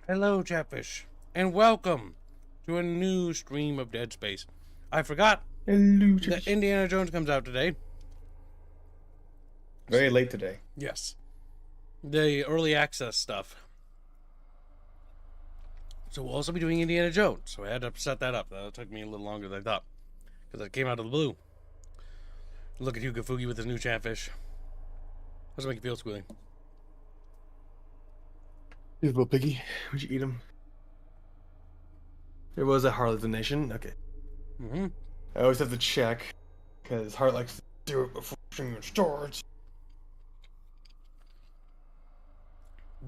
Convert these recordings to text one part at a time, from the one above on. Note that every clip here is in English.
Hello, Chatfish, and welcome to a new stream of Dead Space. I forgot Hello, that Indiana Jones comes out today. Very late today. Yes. The early access stuff. So we'll also be doing Indiana Jones, so I had to set that up. That took me a little longer than I thought, because it came out of the blue. Look at Hugo Fugi with his new Chatfish. How's it make you feel, Squealing? He's a little piggy. Would you eat him? There was a Heart donation. Okay. Mm-hmm. I always have to check, because Heart likes to do it before stream starts.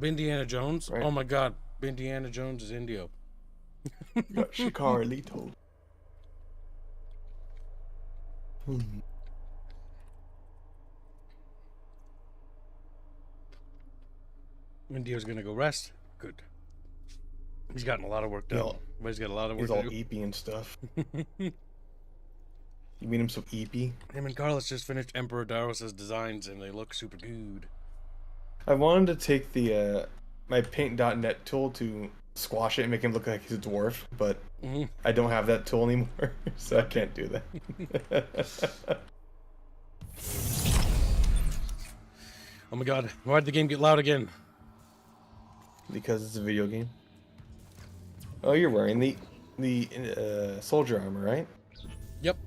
Indiana Jones? Right. Oh my god, Indiana Jones is Indio. Got Shikara Lito. Indio's gonna go rest. Good. He's gotten a lot of work done. But he's got a lot of work He's to all do. eepy and stuff. You mean him so eepy? Him and Carlos just finished Emperor Darius' designs, and they look super good. I wanted to take the my paint.net tool to squash it and make him look like he's a dwarf, but I don't have that tool anymore, so I can't do that. Oh my god, why'd the game get loud again? Because it's a video game. Oh, you're wearing the soldier armor, right? Yep.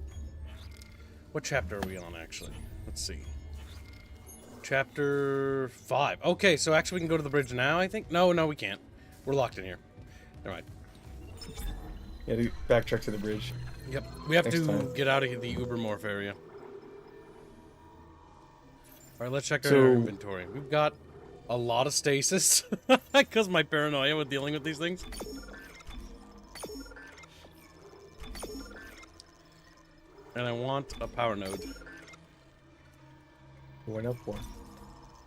What chapter are we on, actually? Let's see. Chapter 5. Okay, so actually we can go to the bridge now, I think? No, we can't. We're locked in here. Never mind. Yeah, to backtrack to the bridge. Yep. We have Next to time. get out of the Ubermorph area. Alright, let's check our inventory. We've got a lot of stasis. Because my paranoia with dealing with these things. And I want a power node. One up one.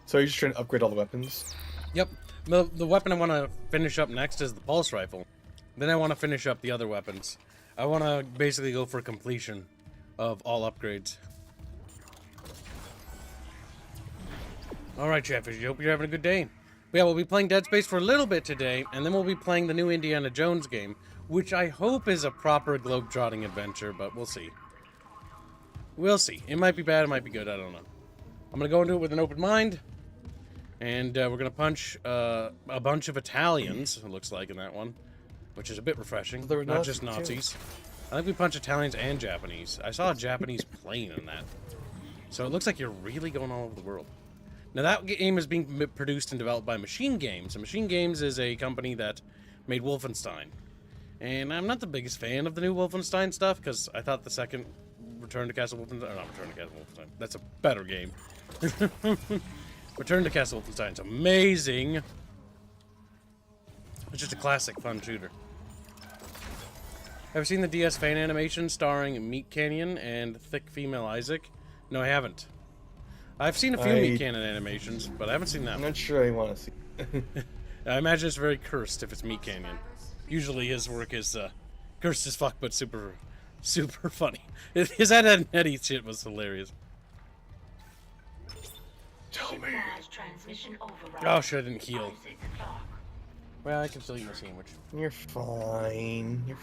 So you're just trying to upgrade all the weapons? Yep. The weapon I want to finish up next is the pulse rifle. Then I want to finish up the other weapons. I want to basically go for completion of all upgrades. Alright, Chatfish, I hope you're having a good day. But yeah, we'll be playing Dead Space for a little bit today, and then we'll be playing the new Indiana Jones game, which I hope is a proper globe-trotting adventure, but we'll see. We'll see. It might be bad, it might be good, I don't know. I'm going to go into it with an open mind, and we're going to punch a bunch of Italians, it looks like, in that one, which is a bit refreshing. There were not Nazis just Nazis. I think we punch Italians and Japanese. I saw a Japanese plane in that. So it looks like you're really going all over the world. Now that game is being produced and developed by Machine Games, and Machine Games is a company that made Wolfenstein. And I'm not the biggest fan of the new Wolfenstein stuff, because I thought the second Return to Castle Wolfenstein, or not Return to Castle Wolfenstein, that's a better game. Return to Castle Wolfenstein is amazing. It's just a classic fun shooter. Have you seen the DS fan animation starring Meat Canyon and Thick Female Isaac? No, I haven't. I've seen a few Meat Canyon animations, but I haven't seen that I'm one. not sure I want to see. I imagine it's very cursed if it's Meat Canyon. Usually his work is cursed as fuck, but super funny. His Ed, Ed and Eddie shit was hilarious. Tell me. Oh shit, I didn't heal. Well, I can still eat my sandwich. You're fine. You're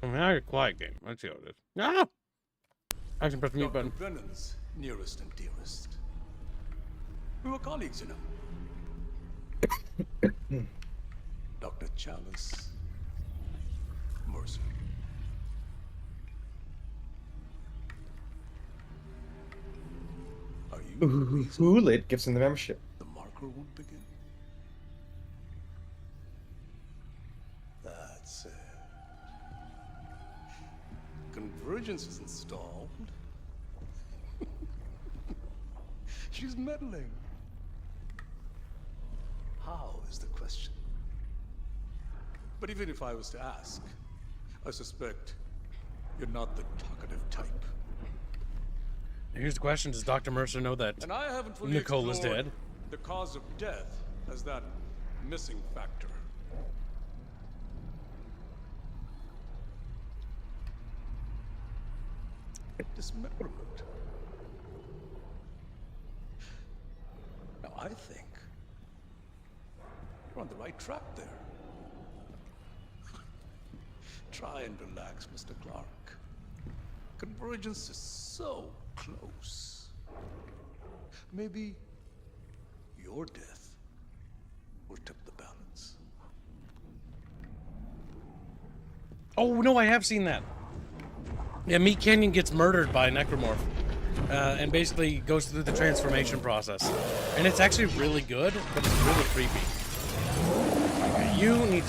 I mean, now you're quiet game. Let's see how it is. No! I can press the mute Dr. button. Brennan's nearest and dearest. We were colleagues, you know. Dr. Chalice. Mercer. Are you who lit gifts in the membership? the marker would begin? That's it. Convergence is installed. She's meddling. How is the question? But even if I was to ask, I suspect you're not the talkative type. Here's the question: does Dr. Mercer know that And I haven't fully Nicole is explored dead? the cause of death as that missing factor. dismemberment. Now, I think you're on the right track there. Try and relax, Mr. Clark. Convergence is so close. Maybe your death will tip the balance. Oh, no, I have seen that. Yeah, Meat Canyon gets murdered by a necromorph. And basically goes through the transformation process. And it's actually really good, but it's really creepy. Okay, you need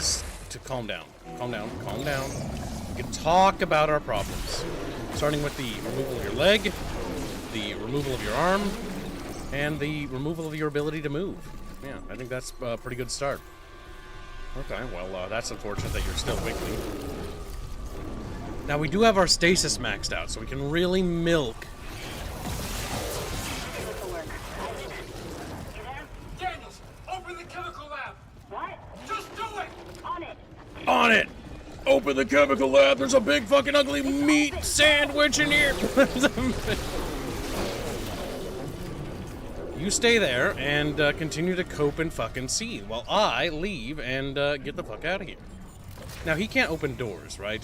to calm down. Calm down, calm down. We can talk about our problems. Starting with the removal of your leg, the removal of your arm, and the removal of your ability to move. Yeah, I think that's a pretty good start. Okay, well, that's unfortunate that you're still wiggling. Now, we do have our stasis maxed out, so we can really milk. Daniels, open the chemical lab! What? Just do it! On it! On it! Open the chemical lab, there's a big fucking ugly meat sandwich in here! You stay there and continue to cope and fucking see while I leave and get the fuck out of here. Now, he can't open doors, right?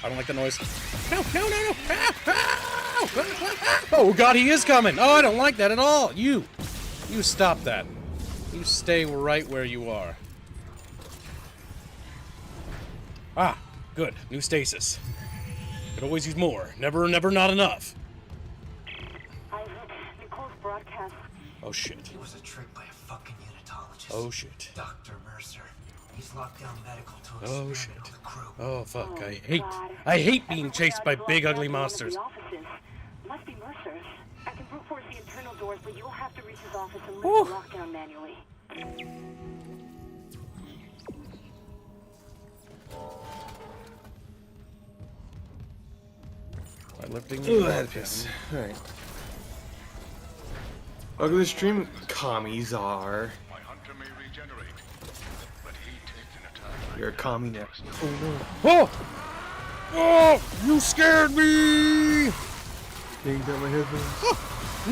I don't like the noise. No, no, no, no! Oh, God, he is coming! Oh, I don't like that at all! You stop that. You stay right where you are. Ah, good. New stasis. Could always use more. Never, never not enough. Isaac, Nicole's broadcast. Oh, shit. It was a trick by a fucking unitologist. Oh, shit. Dr. Mercer. He's locked down medical to Oh, experiment shit. on the crew. Oh, fuck. Oh, I hate God. being chased by big, ugly monsters. Must be Mercer's. I can brute force the internal doors, but you'll have to reach his office and lift Whew. the lockdown manually. By lifting Ooh, the that's alright. Welcome to the stream, commies are. My hunter may regenerate, but he takes an attack. You're a commie now. Oh Oh! Oh! You scared me! no. Dang down my headphones.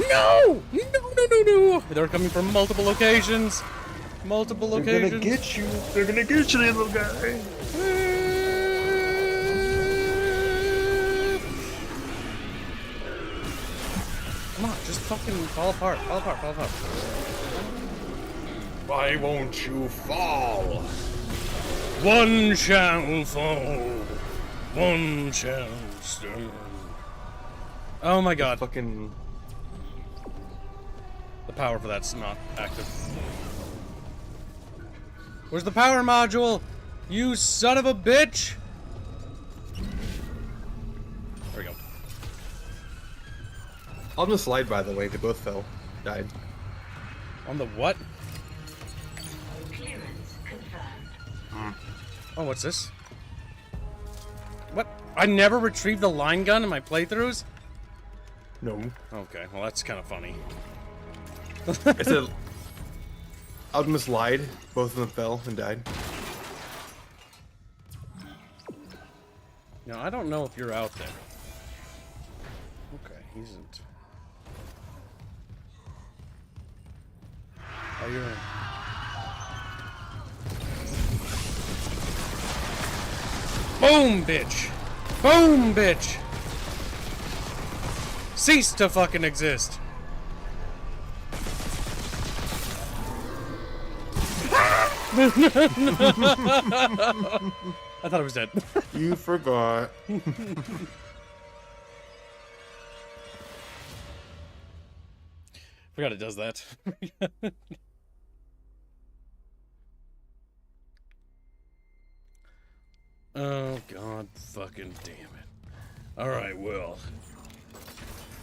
No! No, no, no, no! They're coming from multiple locations. Multiple locations. They're gonna get you. They're gonna get you, little guy. Come on, just fucking fall apart. Fall apart, fall apart. Why won't you fall? One shall fall. One shall stand. Oh my god. Fucking. The power for that's not active. Where's the power module? You son of a bitch! There we go. On the slide, by the way, they both fell. Died. On the what? Clearance confirmed. Oh, what's this? What? I never retrieved the line gun in my playthroughs? No. Okay, well that's kind of funny. I said. Optimus lied. Both of them fell and died. Now, I don't know if you're out there. Okay, he isn't. Oh, you're in. Boom, bitch! Boom, bitch! Cease to fucking exist! I thought it was dead. You forgot. Forgot it does that. Oh, god fucking damn it. Alright, well.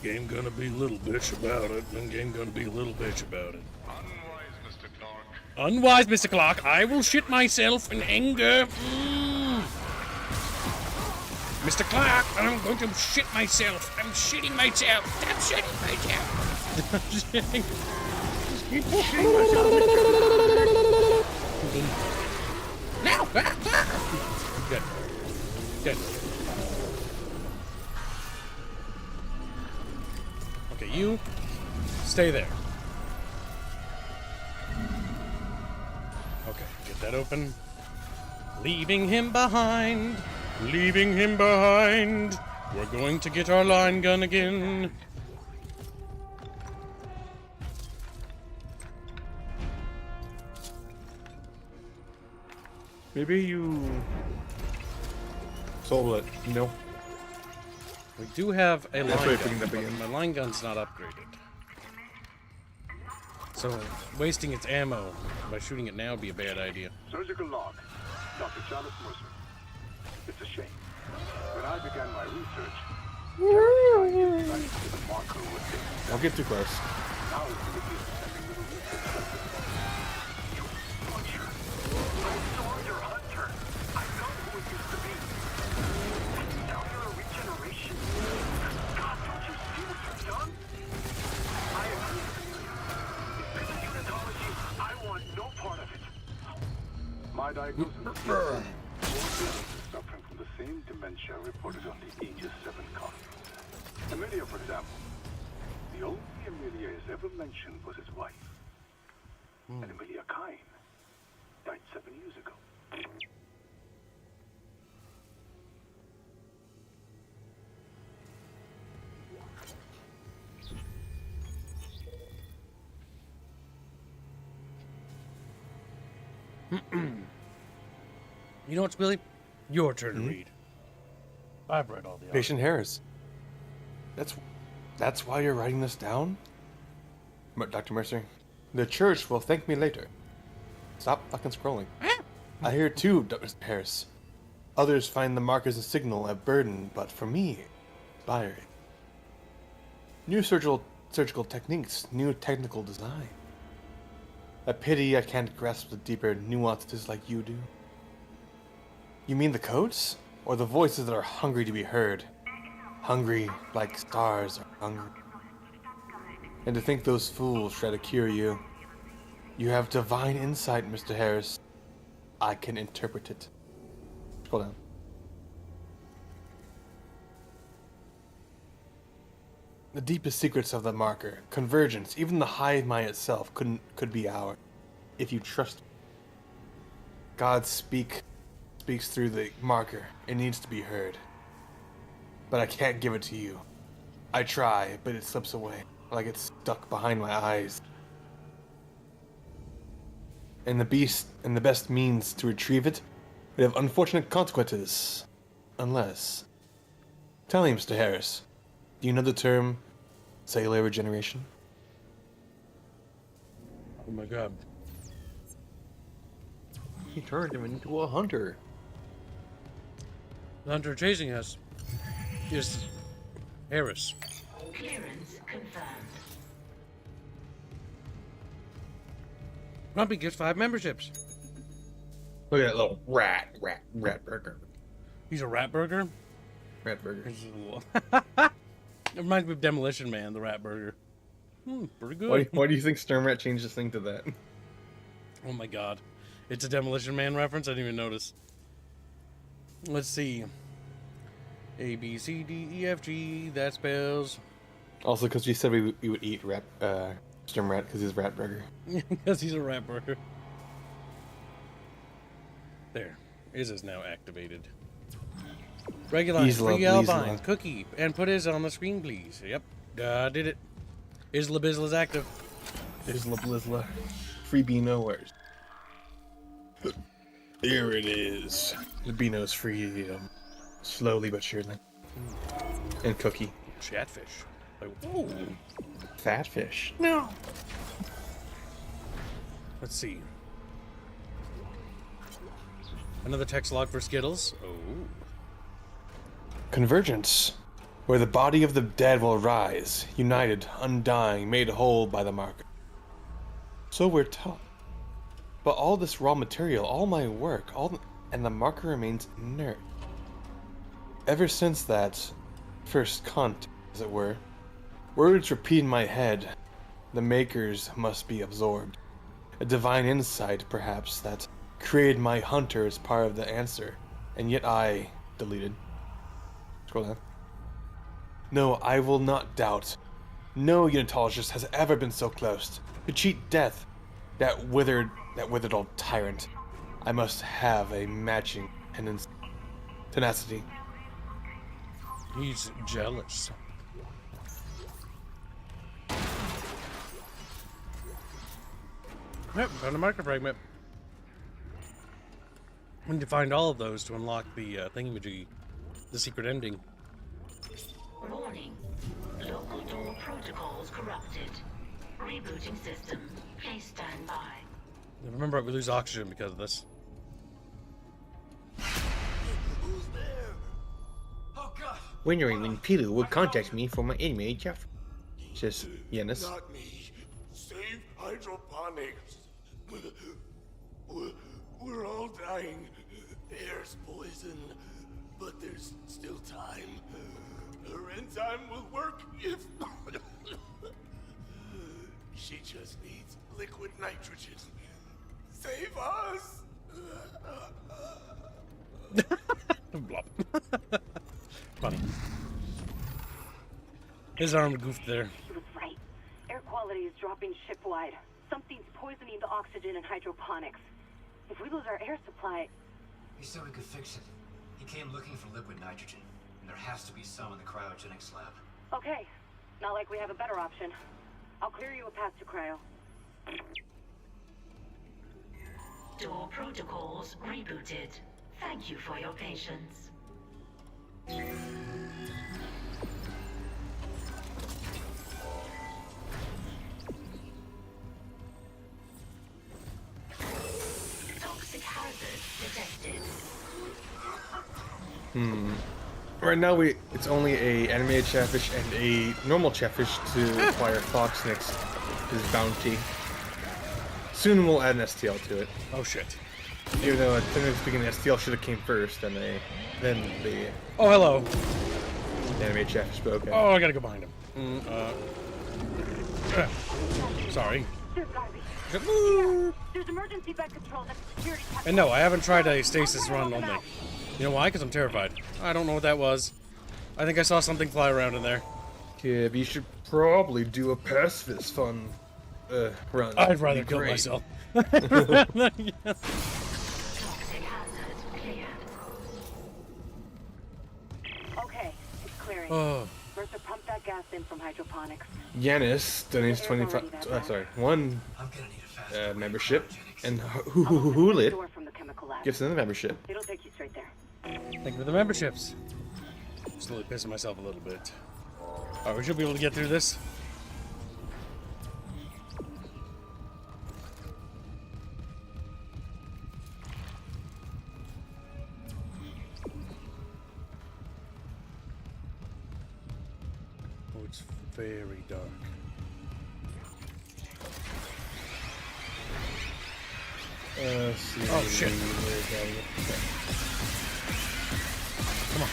Game gonna be a little bitch about it, and game gonna be a little bitch about it. Unwise, Mr. Clark. Unwise, Mr. Clark. I will shit myself in anger. Mr. Clark, I'm going to shit myself. I'm shitting myself. I'm shitting myself. I'm shitting. Keep shitting myself. No! Good. Good. Okay, you stay there. Okay, get that open. Leaving him behind. Leaving him behind. We're going to get our line gun again. Maybe you sold it, you know? We do have a That's why line you're picking gun, it up but again. my line gun's not upgraded. So, wasting its ammo by shooting it now would be a bad idea. Surgical log. Dr. Charles Mercer. It's a shame. When I began my research, the marker was this. Don't get too close. Now it's in the business of sending little research subjects. You butcher. I saw your hunter. I know who it used to be. Now you're a regeneration. God, don't you see what you've done? I agree. This is unitology. I want no part of it. My diagnosis is suffering from the same dementia reported on the Aegis 7 comet. Amelia, for example. The only Amelia is ever mentioned was his wife. And Amelia Kine died 7 years ago. You know what's Billy? Your turn to read. I've read all the Patient Harris. That's why you're writing this down? Dr. Mercer, the church will thank me later. Stop fucking scrolling. I hear too, Dr. Harris. Others find the mark as a signal, a burden, but for me, inspiring. New surgical techniques, new technical design. A pity I can't grasp the deeper nuances like you do. You mean the codes? Or the voices that are hungry to be heard? Hungry like stars are hungry. And to think those fools try to cure you. You have divine insight, Mr. Harris. I can interpret it. Scroll down. The deepest secrets of the marker, convergence, even the hive mind itself could be ours, if you trust me. God speaks through the marker. It needs to be heard. But I can't give it to you. I try, but it slips away, like it's stuck behind my eyes. And the best means to retrieve it would have unfortunate consequences. Unless... Tell me, Mr. Harris, do you know the term cellular regeneration? Oh my god. He turned him into a hunter. The hunter chasing us is Harris. Clearance confirmed. Grumpy gets 5 memberships. Look at that little rat burger. He's a rat burger? Rat burger. It reminds me of Demolition Man, the rat burger. Pretty good. Why do you think Sternrat changed his thing to that? Oh my god. It's a Demolition Man reference? I didn't even notice. Let's see. A, B, C, D, E, F, G. That spells. Also, because we said we would eat Sternrat because he's rat burger. Because he's a rat burger. There. Is now activated. Regular free Albine cookie. And put Iz on the screen, please. Yep. Did it. Isla Bizla's active. Isla Blizla. Free Beano. Here it is. The Beano's free, slowly but surely. And cookie. Chatfish. Like, ooh. Fat fish. No. Let's see. Another text log for Skittles. Oh. Convergence. Where the body of the dead will rise, united, undying, made whole by the marker. So we're taught. But all this raw material, all my work, and the marker remains inert. Ever since that first contact, as it were, words repeat in my head. The makers must be absorbed. A divine insight, perhaps, that created my hunter as part of the answer, And yet I deleted. Scroll down. No, I will not doubt. No unitologist has ever been so close to cheat death. That withered old tyrant. I must have a matching tenacity. He's jealous. Yep, found a marker fragment. We need to find all of those to unlock the thingamajiggy, the secret ending. Warning. Local door protocols corrupted. Rebooting system. Please stand by. Remember, we lose oxygen because of this. Who's there? Oh God! Wondering when Pilu would contact me for my anime Jeff. Says Yanis. Not me. Save hydroponics. We're all dying. Air's poison, but there's still time. Her enzyme will work if... She just needs liquid nitrogen. Save us! Blop. Funny. His arm goofed there. She was right. Air quality is dropping shipwide. Something's poisoning the oxygen in hydroponics. If we lose our air supply... He said we could fix it. He came looking for liquid nitrogen, and there has to be some in the cryogenics lab. Okay. Not like we have a better option. I'll clear you a path to cryo. Door protocols rebooted. Thank you for your patience. Toxic hazard detected. Right now it's only a animated chatfish and a normal chatfish to acquire Foxnick's his bounty. Soon we'll add an STL to it. Oh shit. Even though technically speaking, the STL should have came first, and then the Oh, hello. animated chatfish. But okay. Oh, I gotta go behind him. Sorry. There's gotta be. There's emergency bed controls at the security tech. And no, I haven't tried a stasis run only. You know why? Because I'm terrified. I don't know what that was. I think I saw something fly around in there. Kib, you should probably do a pacifist fun run. I'd rather It'd be kill great. myself. Toxic hazard cleared. Okay, it's clearing. Oh, Mercer, pump that gas in from hydroponics. Yanis donates 25. One I'm gonna need a fast membership, and The Hulit door from the chemical lab. gets another membership. It'll take you straight there. thank you for the memberships. Slowly pissing myself a little bit. Alright, we should be able to get through this. Oh, it's very dark. See, Oh, shit. Come on.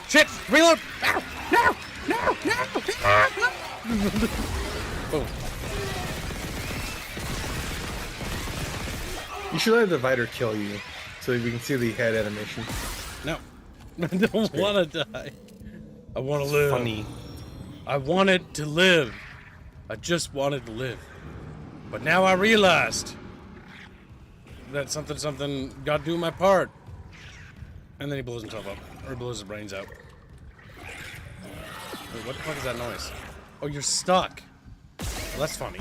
Shit! Reload! No! No! No! No! Boom. You should let the divider kill you, so we can see the head animation. No. I don't want to die. I want to live. Funny. I wanted to live. I just wanted to live. But now I realized that something got to do my part. And then he blows himself up. Or blows his brains out. Wait, what the fuck is that noise? Oh, you're stuck. Well, that's funny.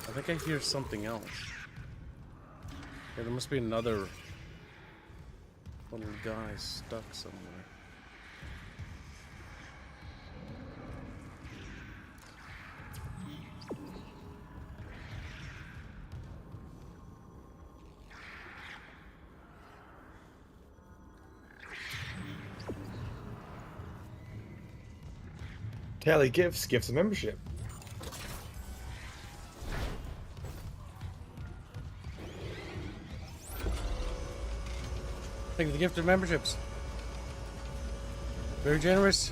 I think I hear something else. Yeah, there must be another little guy stuck somewhere. Tally gifts a membership. Thank you for the gift of memberships. Very generous.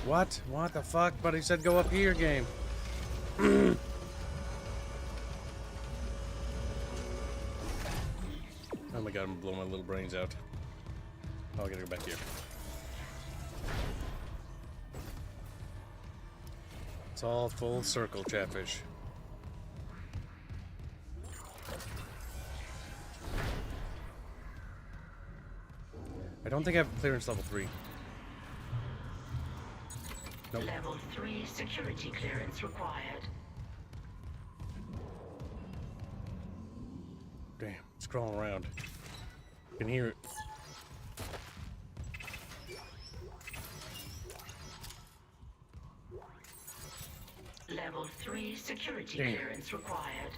What? What the fuck? But he said go up here, game. Oh my god, I'm blowing my little brains out. Oh, I gotta go back here. It's all full circle, Chatfish. I don't think I have clearance level 3. Nope. Level 3 security clearance required. Damn, it's crawling around. You can hear it. Level 3 security Damn. clearance required.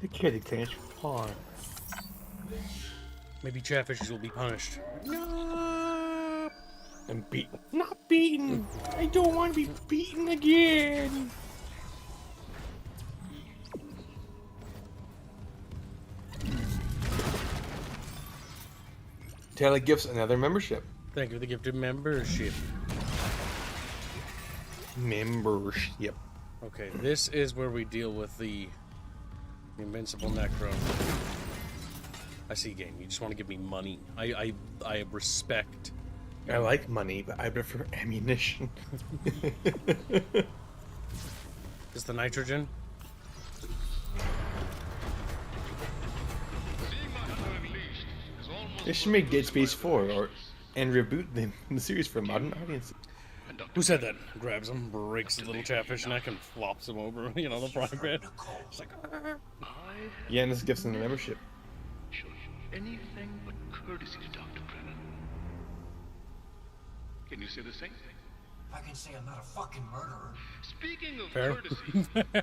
Security clearance required. Maybe Chatfishes will be punished. No! I'm beaten. Not beaten! I don't want to be beaten again! Taylor gifts another membership. Thank you for the gifted membership. Membership. Okay, this is where we deal with the invincible necro. I see, game. You just want to give me money. I respect. I like money, but I prefer ammunition. Is the nitrogen? They should make Dead Space 4 and reboot the series for modern audiences. Who said that? Grabs him, breaks the little Chatfish neck, and flops him over, you know, the progress. It's like, Yeah, and this gifts them a membership. Show you anything but courtesy to Dr. Brennan. Can you say the same? I can say I'm not a fucking murderer. Speaking of Fair. courtesy, do I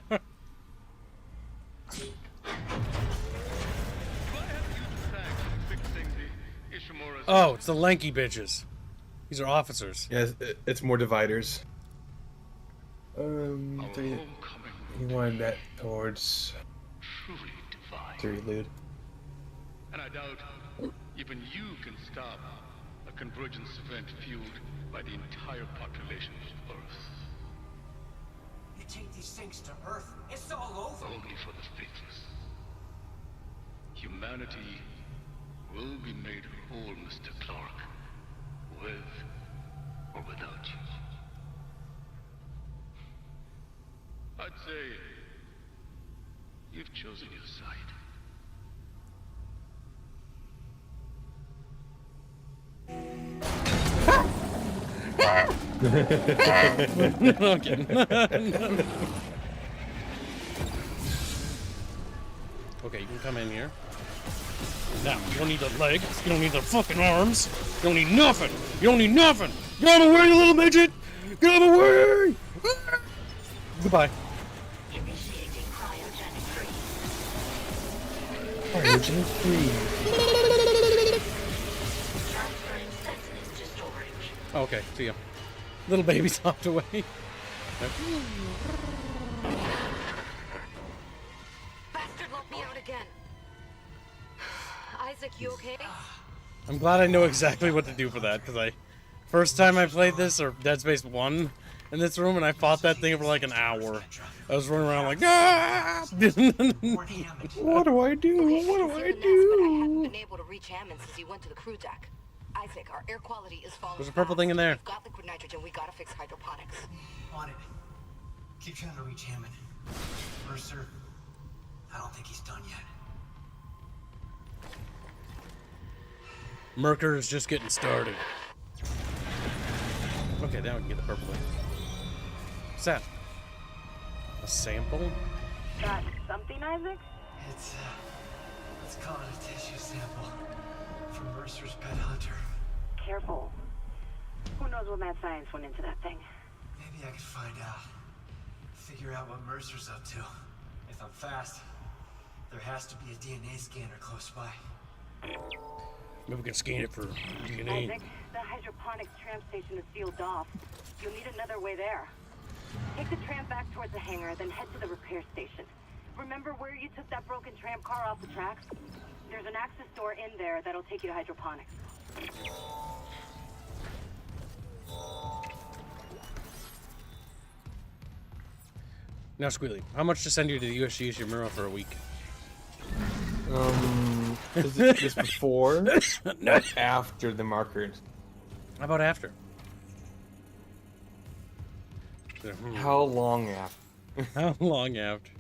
have you to thank for fixing the Ishimura's... oh, it's the lanky bitches. These are officers. Yeah, it's more dividers. Our So you homecoming wanted that towards truly divine. to reload. And I doubt even you can stop a convergence event fueled by the entire population of Earth. You take these things to Earth, it's all over. Only for the faithless. Humanity will be made whole, Mr. Clark, with or without you. I'd say you've chosen your side. I'm kidding. Okay, you can come in here. Now, you don't need the legs. You don't need the fucking arms. You don't need nothing. You don't need nothing. Get out of the way, you little midget. Get out of the way. Goodbye. Initiating cryogenic freeze. Origin free. Transferring specimens to storage. Okay, see ya. Little baby's hopped away. Bastard locked me out again. Isaac, you okay? I'm glad I know exactly what to do for that, because first time I played this, or Dead Space 1, in this room, and I fought that thing for like an hour. I was running around like, ah! What do I do? Okay, What I do can I see the nest, but I haven't do? been able to reach Hammond since he went to the crew deck. Isaac, our air quality is falling. There's a purple fast. thing in there. We've got liquid nitrogen. We gotta fix hydroponics. On it. Keep trying to reach Hammond. Mercer, I don't think he's done yet. Merker is just getting started. Okay, now we can get the purple thing. What's that? A sample? Got something, Isaac? It's, let's call it a tissue sample from Mercer's pet hunter. Careful. Who knows what mad science went into that thing? Maybe I could find out. Figure out what Mercer's up to. If I'm fast, there has to be a DNA scanner close by. Maybe we can scan it for DNA. Isaac, the hydroponics tram station is sealed off. You'll need another way there. Take the tram back towards the hangar, then head to the repair station. Remember where you took that broken tram car off the tracks? There's an access door in there that'll take you to hydroponics. Now, Squealy, how much to send you to the USG Ishimura for a week? Is this before or after the markers? How about after? How long after? How long after?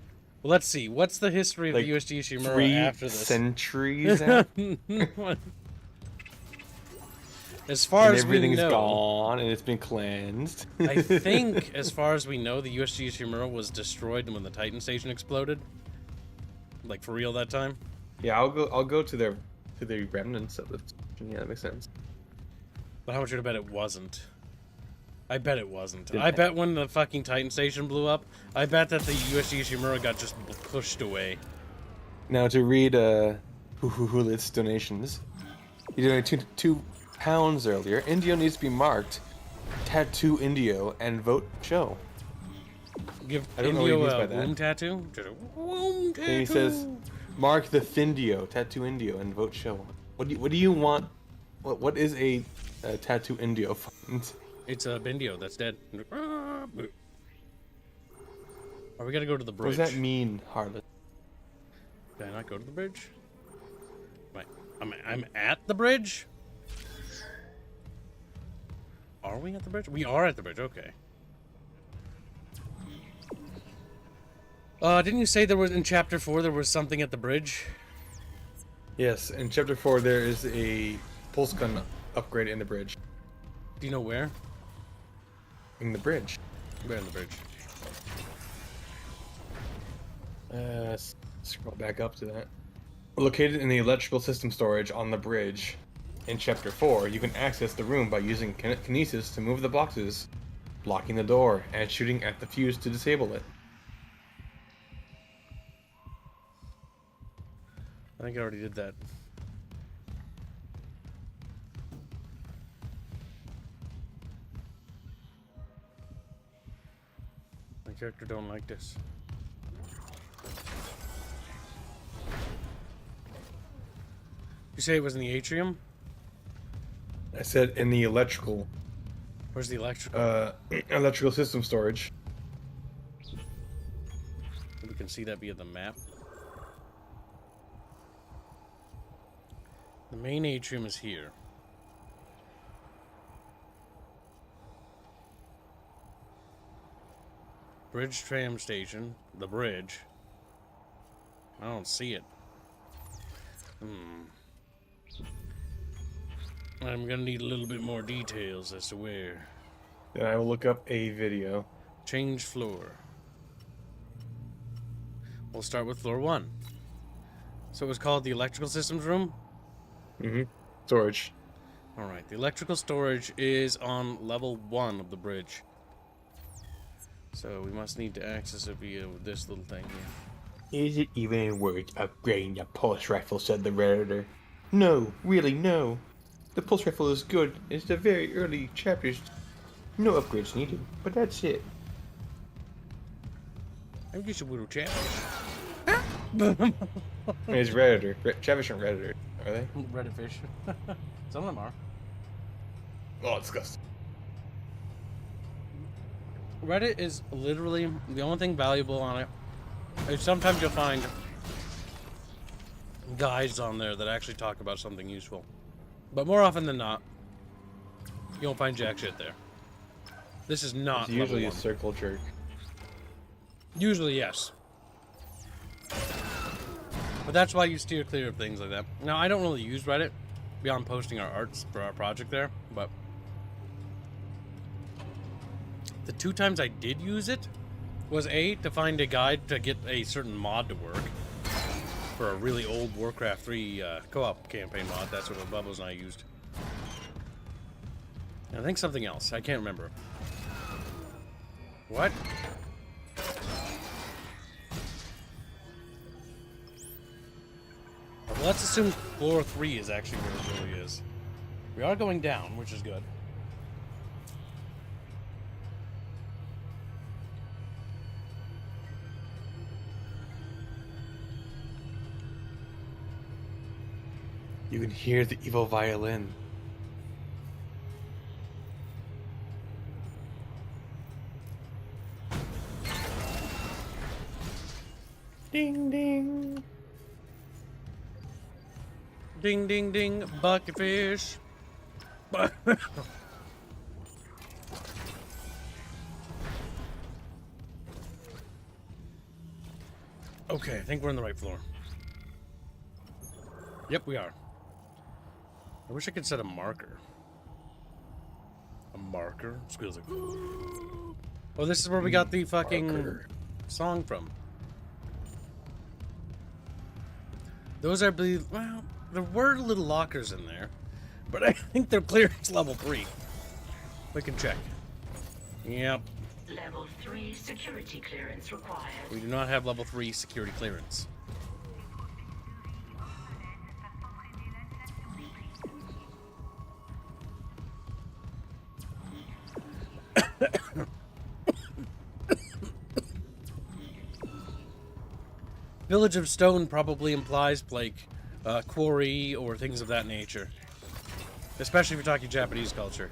Well, let's see. What's the history of Like the USG Ishimura 3 after this? centuries after? As far And as we everything's know, gone and it's been cleansed. I think, as far as we know, the USG Ishimura was destroyed when the Titan station exploded. Like for real that time. Yeah, I'll go to the remnants of it. Yeah, that makes sense. But how much would I bet it wasn't? I bet it wasn't. I bet when the fucking Titan station blew up, I bet that the USG Ishimura got just pushed away. Now to read Hulit's donations. He donated £2 earlier. Indio needs to be marked. Tattoo Indio and vote show. Give I don't know what he Indio means a by that. womb tattoo? Just a womb tattoo. Then he says, mark the Thindio, Tattoo Indio, and vote show. What do you want? What is a Tattoo Indio fund? It's a Bindio that's dead. Oh, we gotta go to the bridge. What does that mean, Harlot? Did I not go to the bridge? I'm at the bridge? Are we at the bridge? We are at the bridge, okay. Didn't you say there was, in Chapter 4, there was something at the bridge? Yes, in Chapter 4 there is a pulse gun upgrade in the bridge. Do you know where? In the bridge. Where in the bridge? Scroll back up to that. Located in the electrical system storage on the bridge. In Chapter 4, you can access the room by using kinesis to move the boxes, blocking the door, and shooting at the fuse to disable it. I think I already did that. My character don't like this. You say it was in the atrium? I said in the electrical. Where's the electrical? Electrical system storage. We can see that via the map. The main atrium is here. Bridge tram station. The bridge. I don't see it. I'm gonna need a little bit more details as to where. Then I will look up a video. Change floor. We'll start with floor 1. So it was called the electrical systems room? Storage. Alright, the electrical storage is on level 1 of the bridge. So we must need to access it via this little thing here. Is it even worth upgrading the pulse rifle, said the Redditor. No, really no. The pulse rifle is good. It's the very early chapters. No upgrades needed, but that's it. I'm just a little chat. It's Redditor. Chavish and Redditor, are they? Reddit fish. Some of them are. Oh, disgusting. Reddit is literally the only thing valuable on it. Is sometimes you'll find guides on there that actually talk about something useful. But more often than not, you won't find jack shit there. This is not It's usually a level 1. circle jerk. Usually, yes. But that's why you steer clear of things like that. Now, I don't really use Reddit beyond posting our arts for our project there, but the 2 times I did use it was A, to find a guide to get a certain mod to work for a really old Warcraft 3 co-op campaign mod. That's what Bubbles and I used. And I think something else. I can't remember. What? Well, let's assume floor 3 is actually where it really is. We are going down, which is good. You can hear the evil violin. Ding ding. Ding, ding, ding. Bucket fish. Okay, I think we're on the right floor. Yep, we are. I wish I could set a marker. A marker? Squeals like. Oh, this is where we got the fucking song from. Those, I believe, well, there were little lockers in there, but I think they're clearance level 3. We can check. Yep. Level 3 security clearance required. We do not have level 3 security clearance. Village of Stone probably implies like quarry or things of that nature. Especially if you're talking Japanese culture.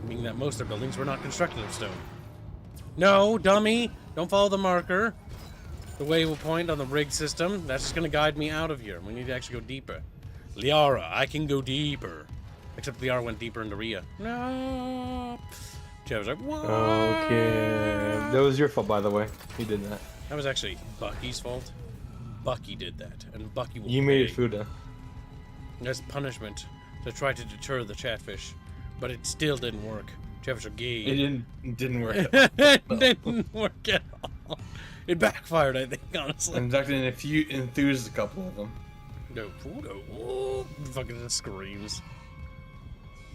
Meaning that most of their buildings were not constructed of stone. No, dummy! Don't follow the marker. The way will point on the rig system. That's just gonna guide me out of here. We need to actually go deeper. Liara, I can go deeper. Except Liara went deeper into Rhea. No! Jay was like, what? Okay. That was your fault, by the way. You did that. That was actually Bucky's fault. Bucky did that, and Bucky will You made pay. it Fuda. As punishment to try to deter the chatfish, but it still didn't work. Chatfish are gay. It didn't work. It didn't work at all. It backfired, I think, honestly. In fact, it enthused a couple of them. No, fucking just screams.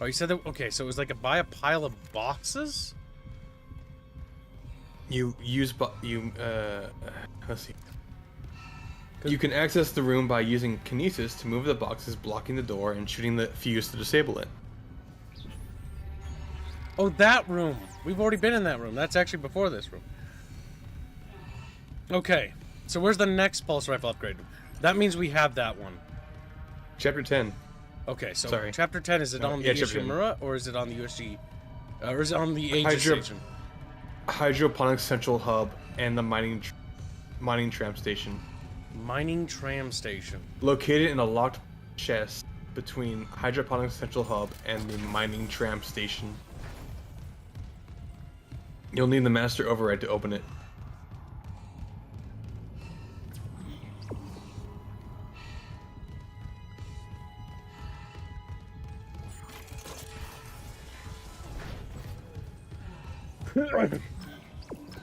Oh, you said that? Okay, so it was like buy a pile of boxes? Let's see. You can access the room by using kinesis to move the boxes blocking the door and shooting the fuse to disable it. Oh, that room. We've already been in that room. That's actually before this room. Okay, so where's the next pulse rifle upgrade? That means we have that one. Chapter 10. Okay, so Sorry. Chapter 10, is it on the Ishimura, or is it on the USG? Or is it on the Aegis station? Hydroponics Central Hub and the mining tram station. Mining tram station. Located in a locked chest between Hydroponics Central Hub and the mining tram station. You'll need the master override to open it.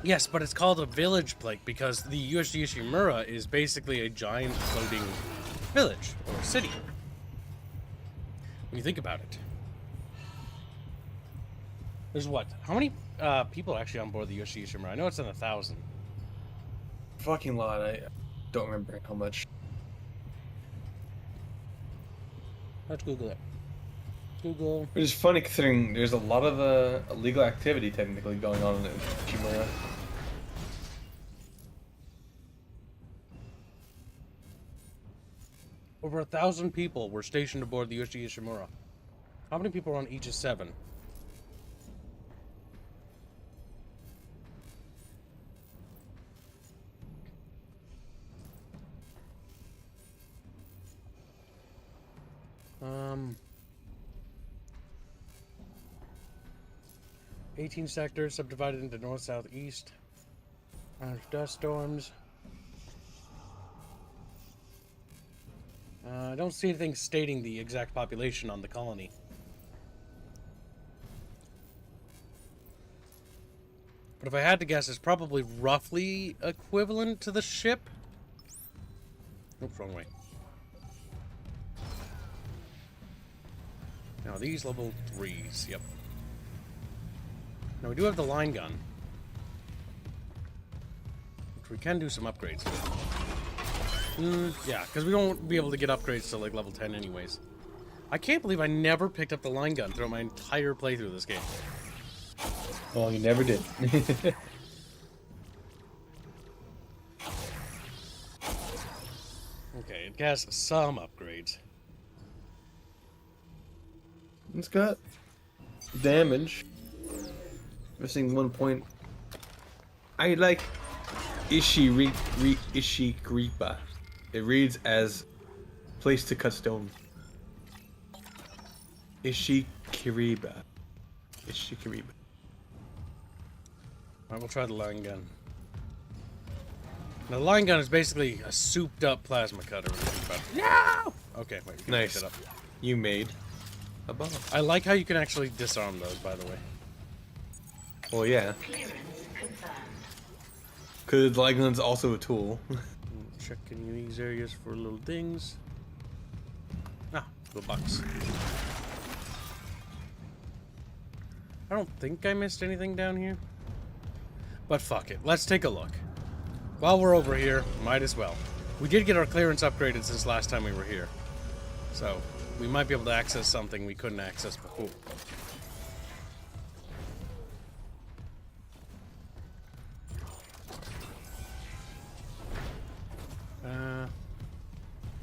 Yes, but it's called a village plague because the USG Ishimura is basically a giant floating village or city. When you think about it. There's what? How many people are actually on board the USG Ishimura? I know it's in 1,000. Fucking lot. I don't remember how much. Let's Google it. Google. Which is funny considering there's a lot of illegal activity technically going on in Ishimura. Over 1,000 people were stationed aboard the USG Ishimura. How many people are on Aegis 7? Um, 18 sectors subdivided into north, south, east. Dust storms. I don't see anything stating the exact population on the colony. But if I had to guess, it's probably roughly equivalent to the ship. Oops, wrong way. Now these level 3s, yep. Now we do have the line gun, which we can do some upgrades with. Yeah, because we won't be able to get upgrades to like level 10 anyways. I can't believe I never picked up the line gun throughout my entire playthrough of this game. Well, you never did. Okay, it has some upgrades. It's got damage. Missing 1 point. I like Ishikripa. It reads as place to cut stone. Ishikiriba. Ishikiriba. Alright, we'll try the line gun. Now, the line gun is basically a souped up plasma cutter. When you think about it. No! Okay, wait. You can Nice. pick it up. You made a bomb. I like how you can actually disarm those, by the way. Well, yeah. Clearance confirmed. Because the light gun's also a tool. Checking these areas for little things. Ah, little box. I don't think I missed anything down here. But fuck it. Let's take a look. While we're over here, might as well. We did get our clearance upgraded since last time we were here. So, we might be able to access something we couldn't access before.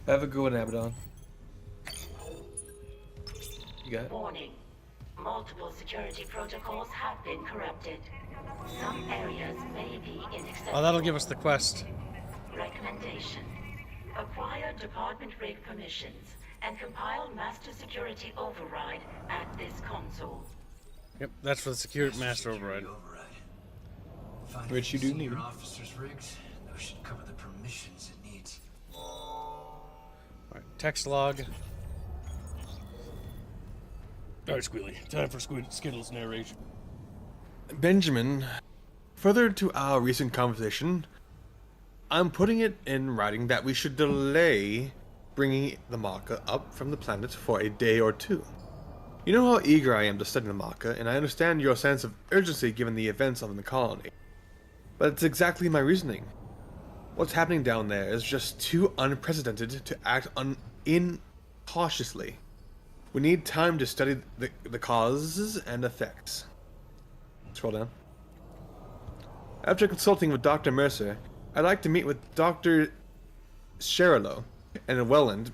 Have a good one, Abaddon. You got it? Warning. Multiple security protocols have been corrupted. Some areas may be inaccessible. Oh, that'll give us the quest. Recommendation. Acquire department rig permissions and compile master security override at this console. Yep, that's for the security master override. Find Which you do senior need. officers' rigs. Those should cover the permissions it needs. Alright, text log. Alright, Squealy. Time for Skittles narration. Benjamin, further to our recent conversation, I'm putting it in writing that we should delay bringing the marker up from the planet for a day or two. You know how eager I am to study the marker, and I understand your sense of urgency given the events of the colony. But it's exactly my reasoning. What's happening down there is just too unprecedented to act incautiously. We need time to study the causes and effects. Scroll down. After consulting with Dr. Mercer, I'd like to meet with Dr. Sherrillo and Welland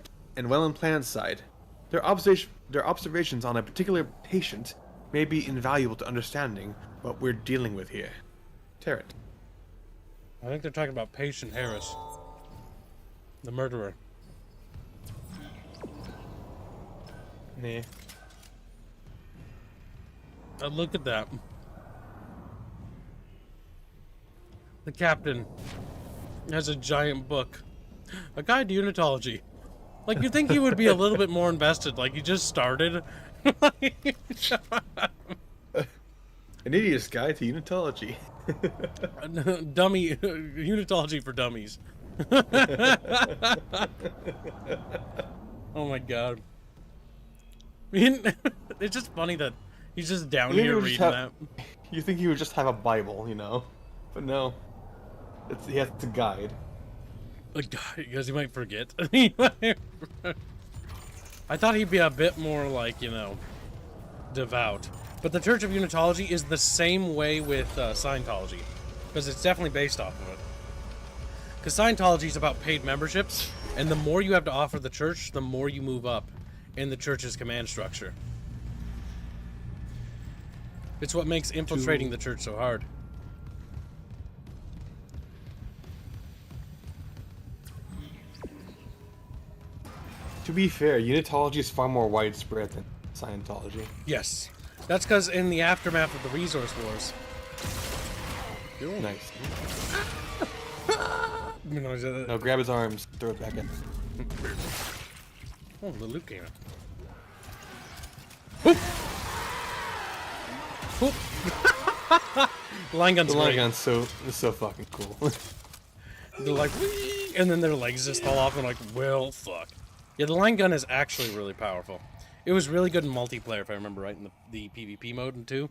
Plant side. Their observations on a particular patient may be invaluable to understanding what we're dealing with here. Tarrant. I think they're talking about Patient Harris. The murderer. Nah. Look at that. The captain has a giant book. A guide to unitology. Like, you'd think he would be a little bit more invested. Like, he just started. An idiot's guide to unitology. Dummy. Unitology for dummies. Oh my god. I mean, it's just funny that he's just down here reading that. You think he would just have a Bible, you know? But no. He has to guide. Because he might forget. I thought he'd be a bit more like, you know, devout. But the Church of Unitology is the same way with Scientology. Because it's definitely based off of it. Because Scientology is about paid memberships. And the more you have to offer the church, the more you move up in the church's command structure. It's what makes infiltrating the church so hard. To be fair, unitology is far more widespread than Scientology. Yes. That's because in the aftermath of the resource wars. Nice. No, grab his arms, throw it back in. Oh, the loot came out. Whoop! Whoop! Line gun's The line great. gun's so fucking cool. They're like, whee! And then their legs just fall off and like, well, fuck. Yeah, the line gun is actually really powerful. It was really good in multiplayer, if I remember right, in the PvP mode in 2.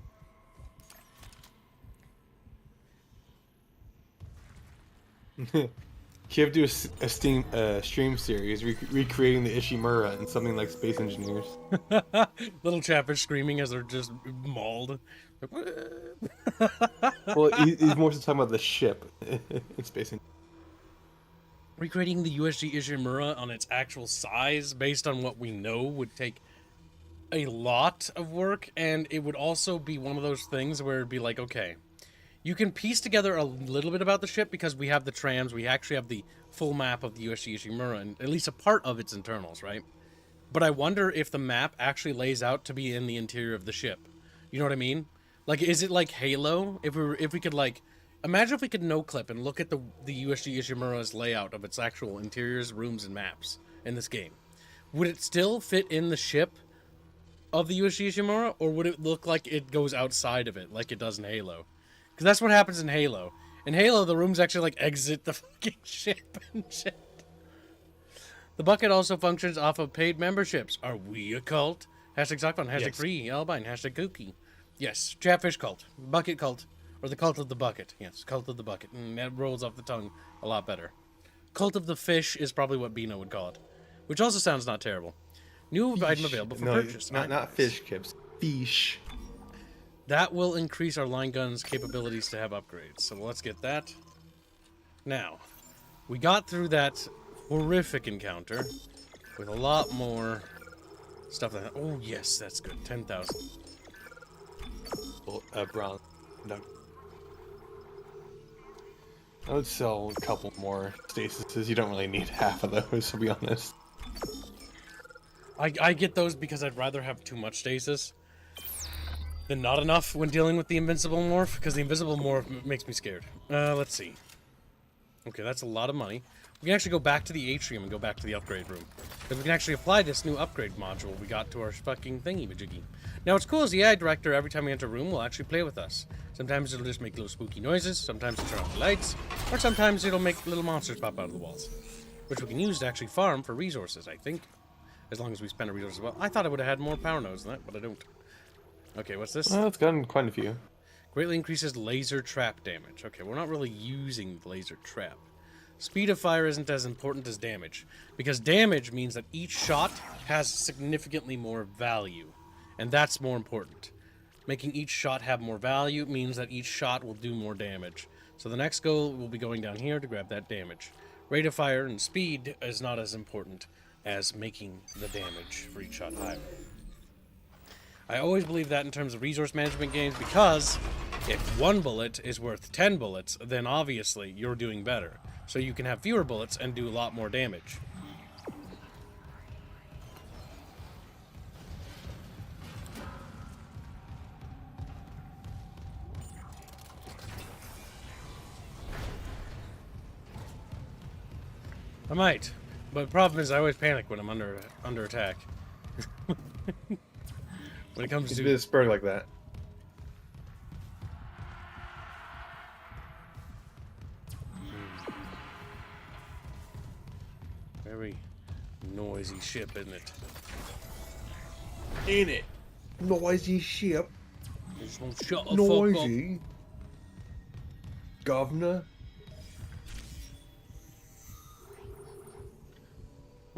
You have to do a stream series recreating the Ishimura in something like Space Engineers. Little Chatfish screaming as they're just mauled. Well, he's more so talking about the ship in Space Engineers. Recreating the USG Ishimura on its actual size, based on what we know, would take a lot of work, and it would also be one of those things where it'd be like, okay, You can piece together a little bit about the ship because we have the trams. We actually have the full map of the USD Ishimura and at least a part of its internals, right? But I wonder if the map actually lays out to be in the interior of the ship. You know what I mean? Like, is it like Halo? If we could, like, imagine if we could no-clip and look at the USD Ishimura's layout of its actual interiors, rooms, and maps in this game. Would it still fit in the ship of the USD Ishimura, or would it look like it goes outside of it, like it does in Halo? Because that's what happens in Halo. In Halo, the rooms actually, like, exit the fucking ship and shit. The bucket also functions off of paid memberships. Are we a cult? Hashtag Sockfun, hashtag Yes. free, Albine, hashtag kooky. Yes, Chatfish cult, bucket cult, or the cult of the bucket. Yes, cult of the bucket. That rolls off the tongue a lot better. Cult of the fish is probably what Bino would call it, which also sounds not terrible. New item available for purchase. Not fish, Kips. Fish. That will increase our line gun's capabilities to have upgrades. So let's get that. Now, we got through that horrific encounter with a lot more stuff. Oh, yes, that's good. 10,000. Brown. No. I would sell a couple more stasises. You don't really need half of those, to be honest. I get those because I'd rather have too much stasis than not enough when dealing with the invincible morph, because the invisible morph makes me scared. Let's see. Okay, that's a lot of money. We can actually go back to the atrium and go back to the upgrade room. Because we can actually apply this new upgrade module we got to our fucking thingy-majiggy. Now, what's cool is the AI director, every time we enter a room, will actually play with us. Sometimes it'll just make little spooky noises, sometimes it'll turn off the lights, or sometimes it'll make little monsters pop out of the walls. Which we can use to actually farm for resources, I think. As long as we spend our resources well. I thought I would have had more power nodes than that, but I don't. Okay, what's this? Well, it's gotten quite a few. Greatly increases laser trap damage. Okay, we're not really using the laser trap. Speed of fire isn't as important as damage, because damage means that each shot has significantly more value, and that's more important. Making each shot have more value means that each shot will do more damage. So the next goal will be going down here to grab that damage. Rate of fire and speed is not as important as making the damage for each shot higher. I always believe that in terms of resource management games, because if one bullet is worth 10 bullets, then obviously you're doing better. So you can have fewer bullets and do a lot more damage. I might, but the problem is I always panic when I'm under attack. When it comes It's to a bit of spur like that. very noisy ship, isn't it? Ain't it? Noisy ship. Just won't shut the fuck Noisy. Governor. up.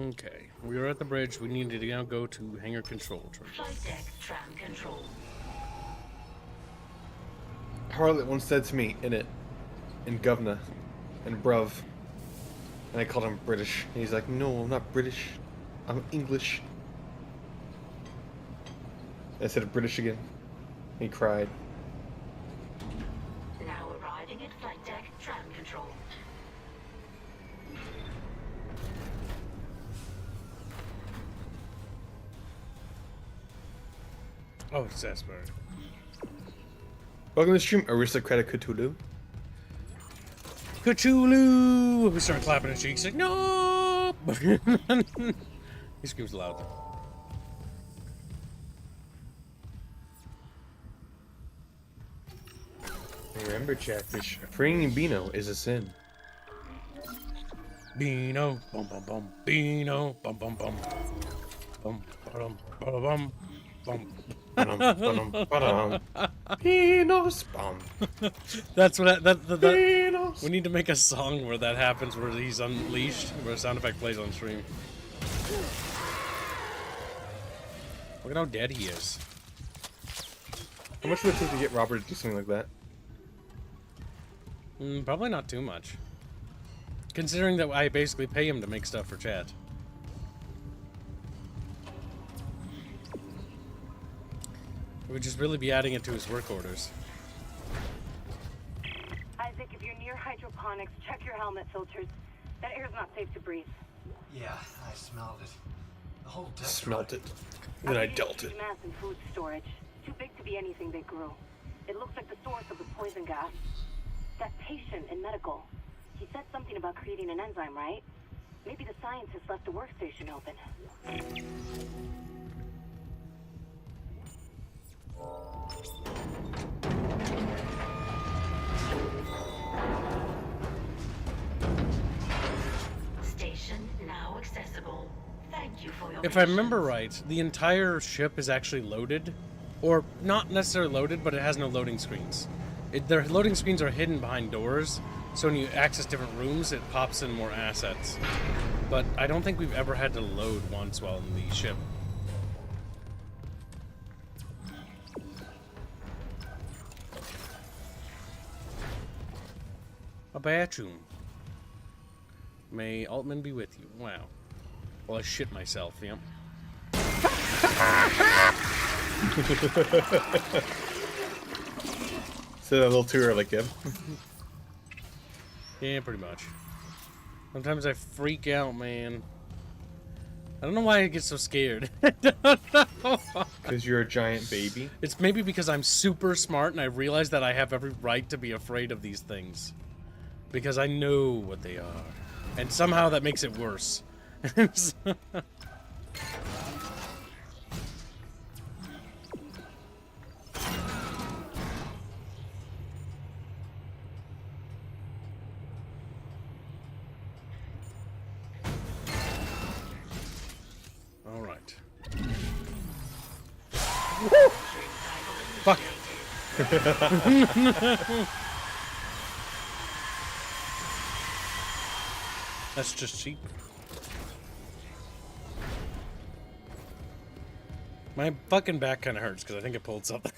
Okay, we are at the bridge. We need to now go to hangar control. Flight deck tram control. Harlot once said to me in Governor, and Bruv, and I called him British. And he's like, no, I'm not British. I'm English. I said British again. He cried. Now arriving at flight deck tram control. Oh, it's Esper. Welcome to the stream, Aristocratic Cthulhu. Cthulhu! We start clapping his cheeks like, no! He screams loudly. Remember, Chatfish, freeing Bino is a sin. Bino, bum bum bum. Bino, bum bum bum. Bum bum bum bum. Bino's bum. That's what we need to make a song where that happens, where he's unleashed, where a sound effect plays on stream. Look at how dead he is. How much would it take to get Robert to do something like that? Probably not too much. Considering that I basically pay him to make stuff for chat. We would just really be adding it to his work orders. hydroponics. Check your helmet filters. That air's not safe to breathe. Yeah, I smelled it. The whole deck. Smelt it. Then I dealt it. Mass in food storage. Too big to be anything they grew. It looks like the source of the poison gas. That patient in medical. He said something about creating an enzyme, right? Maybe the scientist left the workstation open. Station now accessible. Thank you for your If I remember right, the entire ship is actually loaded. Or not necessarily loaded, but it has no loading screens. Their loading screens are hidden behind doors, so when you access different rooms, it pops in more assets. But I don't think we've ever had to load once while in the ship. A bathroom. May Altman be with you. Wow. Well, I shit myself, yep. So a little too early, kid. Yeah, pretty much. Sometimes I freak out, man. I don't know why I get so scared. I don't know. Because you're a giant baby. It's maybe because I'm super smart and I realize that I have every right to be afraid of these things. Because I know what they are. And somehow that makes it worse. All right. Fuck. That's just cheap. My fucking back kind of hurts because I think it pulled something.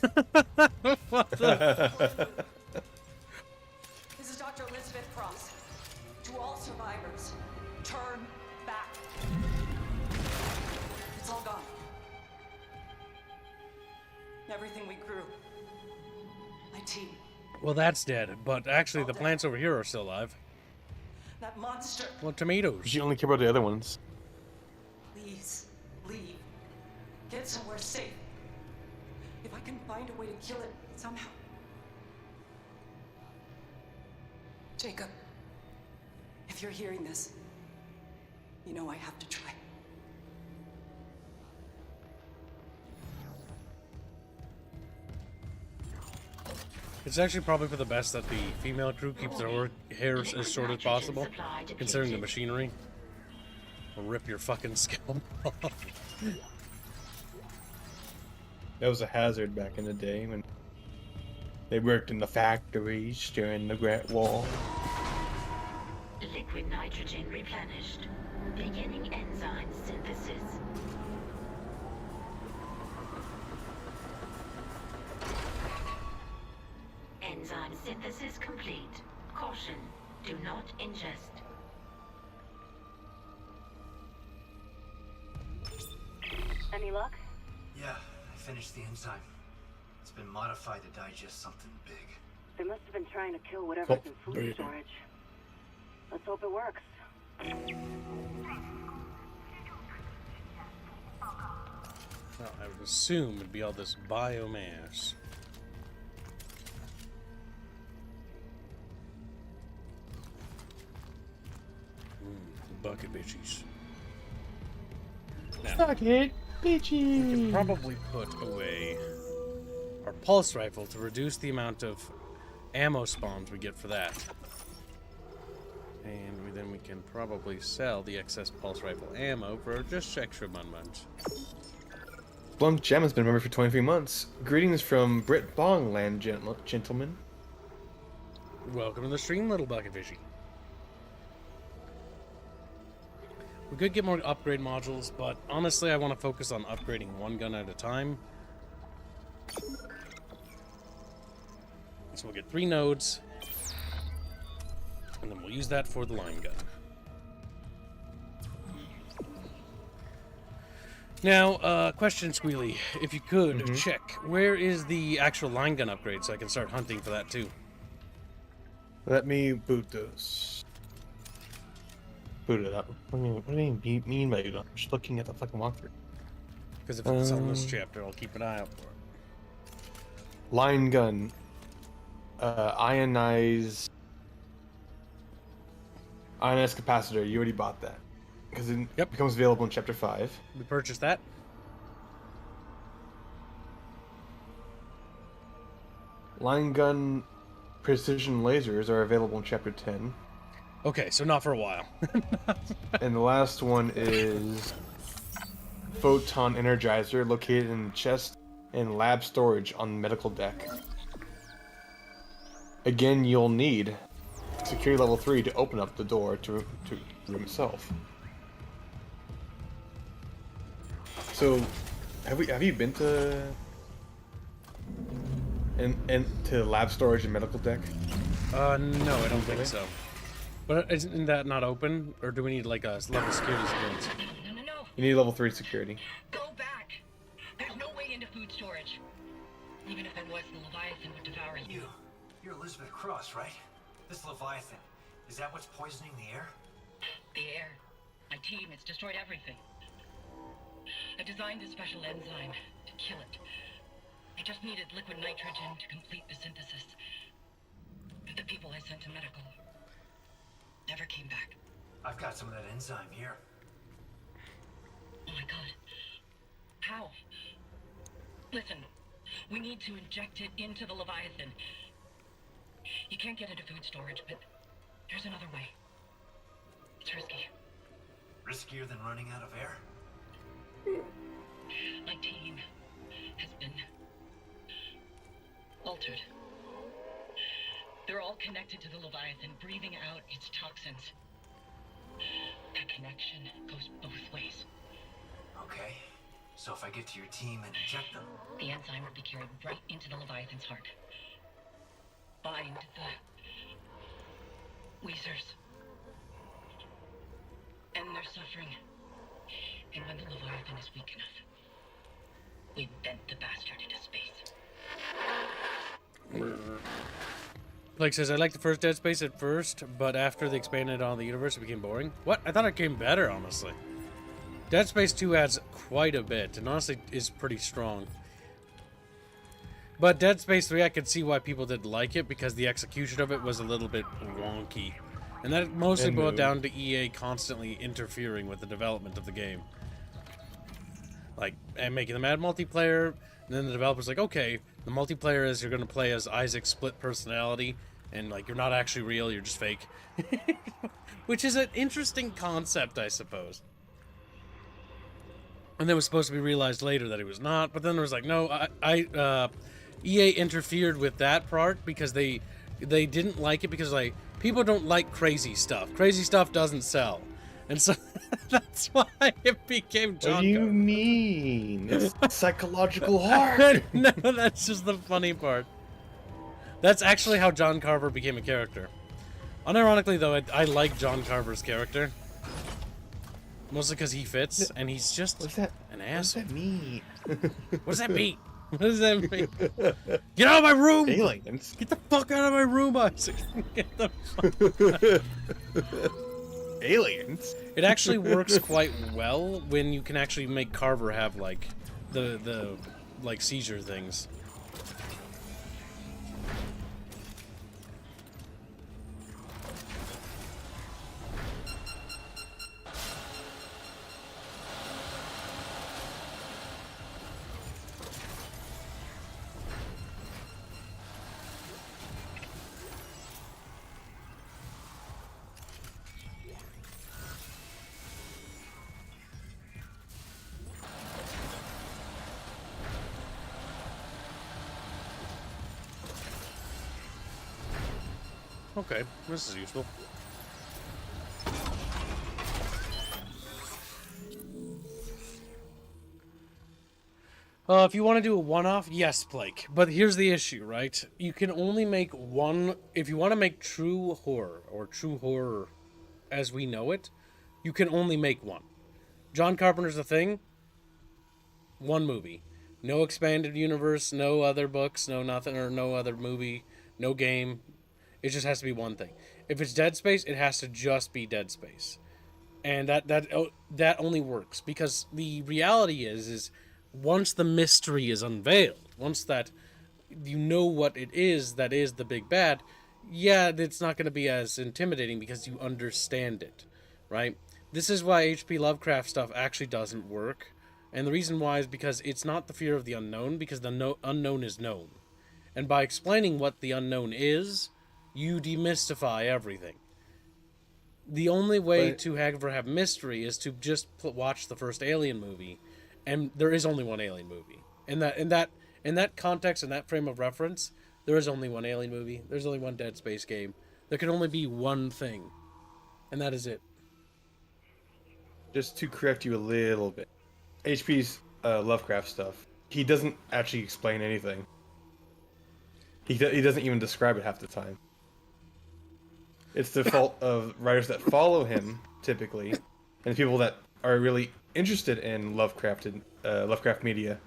What the? This is Dr. Elizabeth Cross. To all survivors, turn back. It's all gone. Everything we grew. My team. Well, that's dead, but actually the plants over here are still alive. That monster. Well, tomatoes. You only care about the other ones. Please, leave. Get somewhere safe. If I can find a way to kill it somehow. Jacob, if you're hearing this, you know I have to try. It's actually probably for the best that the female crew keeps their hair as short as possible, considering the machinery. Will rip your fucking scalp off. That was a hazard back in the day when they worked in the factories during the Great War. Liquid nitrogen replenished. Beginning enzyme synthesis. Enzyme synthesis complete. Caution, do not ingest. Any luck? Yeah, I finished the enzyme. It's been modified to digest something big. They must have been trying to kill whatever's in food baby. storage. Let's hope it works. Well, I would assume it'd be all this biomass. Bucket bitches. Now, Bucket we bitches. can probably put away our pulse rifle to reduce the amount of ammo spawns we get for that. And then we can probably sell the excess pulse rifle ammo for just extra bun-buns. Blunk Gem has been a member for 23 months. Greetings from Brit Bongland, gentlemen. Welcome to the stream, little bucket fishy. We could get more upgrade modules, but honestly I want to focus on upgrading one gun at a time. So we'll get 3 nodes, and then we'll use that for the line gun. Now, question, Squealy, if you could check, where is the actual line gun upgrade so I can start hunting for that too? Let me boot those. Boot it up. What do you mean by that? I'm just looking at the fucking walkthrough. Because if it's on this chapter, I'll keep an eye out for it. Line gun. Ionized capacitor. You already bought that. Because it becomes available in Chapter 5. We purchased that. Line gun precision lasers are available in Chapter 10. Okay, so not for a while. And the last one is photon energizer located in the chest and lab storage on the medical deck. Again, you'll need security level 3 to open up the door to room itself. So, have you been to to lab storage and medical deck? No, I don't think so. But isn't that not open, or do we need like a level security clearance? No. You need level 3 security. Go back. There's no way into food storage. Even if there was, the Leviathan would devour you. You're Elizabeth Cross, right? This Leviathan, is that what's poisoning the air? The air. My team, it's destroyed everything. I designed a special enzyme to kill it. I just needed liquid nitrogen to complete the synthesis. But the people I sent to medical never came back. I've got some of that enzyme here. Oh my god. How? Listen, we need to inject it into the Leviathan. You can't get into food storage, but there's another way. It's risky. Riskier than running out of air? My team has been altered. They're all connected to the Leviathan, breathing out its toxins. That connection goes both ways. Okay. So if I get to your team and inject them... The enzyme will be carried right into the Leviathan's heart. Bind the Weezers. End their suffering. And when the Leviathan is weak enough, we vent the bastard into space. Blake says, I liked the first Dead Space at first, but after they expanded on the universe, it became boring. What? I thought it came better, honestly. Dead Space 2 adds quite a bit, and honestly is pretty strong. But Dead Space 3, I could see why people didn't like it, because the execution of it was a little bit wonky. And that mostly boiled down to EA constantly interfering with the development of the game. Like, and making them add multiplayer, and then the developer's like, okay, the multiplayer is you're going to play as Isaac's split personality, and like, you're not actually real, you're just fake. Which is an interesting concept, I suppose. And then it was supposed to be realized later that he was not, but then there was like, no, EA interfered with that part because they didn't like it because, like, people don't like crazy stuff. Crazy stuff doesn't sell. And so that's why it became John What do you Carver. mean? It's psychological horror. No, that's just the funny part. That's actually how John Carver became a character. Unironically, though, I like John Carver's character. Mostly because he fits, and he's just an asshole. What does that mean? What does that mean? What does that mean? Get out of my room! Aliens. Get the fuck out of my room, Isaac! Get the fuck Aliens? It actually works quite well when you can actually make Carver have, like, the like, seizure things. Okay, this is useful. If you want to do a one-off, yes, Blake. But here's the issue, right? You can only make one... If you want to make true horror, or true horror as we know it, you can only make one. John Carpenter's The Thing, one movie. No expanded universe, no other books, no nothing, or no other movie, no game. It just has to be one thing. If it's Dead Space, it has to just be Dead Space. And that only works because the reality is once the mystery is unveiled, once that you know what it is that is the big bad, yeah, it's not going to be as intimidating because you understand it, right? This is why H.P. Lovecraft stuff actually doesn't work. And the reason why is because it's not the fear of the unknown, because the unknown is known. And by explaining what the unknown is, you demystify everything. The only way to ever have mystery is to just watch the first Alien movie, and there is only one Alien movie. In that context, in that frame of reference, there is only one Alien movie. There's only one Dead Space game. There can only be one thing, and that is it. Just to correct you a little bit, HP's Lovecraft stuff, he doesn't actually explain anything. He doesn't even describe it half the time. It's the fault of writers that follow him, typically, and people that are really interested in Lovecraft media,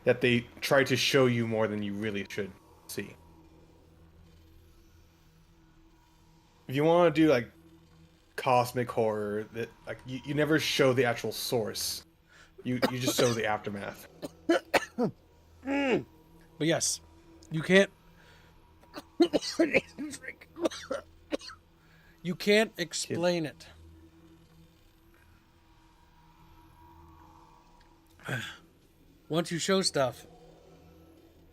that they try to show you more than you really should see. If you want to do like cosmic horror, that like you never show the actual source. You just show the aftermath. But yes, you can't. You can't explain it. Once you show stuff,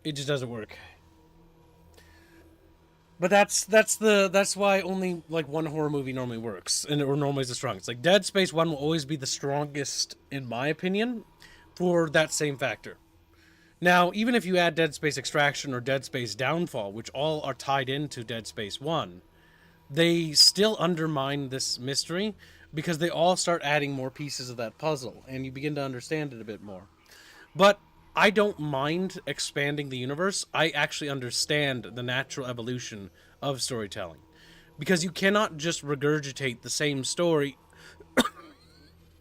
it just doesn't work. But that's why only like one horror movie normally works, and or normally is the strongest. Like Dead Space 1 will always be the strongest in my opinion, for that same factor. Now, even if you add Dead Space Extraction or Dead Space Downfall, which all are tied into Dead Space 1, they still undermine this mystery because they all start adding more pieces of that puzzle, and you begin to understand it a bit more. But I don't mind expanding the universe. I actually understand the natural evolution of storytelling. Because you cannot just regurgitate the same story.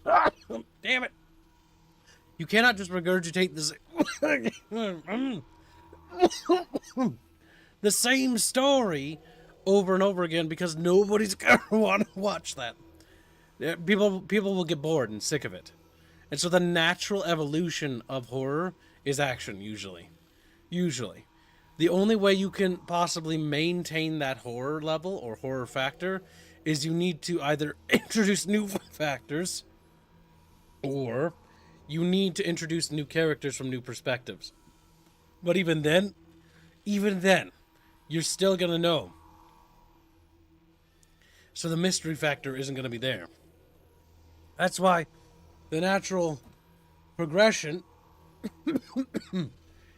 Damn it. You cannot just regurgitate the same story over and over again because nobody's going to want to watch that. People will get bored and sick of it. And so the natural evolution of horror is action, usually. Usually. The only way you can possibly maintain that horror level or horror factor is you need to either introduce new factors or you need to introduce new characters from new perspectives. But even then, you're still going to know. So the mystery factor isn't going to be there. That's why the natural progression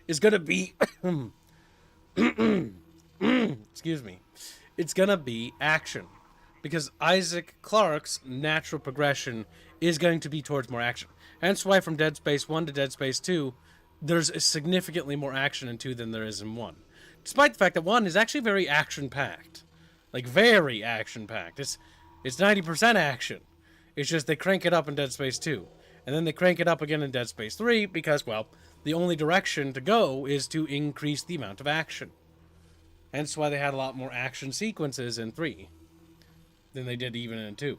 is going to be... excuse me. It's going to be action. Because Isaac Clarke's natural progression is going to be towards more action. Hence why from Dead Space 1 to Dead Space 2, there's significantly more action in 2 than there is in 1. Despite the fact that 1 is actually very action-packed. Like, very action-packed. It's 90% action. It's just they crank it up in Dead Space 2. And then they crank it up again in Dead Space 3 because, well, the only direction to go is to increase the amount of action. Hence why they had a lot more action sequences in 3 than they did even in 2.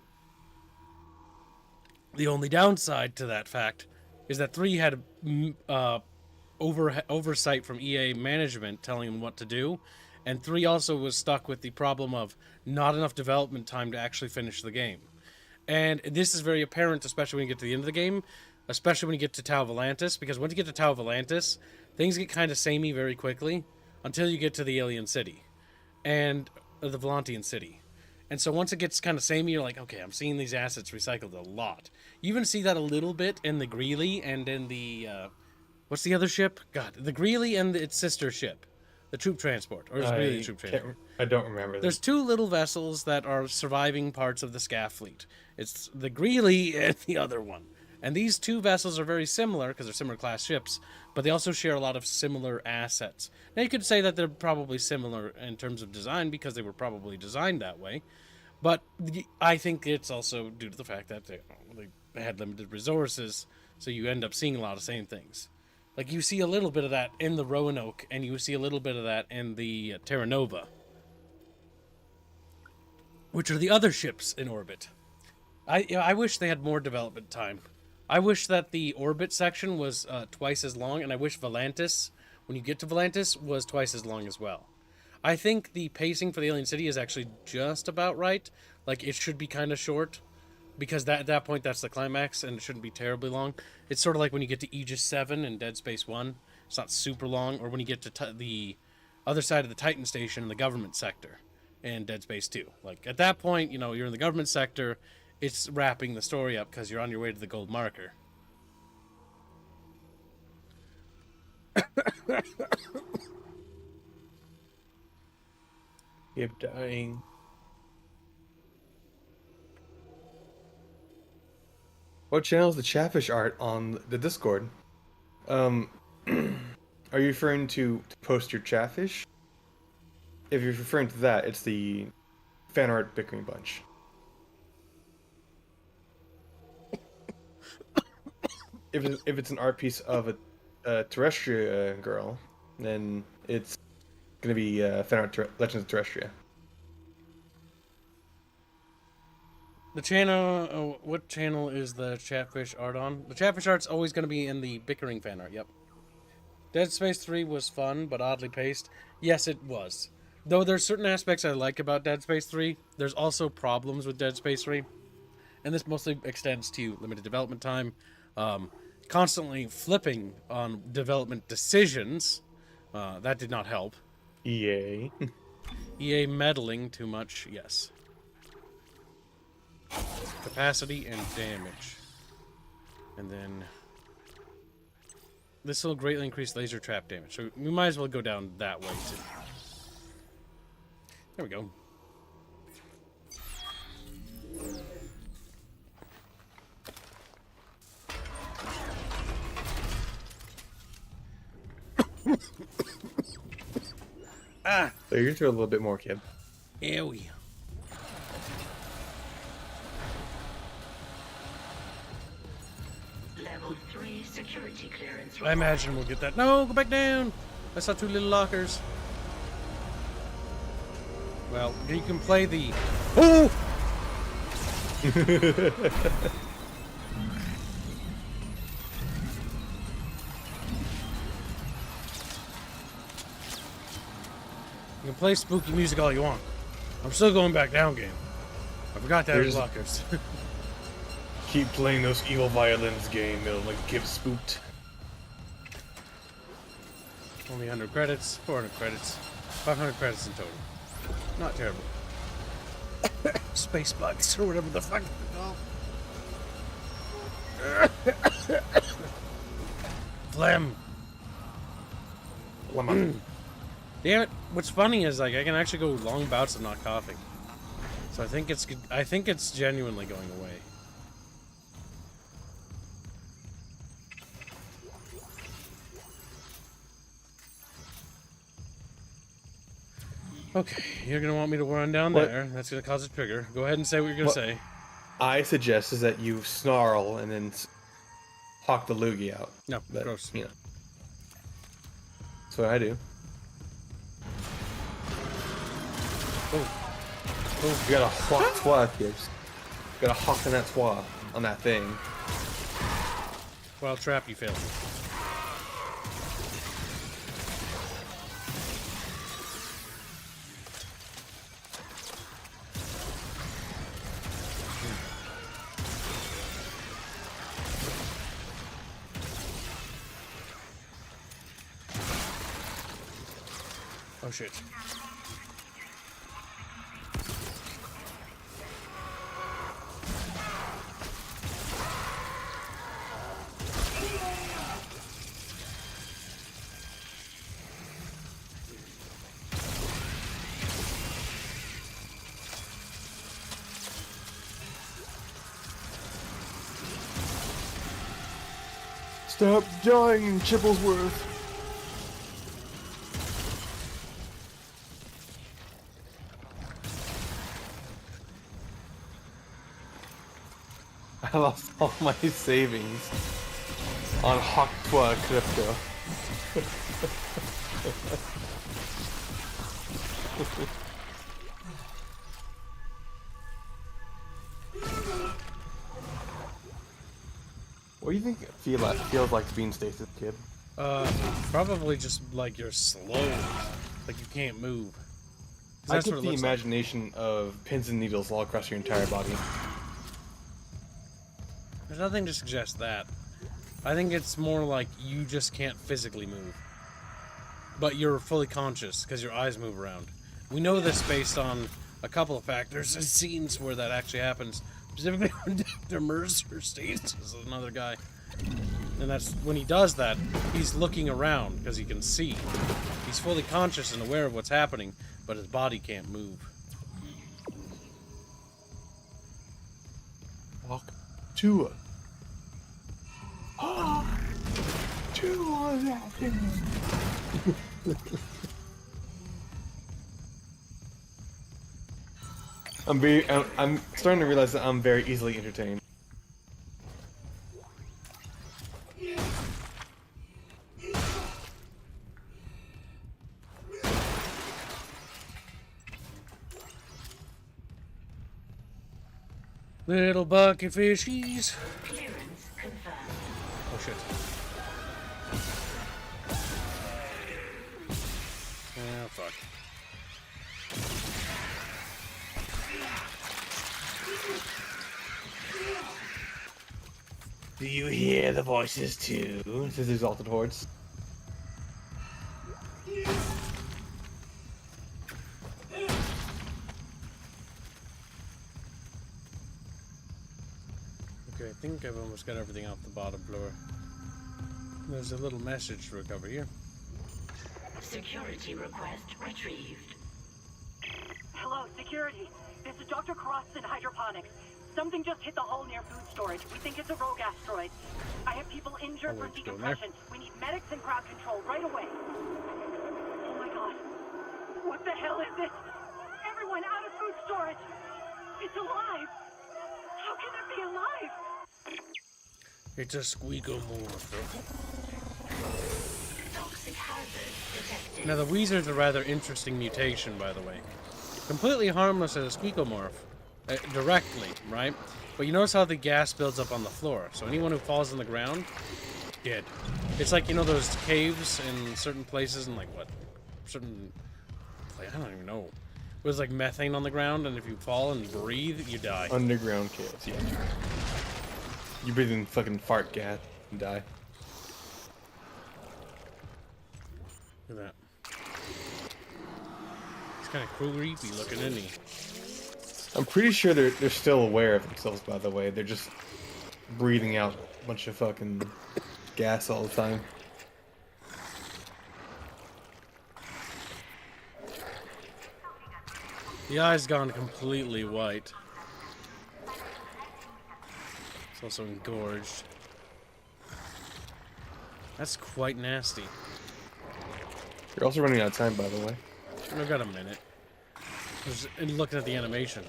The only downside to that fact is that 3 had oversight from EA management telling them what to do, and 3 also was stuck with the problem of not enough development time to actually finish the game. And this is very apparent, especially when you get to the end of the game, especially when you get to Tau Volantis, because once you get to Tau Volantis, things get kind of samey very quickly until you get to the alien city, and the Volantian city. And so once it gets kind of samey, you're like, okay, I'm seeing these assets recycled a lot. You even see that a little bit in the Greeley and in the, what's the other ship? God, the Greeley and its sister ship. The troop transport. Or is Greeley the troop transport? I don't remember. There's 2 little vessels that are surviving parts of the SCAF fleet. It's the Greeley and the other one. And these 2 vessels are very similar because they're similar class ships, but they also share a lot of similar assets. Now you could say that they're probably similar in terms of design because they were probably designed that way, but I think it's also due to the fact that they had limited resources, so you end up seeing a lot of same things. Like you see a little bit of that in the Roanoke, and you see a little bit of that in the Terra Nova. which are the other ships in orbit. I wish they had more development time. I wish that the orbit section was twice as long, and I wish Volantis, when you get to Volantis, was twice as long as well. I think the pacing for the Alien City is actually just about right. Like, it should be kind of short, because at that point, that's the climax, and it shouldn't be terribly long. It's sort of like when you get to Aegis 7 and Dead Space 1. It's not super long, or when you get to the other side of the Titan station in the government sector in Dead Space 2. Like, at that point, you know, you're in the government sector, it's wrapping the story up because you're on your way to the gold marker. Keep dying. What channel is the Chatfish art on the Discord? Are you referring to post your Chatfish? If you're referring to that, it's the fan art Bickering bunch. If it's an art piece of a Terrestria girl, then it's gonna be fan art Legends of Terrestria. The channel, what channel is the Chatfish art on? The Chatfish art's always going to be in the Bickering fan art, yep. Dead Space 3 was fun, but oddly paced. Yes, it was. Though there's certain aspects I like about Dead Space 3, there's also problems with Dead Space 3. And this mostly extends to limited development time, constantly flipping on development decisions. That did not help. EA. EA meddling too much, yes. Capacity and damage. And then this will greatly increase laser trap damage. So we might as well go down that way too. There we go. Ah! So you're through a little bit more, kid. Here we. Level 3 security clearance. I imagine we'll get that. No, go back down! I saw two little lockers. Well, you can play the... Oh! You can play spooky music all you want. I'm still going back down, game. I forgot to have lockers. Keep playing those evil violins game, it'll like get spooked. Only 100 credits, 400 credits, 500 credits in total. Not terrible. Space bugs, or whatever the fuck they're called. Phlegm. Lemon. Damn it! What's funny is like I can actually go long bouts of not coughing, so I think it's genuinely going away. Okay, you're gonna want me to run down there. That's gonna cause a trigger. Go ahead and say what you're gonna say. I suggest is that you snarl and then hawk the loogie out. No, but, gross. You know, that's what I do. Oh, you got a hawk twa, kids. You got a hawk on that twa on that thing. Well, trap, you failed. Oh shit. Stop dying, Chipplesworth. I lost all my savings on Hawk Twa crypto. What do you think feels like being Stasis Kid? Probably just like you're slow, like you can't move. 'Cause I that's get what it the looks like. imagination of pins and needles all across your entire body. There's nothing to suggest that. I think it's more like you just can't physically move. But you're fully conscious because your eyes move around. We know this based on a couple of factors and scenes where that actually happens. Specifically when Dr. Mercer stays as another guy. And that's when he does that, he's looking around because he can see. He's fully conscious and aware of what's happening, but his body can't move. Walk to it. I'm starting to realize that I'm very easily entertained. Little bucket fishies. Clearance confirmed. Oh shit. Oh fuck. Do you hear the voices too? This is Exalted Hordes. Okay, I think I've almost got everything off the bottom floor. There's a little message to recover here. Security request retrieved. Hello, security. This is Dr. Cross in hydroponics. Something just hit the hull near food storage. We think it's a rogue asteroid. I have people injured from decompression. We need medics and crowd control right away. Oh my god. What the hell is this? Everyone out of food storage! It's alive! How can it be alive? It's a SQEKMORPHS. Toxic hazard detected. Now the Weezer's a rather interesting mutation, by the way. Completely harmless as a SQEKMORPH. Directly, right? But you notice how the gas builds up on the floor. So anyone who falls on the ground, dead. It's like, you know, those caves in certain places and like what? Certain, like, I don't even know. There's like methane on the ground, and if you fall and breathe, you die. Underground caves, yeah. You breathe in fucking fart gas and die. Look at that. It's kind of creepy looking, isn't he? I'm pretty sure they're still aware of themselves, by the way. They're just breathing out a bunch of fucking gas all the time. The eye's gone completely white. It's also engorged. That's quite nasty. You're also running out of time, by the way. I've got a minute. Just looking at the animation.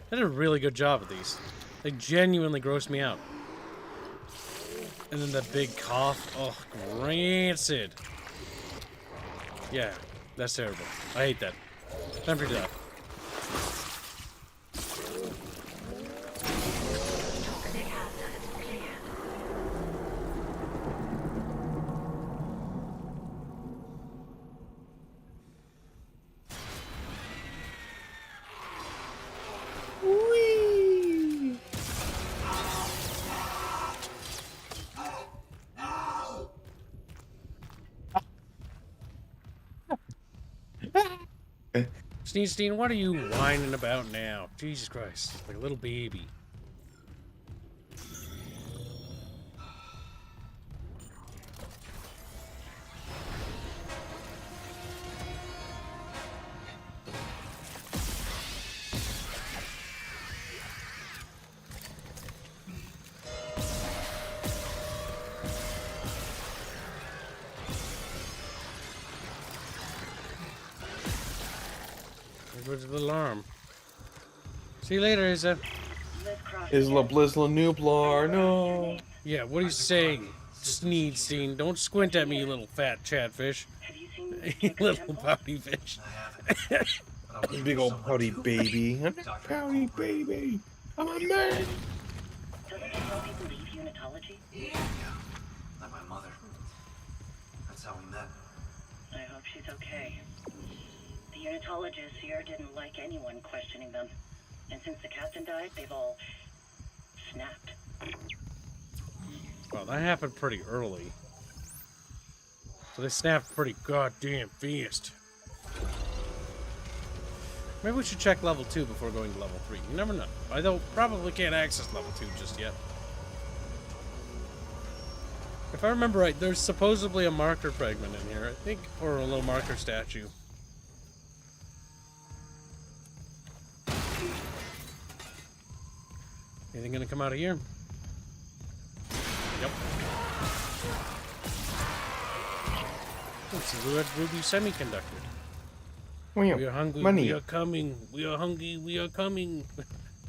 They did a really good job of these. They genuinely gross me out. And then that big cough. Oh, rancid. Yeah, that's terrible. I hate that. Time for you to die. Steen, what are you whining about now? Jesus Christ, like a little baby. Where's the alarm? See you later, Isa. Isla Blizzla Nublar, no. Yeah, what are you saying, Steen? Don't squint at me, you little fat chatfish. You little pouty fish. Big old pouty baby. I'm a pouty baby. I'm a man. Doesn't it help people leave you in a unitology? Yeah, like my mother. That's how we met. I hope she's okay. The unitologists here didn't like anyone questioning them. And since the captain died, they've all snapped. Well, that happened pretty early. So they snapped pretty goddamn fast. Maybe we should check level 2 before going to level 3. You never know. I don't probably can't access level 2 just yet. If I remember right, there's supposedly a marker fragment in here, I think, or a little marker statue. Anything gonna come out of here? Yep. It's a red ruby semiconductor. We are hungry, Money. we are coming. We are hungry, we are coming.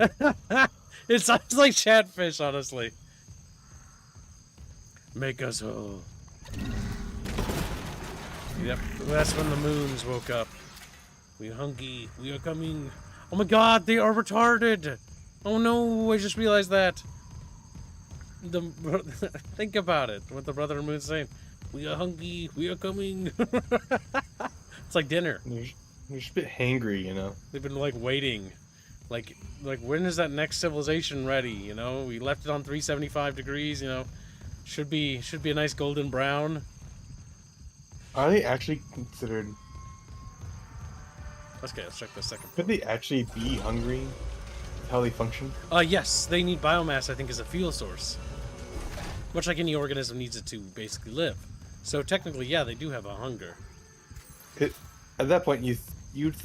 It sounds like Chatfish, honestly. Make us whole. Yep, that's when the moons woke up. We are hungry, we are coming. Oh my god, they are retarded! Oh no, I just realized that. Think about it, what the Brother Moon's saying. We are hungry, we are coming. It's like dinner. You're just a bit hangry, you know. They've been like waiting. Like when is that next civilization ready, you know? We left it on 375 degrees, you know. Should be a nice golden brown. Are they actually considered... Okay, let's check the second. Could they actually be hungry? How they function? Yes, they need biomass, I think, as a fuel source. Much like any organism needs it to basically live. So technically, yeah, they do have a hunger. At that point, you'd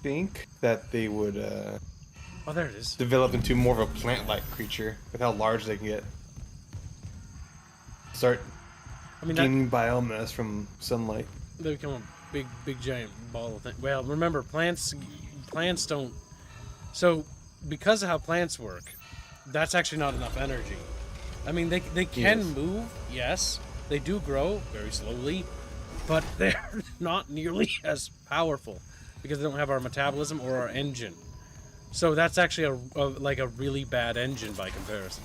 think that they would Oh, there it is. develop into more of a plant-like creature with how large they can get. Start gaining biomass from sunlight. They become a big giant ball of thing. Well, remember, plants don't. So, because of how plants work, that's actually not enough energy. I mean, they can move, yes. They do grow very slowly, but they're not nearly as powerful because they don't have our metabolism or our engine. So that's actually like a really bad engine by comparison.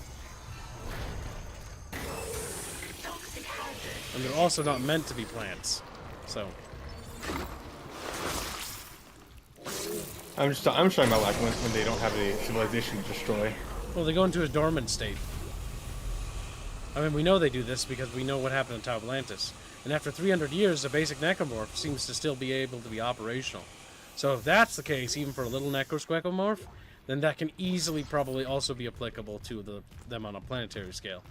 And they're also not meant to be plants. So I'm just talking about like when they don't have a civilization to destroy. well, they go into a dormant state. I mean, we know they do this because we know what happened in Tau Atlantis. And after 300 years, the basic necromorph seems to still be able to be operational. So if that's the case, even for a little SQEKMORPH, then that can easily probably also be applicable to them on a planetary scale.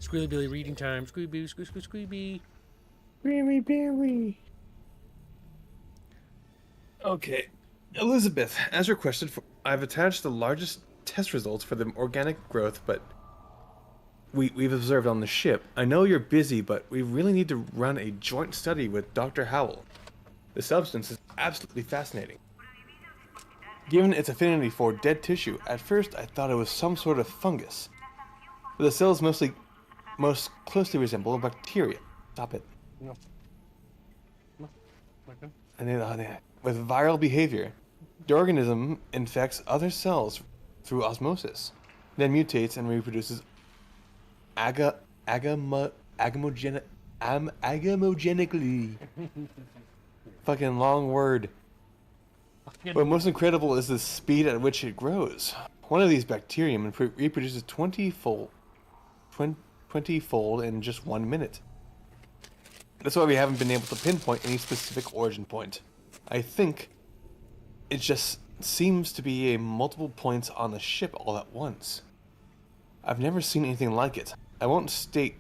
Squealy Billy reading time. Squeeby, squeeby. Berry. Okay. Elizabeth, as requested, I've attached the largest test results for the organic growth, but we've observed on the ship. I know you're busy, but we really need to run a joint study with Dr. Howell. The substance is absolutely fascinating. Given its affinity for dead tissue, at first I thought it was some sort of fungus, but the cells most closely resemble a bacteria. Stop it. No. Okay. And then, with viral behavior, the organism infects other cells through osmosis, then mutates and reproduces agamogenically. Fucking long word. But most incredible is the speed at which it grows. One of these bacterium reproduces 20-fold in just 1 minute. That's why we haven't been able to pinpoint any specific origin point. I think it just seems to be multiple points on the ship all at once. I've never seen anything like it. I won't stake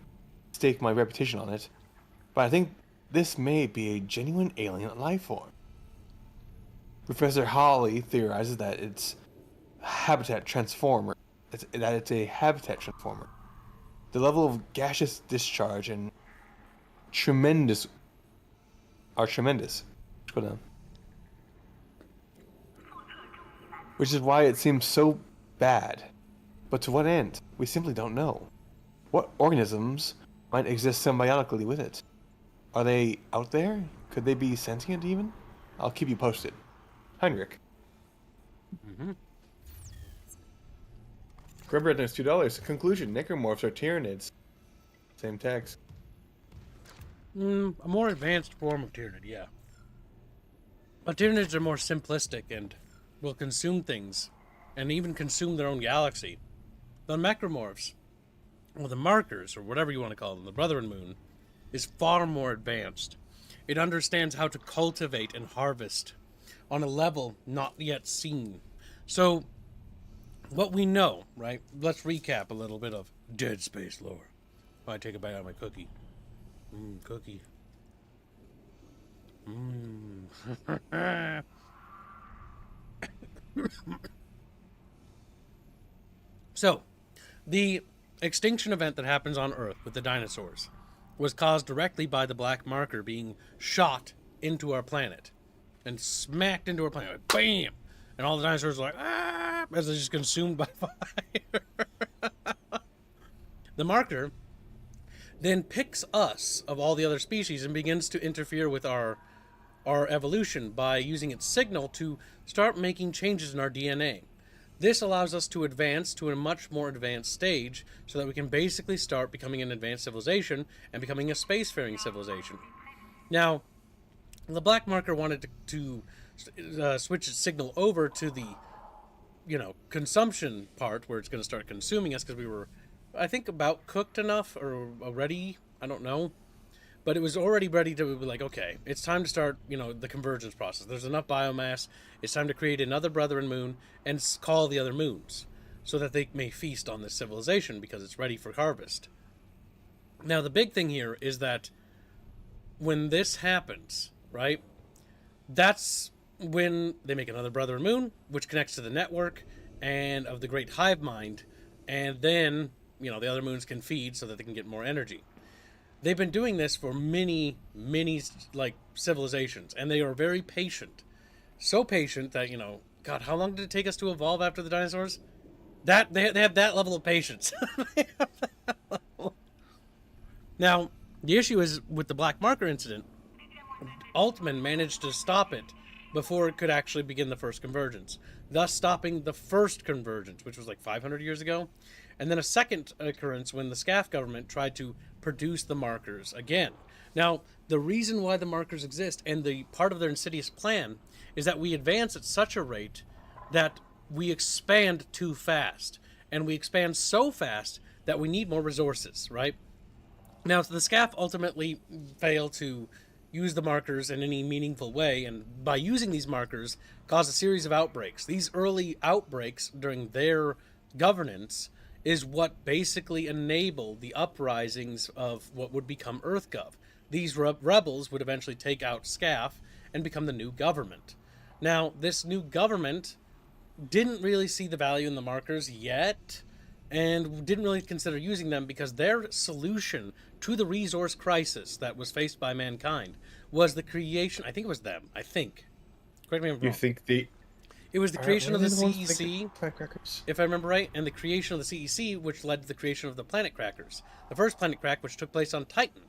my reputation on it, but I think this may be a genuine alien life form. Professor Hawley theorizes that it's a habitat transformer. It's a habitat transformer. The level of gaseous discharge and tremendous. Go down. Which is why it seems so bad. But to what end? We simply don't know. What organisms might exist symbiotically with it? Are they out there? Could they be sentient even? I'll keep you posted. Heinrich. Grub Redness $2. Conclusion: necromorphs are Tyranids. Same tags. A more advanced form of Tyranid, yeah. But Tyranids are more simplistic and will consume things, and even consume their own galaxy. The Necromorphs, or the Markers, or whatever you want to call them, the Brethren Moon, is far more advanced. It understands how to cultivate and harvest on a level not yet seen. So, what we know, right? Let's recap a little bit of Dead Space lore. I take a bite out of my cookie. Cookie. So, the extinction event that happens on Earth with the dinosaurs was caused directly by the black marker being shot into our planet and smacked into our planet. Like, bam! And all the dinosaurs are like, ah! As they're just consumed by fire. The marker then picks us of all the other species and begins to interfere with our evolution by using its signal to start making changes in our DNA. This allows us to advance to a much more advanced stage so that we can basically start becoming an advanced civilization and becoming a spacefaring civilization. Now, the black marker wanted to switch its signal over to the, consumption part where it's going to start consuming us because we were, I think, about cooked enough or ready. I don't know. But it was already ready to be like, okay, it's time to start, the convergence process. There's enough biomass. It's time to create another Brethren Moon and call the other moons so that they may feast on this civilization because it's ready for harvest. Now, the big thing here is that when this happens, right, that's when they make another Brethren Moon, which connects to the network and of the Great Hive Mind, and then, the other moons can feed so that they can get more energy. They've been doing this for many, civilizations, and they are very patient. So patient that, God, how long did it take us to evolve after the dinosaurs? They have that level of patience. Now, the issue is with the black marker incident, Altman managed to stop it before it could actually begin the first convergence, thus stopping the first convergence, which was 500 years ago. And then a second occurrence when the SCAF government tried to produce the markers again. Now, the reason why the markers exist and the part of their insidious plan is that we advance at such a rate that we expand too fast. And we expand so fast that we need more resources, right? Now, the SCAF ultimately fail to use the markers in any meaningful way, and by using these markers, cause a series of outbreaks. These early outbreaks during their governance is what basically enabled the uprisings of what would become EarthGov. These rebels would eventually take out SCAF and become the new government. Now, this new government didn't really see the value in the markers yet, and didn't really consider using them because their solution to the resource crisis that was faced by mankind was the creation, I think it was them, correct me if I'm wrong. You think it was the creation of the CEC, if I remember right, and the creation of the CEC, which led to the creation of the planet crackers. The first planet crack, which took place on Titan.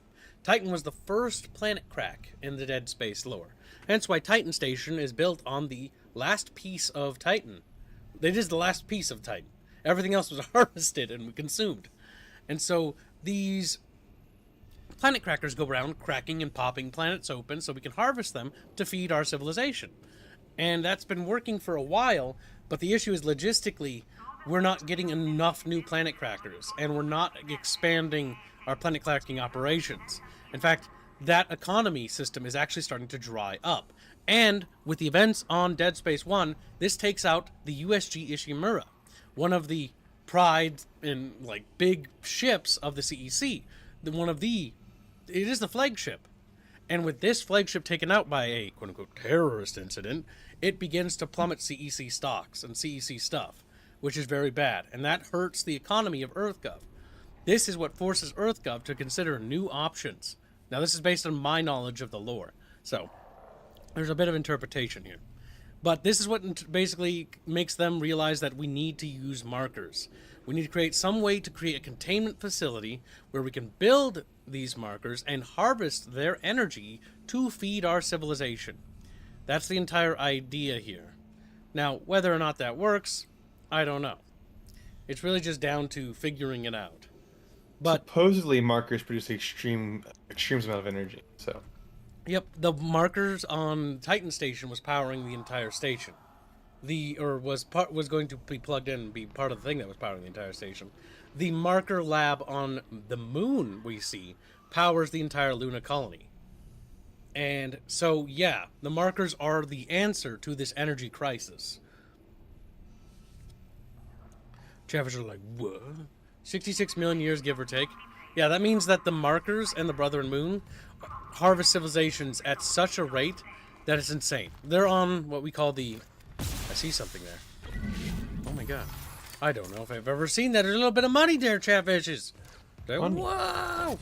Titan was the first planet crack in the Dead Space lore. Hence why Titan Station is built on the last piece of Titan. It is the last piece of Titan. Everything else was harvested and consumed. And so these planet crackers go around cracking and popping planets open so we can harvest them to feed our civilization. And that's been working for a while, but the issue is logistically, we're not getting enough new planet crackers, and we're not expanding our planet cracking operations. In fact, that economy system is actually starting to dry up. And with the events on Dead Space 1, this takes out the USG Ishimura, one of the pride and big ships of the CEC. It is the flagship. And with this flagship taken out by a quote-unquote terrorist incident, it begins to plummet CEC stocks and CEC stuff, which is very bad. And that hurts the economy of EarthGov. This is what forces EarthGov to consider new options. Now, this is based on my knowledge of the lore. So, there's a bit of interpretation here. But this is what basically makes them realize that we need to use markers. We need to create some way to create a containment facility where we can build these markers and harvest their energy to feed our civilization. That's the entire idea here. Now, whether or not that works, I don't know. It's really just down to figuring it out. But supposedly markers produce extreme amount of energy, so... Yep, the markers on Titan Station was powering the entire station. Was going to be plugged in and be part of the thing that was powering the entire station. The marker lab on the moon we see powers the entire Luna colony. And so, yeah, the markers are the answer to this energy crisis. Chatfish are like, what? 66 million years, give or take. Yeah, that means that the markers and the Brother and Moon harvest civilizations at such a rate that it's insane. They're on what we call the... I see something there. Oh my god. I don't know if I've ever seen that. There's a little bit of money there, Chatfishes. Whoa!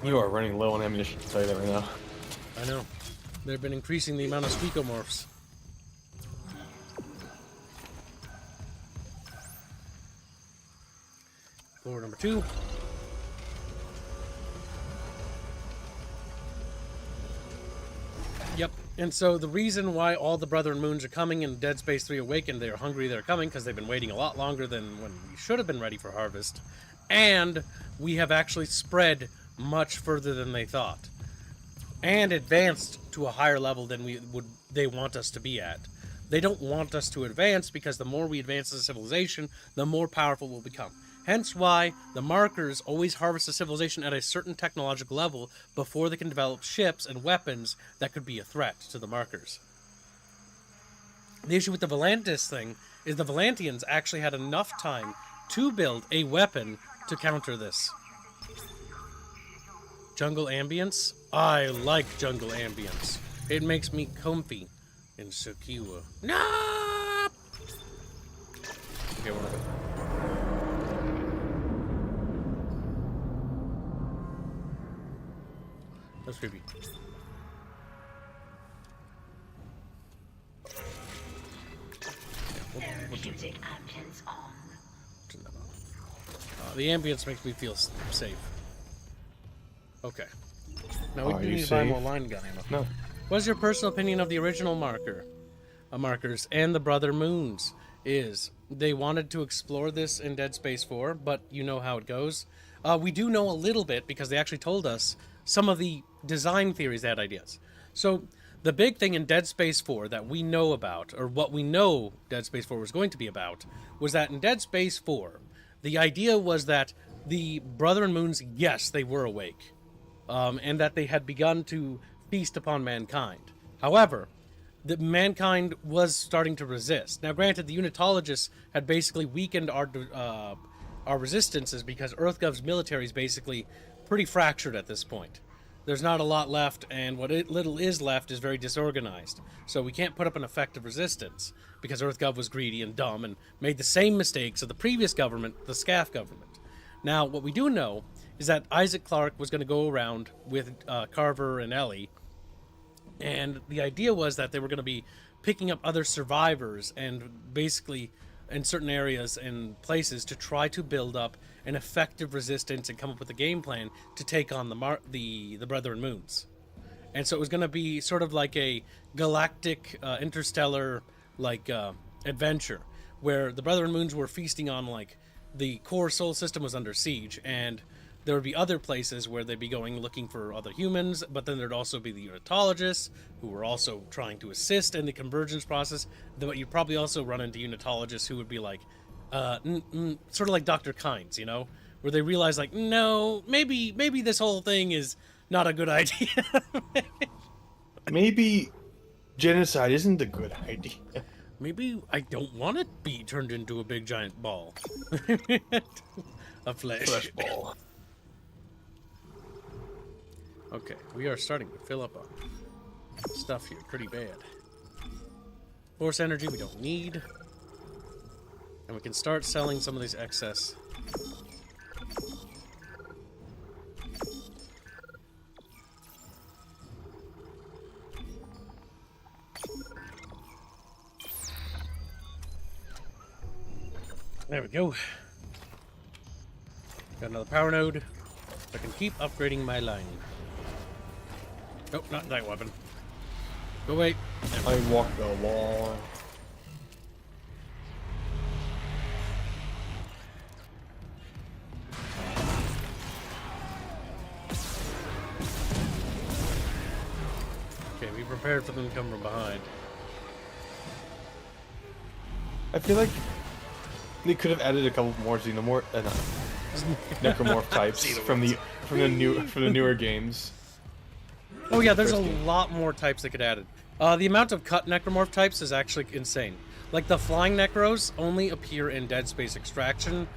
You are running low on ammunition, I'll tell you that right now. I know. They've been increasing the amount of SQEKMORPHS. Floor number 2. Yep. And so the reason why all the Brother and Moons are coming and Dead Space 3 Awakened, they're hungry, they're coming, because they've been waiting a lot longer than when we should have been ready for harvest. And we have actually spread much further than they thought. And advanced to a higher level than they want us to be at. They don't want us to advance because the more we advance as a civilization, the more powerful we'll become. Hence why the markers always harvest a civilization at a certain technological level before they can develop ships and weapons that could be a threat to the markers. The issue with the Volantis thing is the Volantians actually had enough time to build a weapon to counter this. Jungle ambience? I like jungle ambience. It makes me comfy and secure. No! Okay, we're not. That's creepy. Therapeutic ambience on. The ambience makes me feel safe. Okay. Now we Are do you need to buy safe? more line gun ammo. No. What's your personal opinion of the original markers and the Brother Moons? Is they wanted to explore this in Dead Space 4, but you know how it goes. We do know a little bit because they actually told us some of the design theories they had ideas. So the big thing in Dead Space 4 that we know about, or what we know Dead Space 4 was going to be about, was that in Dead Space 4, the idea was that the Brother and Moons, yes, they were awake, and that they had begun to feast upon mankind. However, the mankind was starting to resist. Now, granted, the Unitologists had basically weakened our resistances because EarthGov's military is basically pretty fractured at this point. There's not a lot left, and what little is left is very disorganized. So we can't put up an effective resistance because EarthGov was greedy and dumb and made the same mistakes of the previous government, the SCAF government. Now, what we do know is that Isaac Clarke was going to go around with Carver and Ellie, and the idea was that they were going to be picking up other survivors and basically in certain areas and places to try to build up an effective resistance and come up with a game plan to take on the Brother and Moons. And so it was going to be sort of like a galactic, interstellar adventure where the Brother and Moons were feasting on the core solar system was under siege, and there would be other places where they'd be going looking for other humans, but then there'd also be the Unitologists, who were also trying to assist in the convergence process. But you'd probably also run into Unitologists who would be sort of like Dr. Kynes, where they realize, no, maybe this whole thing is not a good idea. Maybe genocide isn't a good idea. Maybe I don't want to be turned into a big giant ball. A flesh ball. Okay, we are starting to fill up on stuff here pretty bad. Force energy we don't need. And we can start selling some of these excess. There we go. Got another power node. I can keep upgrading my line. Nope, not that weapon. Go wait. I walk the wall. Okay, be prepared for them to come from behind. I feel like they could have added a couple more necromorph types from the newer games. Oh yeah, there's a lot more types that could add it. The amount of cut necromorph types is actually insane. Like the flying necros only appear in Dead Space Extraction.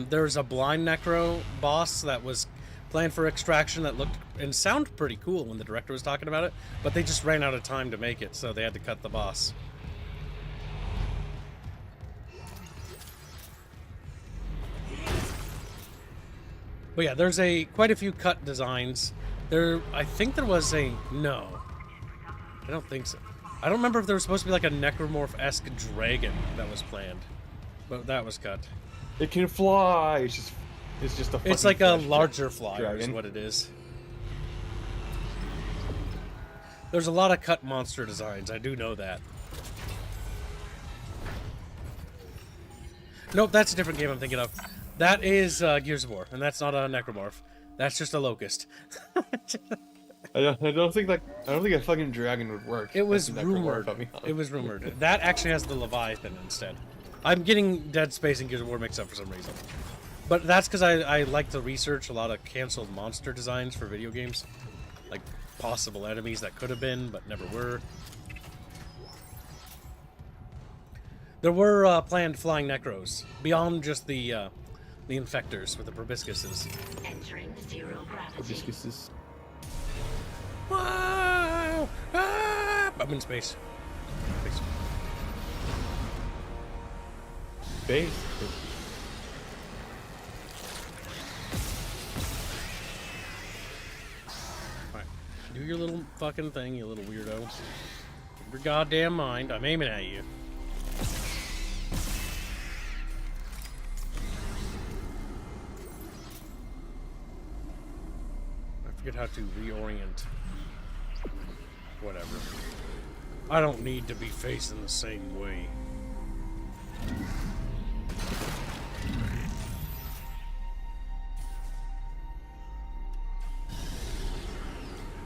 There's a blind necro boss that was planned for Extraction that looked and sounded pretty cool when the director was talking about it, but they just ran out of time to make it, so they had to cut the boss. But yeah, there's quite a few cut designs. I think there was no. I don't think so. I don't remember if there was supposed to be like a necromorph-esque dragon that was planned, but that was cut. It can fly. It's just a. It's like a larger flyer, is what it is. There's a lot of cut monster designs. I do know that. Nope, that's a different game I'm thinking of. That is Gears of War, and that's not a necromorph. That's just a locust. I don't think a fucking dragon would work. It was rumored. It was rumored. That actually has the Leviathan instead. I'm getting Dead Space and Gears of War mixed up for some reason. But that's because I like to research a lot of canceled monster designs for video games. Like possible enemies that could have been, but never were. There were planned flying necros, beyond just the infectors with the proboscises. Entering zero gravity. Proboscises. Wow! Ah! I'm in space. Space? Alright. Do your little fucking thing, you little weirdo. Keep your goddamn mind. I'm aiming at you. I forget how to reorient. Whatever. I don't need to be facing the same way.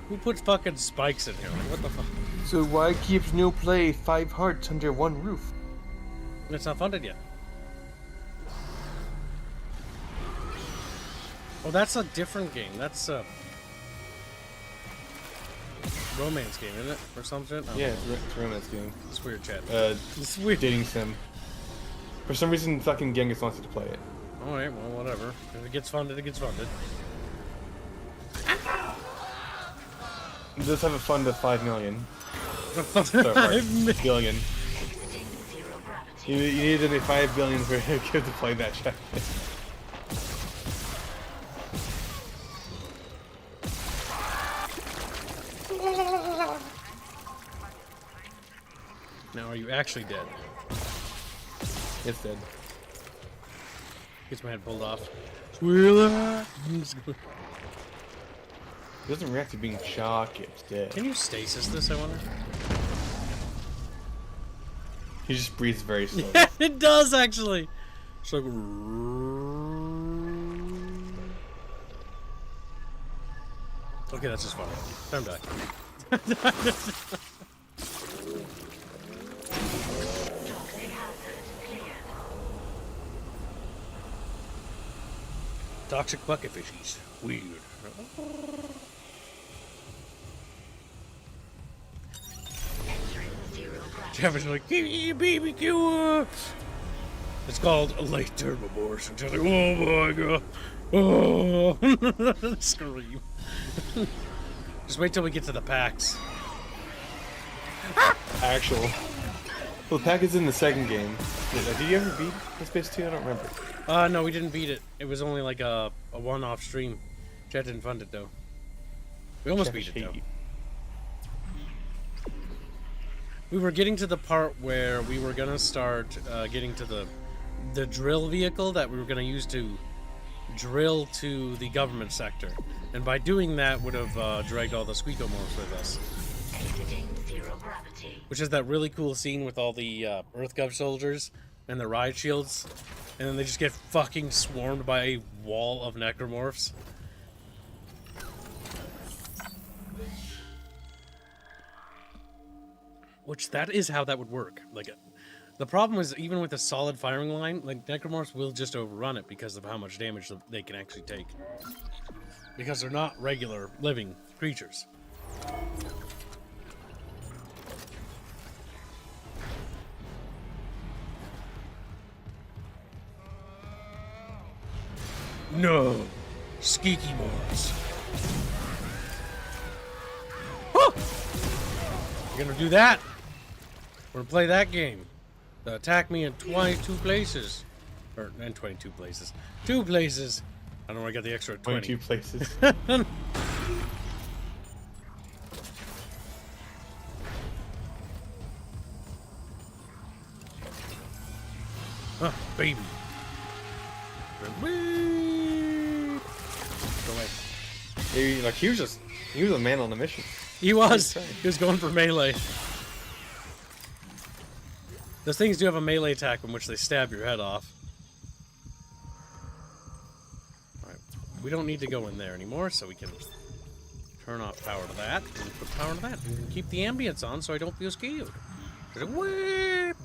Who puts fucking spikes in here? Like, what the fuck? So why keeps no play 5 hearts under one roof? It's not funded yet. Oh, that's a different game. That's a romance game, isn't it? Or something? Oh. Yeah, it's a romance game. It's weird, chat. It's weird. Dating sim. For some reason, fucking Genghis wants you to play it. Alright, well, whatever. If it gets funded, it gets funded. It does have a fund of 5 million. 5 billion. You need to be 5 billion for a kid to play that shit. Now, are you actually dead? It's dead. Gets my head pulled off. It doesn't react to being shocked, it's dead. Can you stasis this, I wonder? He just breathes very slowly. Yeah, it does, actually! It's like... Okay, that's just funny. Time to die. Toxic bucket fishies. Weird. Kevin's like, BBQ. It's called a late term abortion. Just like, oh my god. Oh. Scream. Just wait till we get to the packs. Actual. Well, the pack is in the second game. Did you ever beat Dead Space 2? I don't remember. No, we didn't beat it. It was only like a one-off stream. Chat didn't fund it though. We almost beat it though. We were getting to the part where we were gonna start getting to the drill vehicle that we were gonna use to drill to the government sector. And by doing that, would have dragged all the SQEKMORPHS with us. Which is that really cool scene with all the EarthGov soldiers and the riot shields. And then they just get fucking swarmed by a wall of necromorphs. Which, that is how that would work. Like, the problem is, even with a solid firing line, like, necromorphs will just overrun it because of how much damage they can actually take. Because they're not regular, living creatures. No! SQEKMORPHS. Oh! You're gonna do that? We're gonna play that game. Attack me in 22 places. Or, in 22 places. 2 places! I don't know where I got the extra 20. 22 places. Huh, baby. Whee! Go away. He was a man on a mission. He was going for melee. Those things do have a melee attack in which they stab your head off. Alright, we don't need to go in there anymore, so we can turn off power to that, and put power to that, and keep the ambience on so I don't feel scared. Good.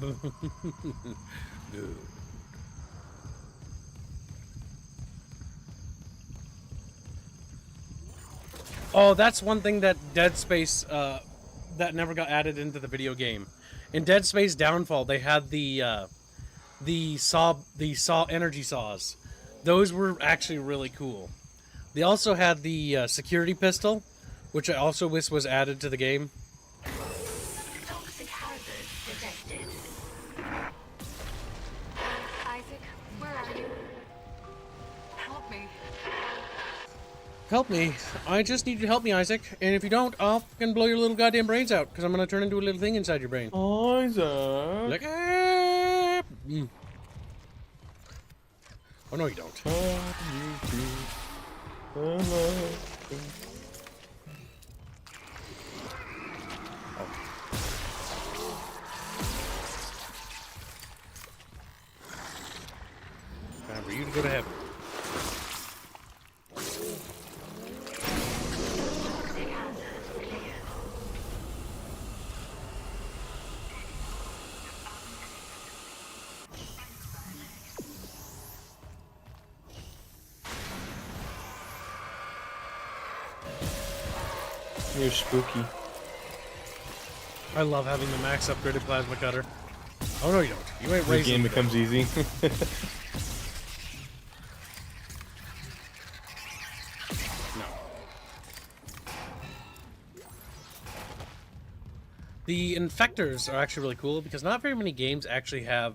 Oh, that's one thing that Dead Space, that never got added into the video game. In Dead Space Downfall, they had the saw energy saws. Those were actually really cool. They also had the security pistol, which I also wish was added to the game. Toxic hazard detected. Isaac, where are you? Help me. Help me. I just need you to help me, Isaac. And if you don't, I'll fucking blow your little goddamn brains out, because I'm going to turn into a little thing inside your brain. Isaac. Like, Oh, no, you don't. Time for you to go to heaven. You're spooky. I love having the max upgraded plasma cutter. Oh no, you don't. You ain't The raising game me. becomes easy. No. The infectors are actually really cool because not very many games actually have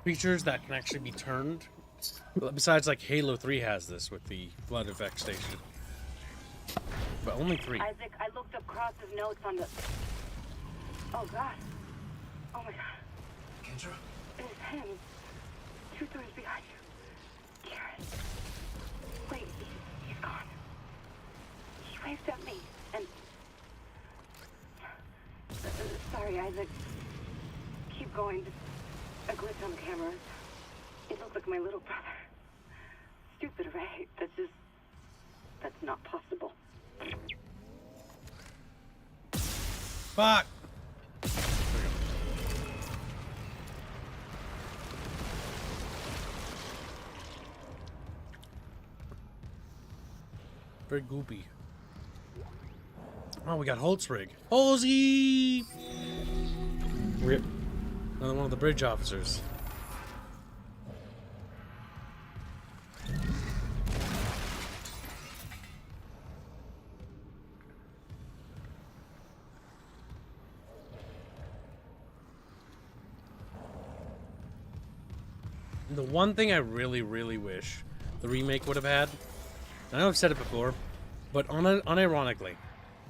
creatures that can actually be turned. Besides, like Halo 3 has this with the Flood Effect Station. But only 3. Isaac, I looked up Cross's notes on the... Oh, God. Oh, my God. Kendra? It's him. 2 doors behind you. Garrett. Wait, he's gone. He waved at me, and... Sorry, Isaac. Keep going. Just a glitch on camera. It looked like my little brother. Stupid, right? That's not possible. Fuck! Very goopy. Oh, we got Holtzrig. Halsey! Rip. Another one of the bridge officers. The one thing I really, really wish the remake would have had, I know I've said it before, but unironically,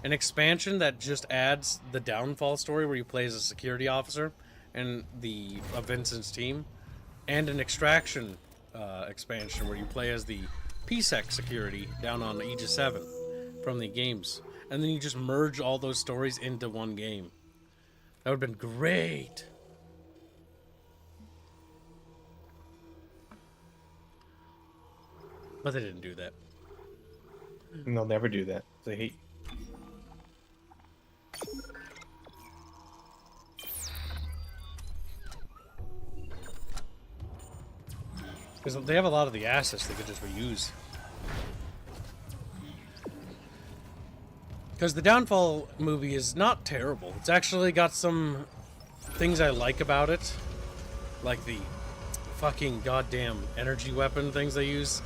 an expansion that just adds the Downfall story where you play as a security officer and of Vincent's team, and an Extraction expansion where you play as the PSEC security down on Aegis 7 from the games. And then you just merge all those stories into one game. That would have been great. But they didn't do that. And they'll never do that. They hate. Because they have a lot of the assets they could just reuse. Because the Downfall movie is not terrible. It's actually got some things I like about it. Like the fucking goddamn energy weapon things they use.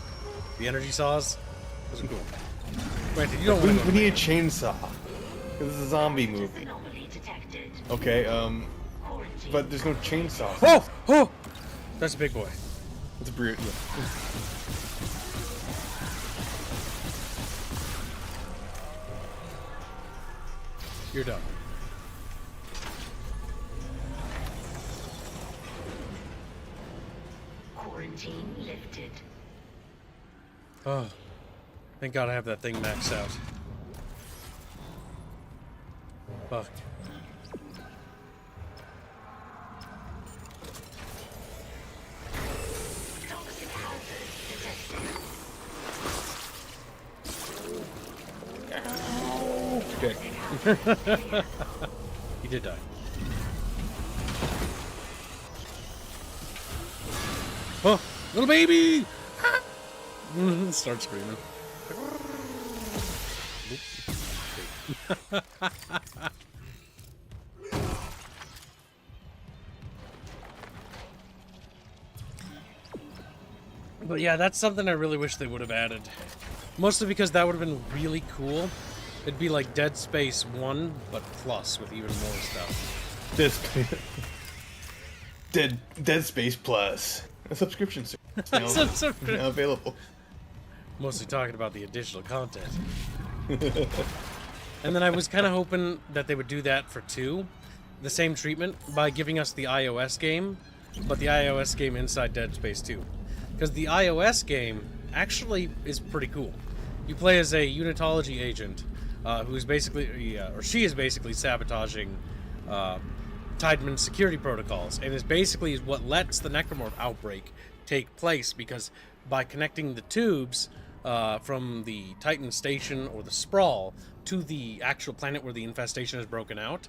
The energy saws. Those are cool. Granted, you don't want to we need a chainsaw. This is a zombie movie. Okay, but there's no chainsaw. Oh! Oh! That's a big boy. It's a brute. Yeah. You're done. Quarantine lifted. Oh. Thank God I have that thing maxed out. Fuck. Toxic hazard detected. Okay. He did die. Oh, little baby! Start screaming. But yeah, that's something I really wish they would have added. Mostly because that would have been really cool. It'd be like Dead Space 1, but plus with even more stuff. Dead Space Plus. A subscription service now available. Mostly talking about the additional content. And then I was kind of hoping that they would do that for 2. The same treatment by giving us the iOS game, but the iOS game inside Dead Space 2. Because the iOS game actually is pretty cool. You play as a unitology agent who's basically, or she is basically sabotaging Tideman's security protocols, and is basically what lets the Necromorph outbreak take place, because by connecting the tubes from the Titan station or the Sprawl to the actual planet where the infestation is broken out,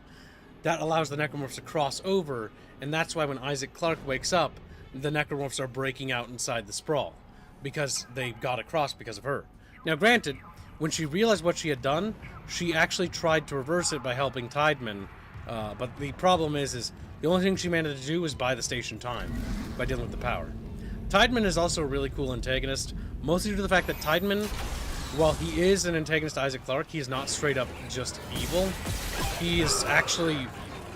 that allows the Necromorphs to cross over, and that's why when Isaac Clarke wakes up, the Necromorphs are breaking out inside the Sprawl, because they got across because of her. Now granted, when she realized what she had done, she actually tried to reverse it by helping Tideman, but the problem is the only thing she managed to do was buy the station time by dealing with the power. Tideman is also a really cool antagonist, mostly due to the fact that Tideman, while he is an antagonist to Isaac Clarke, he is not straight up just evil. He is actually,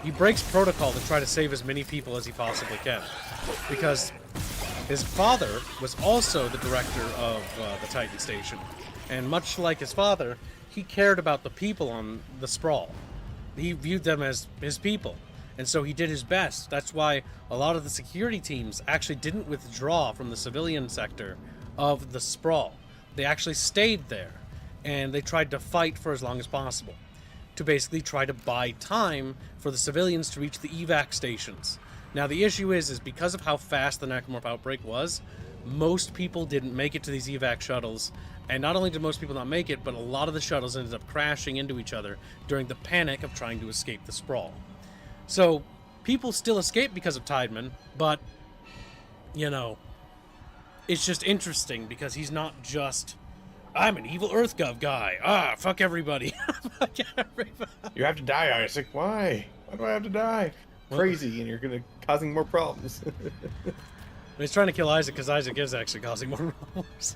he breaks protocol to try to save as many people as he possibly can. Because his father was also the director of the Titan station. And much like his father, he cared about the people on the Sprawl. He viewed them as his people. And so he did his best. That's why a lot of the security teams actually didn't withdraw from the civilian sector of the Sprawl. They actually stayed there, and they tried to fight for as long as possible to basically try to buy time for the civilians to reach the evac stations. Now the issue is because of how fast the Necromorph outbreak was, most people didn't make it to these evac shuttles, and not only did most people not make it, but a lot of the shuttles ended up crashing into each other during the panic of trying to escape the Sprawl. So people still escape because of Tideman, but, you know, it's just interesting because he's not just, I'm an evil EarthGov guy. Fuck everybody. Fuck everybody. You have to die, Isaac. Why? Why do I have to die? Crazy, and you're causing more problems. He's trying to kill Isaac because Isaac is actually causing more problems.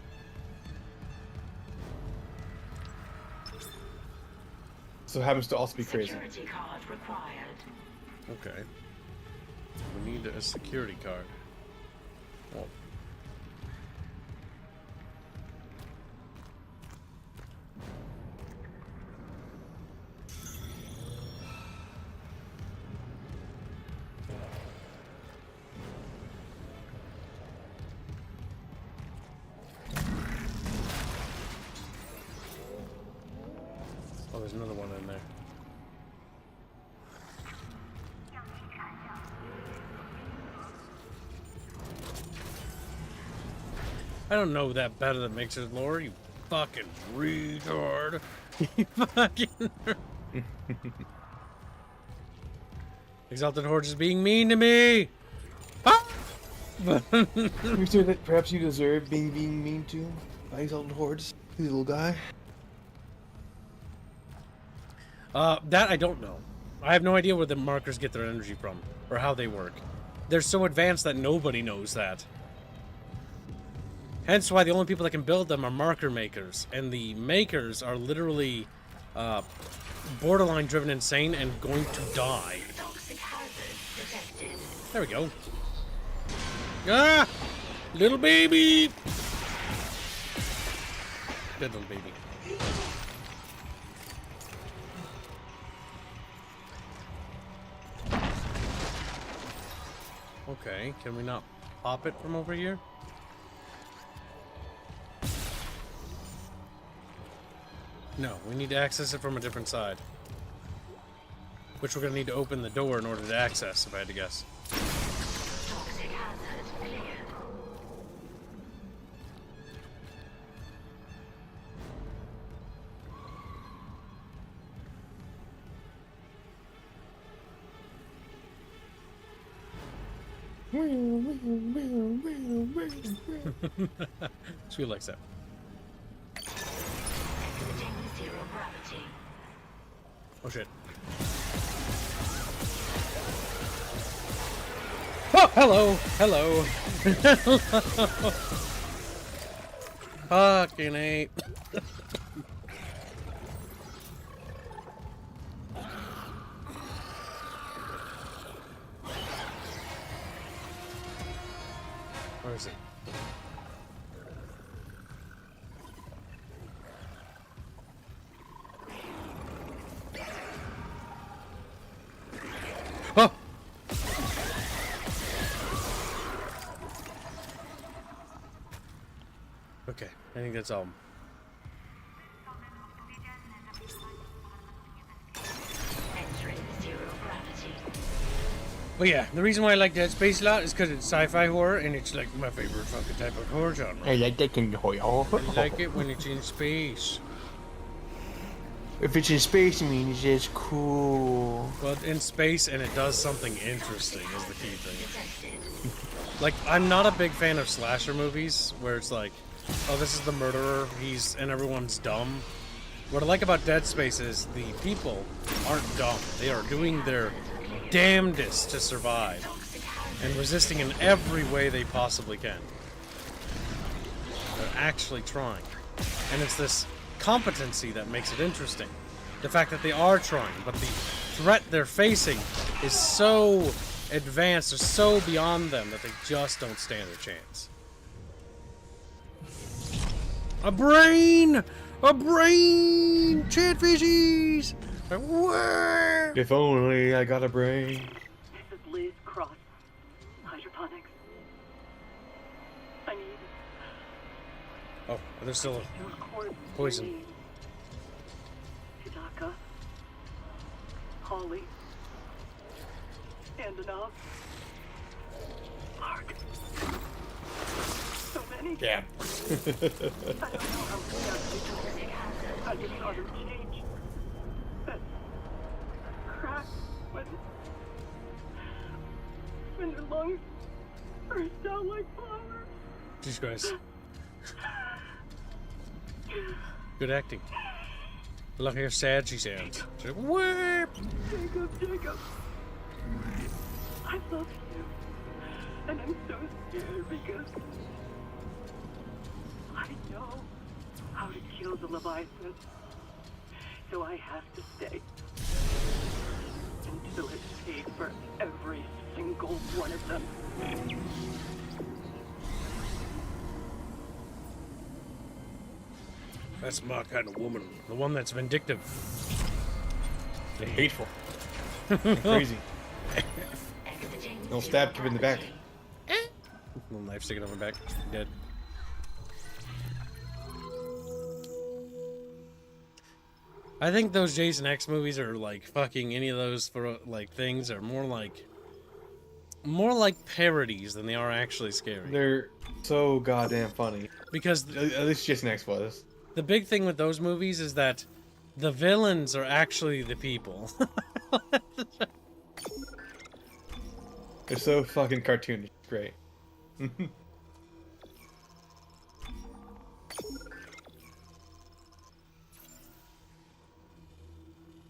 So it happens to also be crazy. Security card required. Okay. We need a security card. Well. there's another one in there. I don't know that better than Mixer's lore, you fucking retard. You fucking... Exalted Horde is being mean to me! Ah! You say that perhaps you deserve being mean to by Exalted Hordes, you little guy? That I don't know. I have no idea where the markers get their energy from, or how they work. They're so advanced that nobody knows that. Hence why the only people that can build them are marker makers, and the makers are literally borderline driven insane and going to die. There we go. Ah! Little baby! Dead little baby. Okay, can we not pop it from over here? No, we need to access it from a different side. Which we're going to need to open the door in order to access, if I had to guess. Toxic hazard cleared. Sweet likes that. Exiting zero gravity. Oh shit. Oh, hello! Hello! Fucking ape. Where is it? Oh! Okay, I think that's all. Entering zero gravity. But yeah, the reason why I like Dead Space a lot is because it's sci-fi horror, and it's like my favorite fucking type of horror genre. I like that kind of horror. I like it when it's in space. If it's in space, it means it's cool. Well, in space, and it does something interesting is the key thing. Like, I'm not a big fan of slasher movies where it's like, oh, this is the murderer, and everyone's dumb. What I like about Dead Space is the people aren't dumb. They are doing their damnedest to survive and resisting in every way they possibly can. They're actually trying. And it's this competency that makes it interesting. The fact that they are trying, but the threat they're facing is so advanced or so beyond them that they just don't stand a chance. A brain! A brain! Chatfishies! Where? If only I got a brain. This is Liz Cross. Hydroponics. I need Oh, there's still to record poison. Hidaka. Holly. And enough. Mark. So many. Yeah. I don't know how to I just saw them change. That crack when their lungs burst out like flowers. Jesus Christ. Good acting. Look how sad she sounds. She's like, "Whoop." Jacob. I love you. And I'm so scared because I know how to kill the Leviathan. So I have to stay. Until it's paid for every single one of them. That's my kind of woman. The one that's vindictive. And hateful. And crazy. No stab Kip in the back. Little knife sticking on my back. Dead. I think those Jason X movies are like fucking any of those for like things are more like parodies than they are actually scary. They're so goddamn funny. Because At least Jason X was. the big thing with those movies is that the villains are actually the people. They're so fucking cartoonish. Great.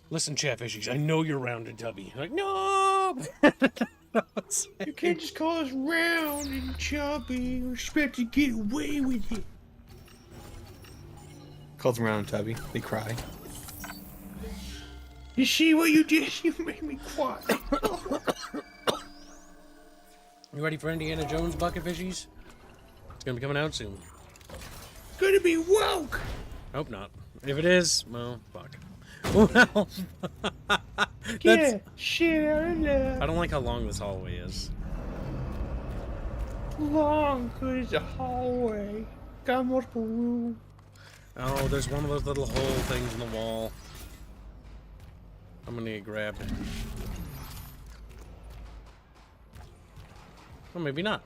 Listen, Chatfishies, I know you're round and tubby. Like, no! You can't just call us round and chubby. We're expect to get away with it. Calls them around and tubby. They cry. You see what you did? You made me cry. You ready for Indiana Jones Bucket Fishies? It's gonna be coming out soon. Gonna be woke. Hope not. If it is, well, fuck. Well, Get shit out of there. I don't like how long this hallway is. Long, cause it's a hallway. Got multiple rooms. Oh, there's one of those little hole things in the wall. I'm gonna get grabbed. Well, maybe not.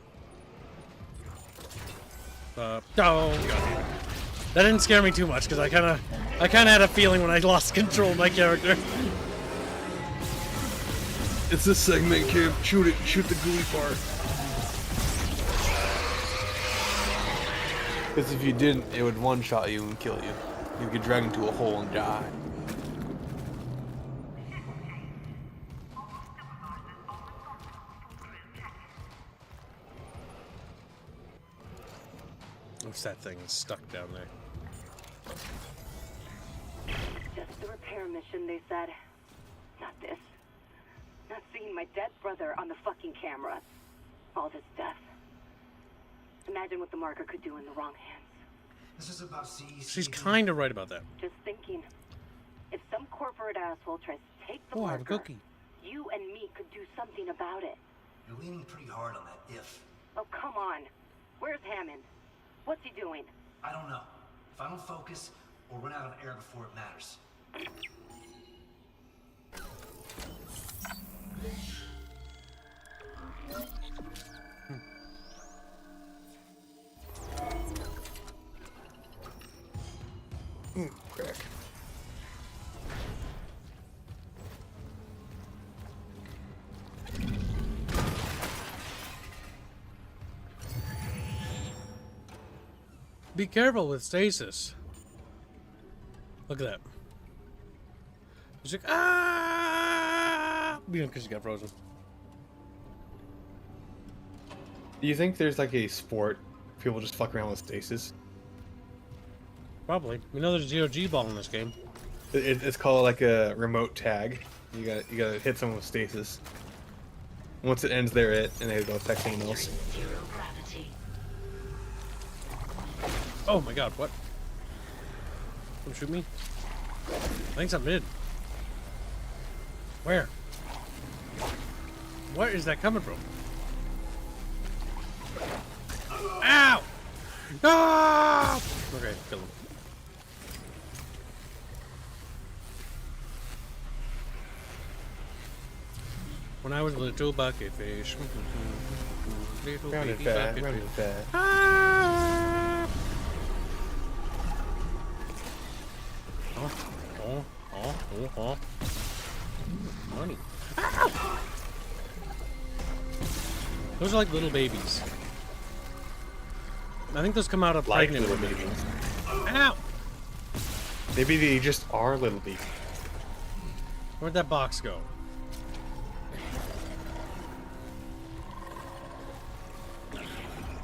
Oh, God. That didn't scare me too much because I kind of had a feeling when I lost control of my character. It's this segment, kid. Shoot it. Shoot the gooey part. Because if you didn't, it would one-shot you and kill you. You'd get dragged into a hole and die. What's that thing stuck down there? Just a repair mission, they said. Not this. Not seeing my dead brother on the fucking camera. All this death. Imagine what the marker could do in the wrong hands. This is about CEC. She's kind of right about that. Just thinking. If some corporate asshole tries to take the Oh, I have a marker, cookie. you and me could do something about it. You're leaning pretty hard on that if. Oh, come on. Where's Hammond? What's he doing? I don't know. If I don't focus, we'll run out of air before it matters. Crack. Be careful with stasis. Look at that. She's like, ah! Because she got frozen. Do you think there's like a sport people just fuck around with stasis? Probably. We know there's a zero-G ball in this game. It's called like a remote tag. You gotta hit someone with stasis. Once it ends, they're it, and they go attack someone else. Zero gravity. Oh my god, what? Don't shoot me. I think something did. Where? Where is that coming from? Ow! Ah! Okay, kill him. When I was a little bucket fish. Little Round and baby fat, bucket round fish. and fat. Ah! Oh. Money. Ow! Those are like little babies. I think those come out of Like pregnant little women. babies. Ow! Maybe they just are little babies. Where'd that box go?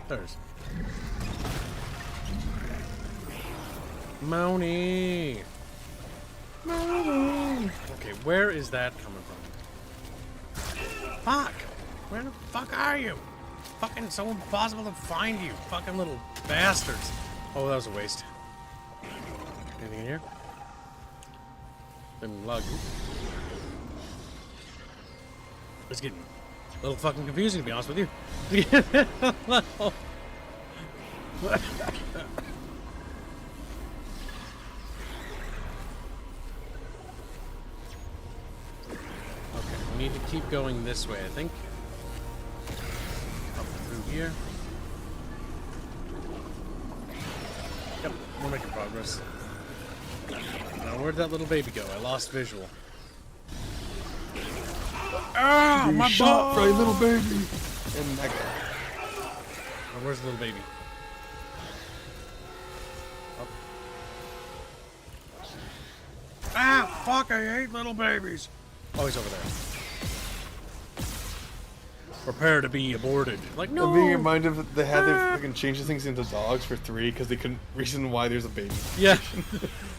There's Moni. Okay, where is that coming from? Fuck! Where the fuck are you? Fucking so impossible to find you, fucking little bastards. Oh, that was a waste. Anything in here? Been lugged. It's getting a little fucking confusing, to be honest with you. need to keep going this way, I think. Up through here. Yep, we're making progress. Now, where'd that little baby go? I lost visual. Ah, You my shot ball! for a little baby. And that guy. Oh, where's the little baby? Up. Ah, fuck! I hate little babies. Oh, he's over there. Prepare to be aborted. Like, no. I'm being reminded that they had to fucking change the things into dogs for 3 because they couldn't reason why there's a baby. Yeah,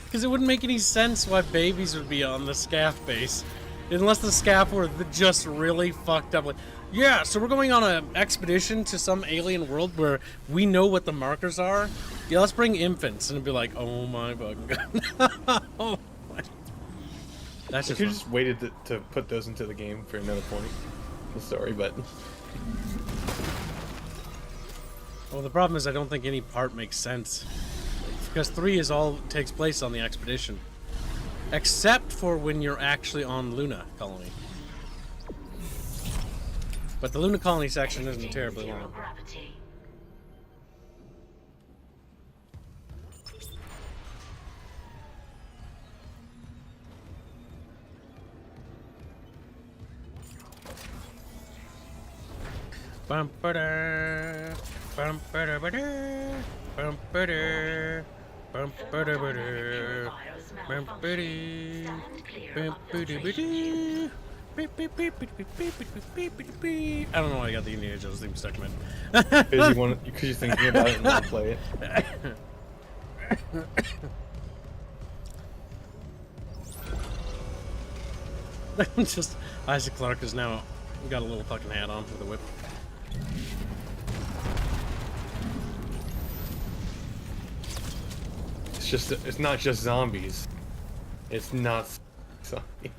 because it wouldn't make any sense why babies would be on the SCAF base. Unless the SCAF were just really fucked up. Like, yeah, so we're going on an expedition to some alien world where we know what the markers are. Yeah, let's bring infants. And it'd be like, oh my fucking god. Oh my. That's If just you just waited to put those into the game for another point. Sorry, but... Well, the problem is I don't think any part makes sense. Because 3 is all takes place on the expedition. Except for when you're actually on Luna Colony. But the Luna Colony section isn't terribly long. Bum ba-da, bum ba-da-ba-da, bum ba-da, bum ba-da-ba-da, bum ba-dee, bum ba-dee-ba-dee, beep, beep, beep, beep, beep, beep, beep, beep, beep, beep. I don't know why I got the Indiana Jones theme stuck, man. Because you're thinking about it and want to play it. Just Isaac Clarke is now got a little fucking hat on with a whip. It's not just zombies. It's not zombies.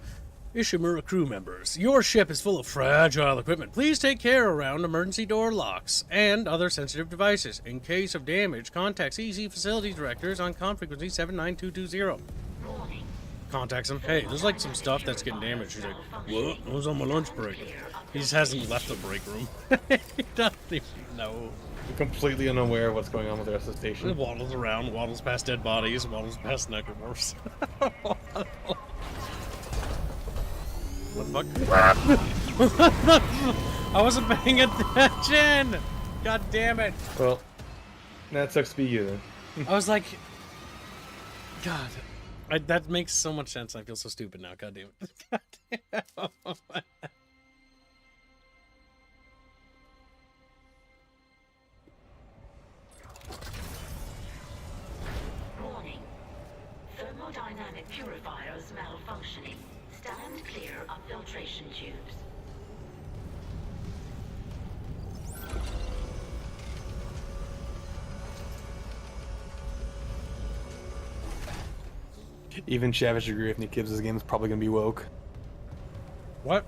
Ishimura crew members, your ship is full of fragile equipment. Please take care around emergency door locks and other sensitive devices. In case of damage, contact CEC Facility Directors on com frequency 79220. Contacts him. Hey, there's like some stuff that's getting damaged. He's like, what? I was on my lunch break. He just hasn't left the break room. He doesn't even know. I'm completely unaware of what's going on with the rest of the station. He waddles around, waddles past dead bodies, waddles past necromorphs. What the fuck? I wasn't paying attention! God damn it! Well, that sucks to be you then. I was like, God, that makes so much sense. I feel so stupid now. God damn it. God damn it. Warning. Thermodynamic purifiers malfunctioning. Stand clear of filtration tubes. Even Chavish agree with me, Gibbs. This game is probably going to be woke. What?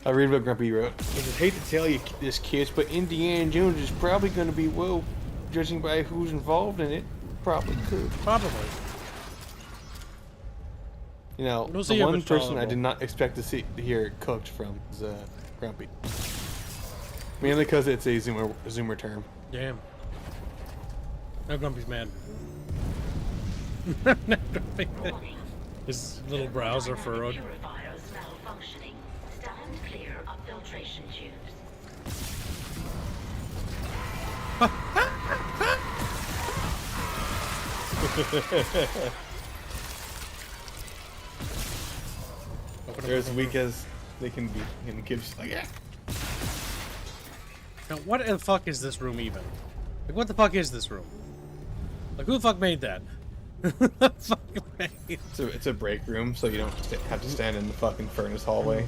I read what Grumpy wrote. I just hate to tell you this, kids, but Indiana Jones is probably going to be woke, judging by who's involved in it. Probably could. Probably. You know, We'll the see if one it's person I tolerable. did not expect to hear it cooked from is Grumpy. Mainly because it's a Zoomer term. Damn. Now Grumpy's mad. His little brows are furrowed. Purifiers malfunctioning. Stand clear of filtration tubes. They're as weak as they can be. And Gibbs like, yeah. Now, what the fuck is this room even? Like, what the fuck is this room? Like, who the fuck made that? Who the fuck made it? It's a break room, so you don't have to stand in the fucking furnace hallway.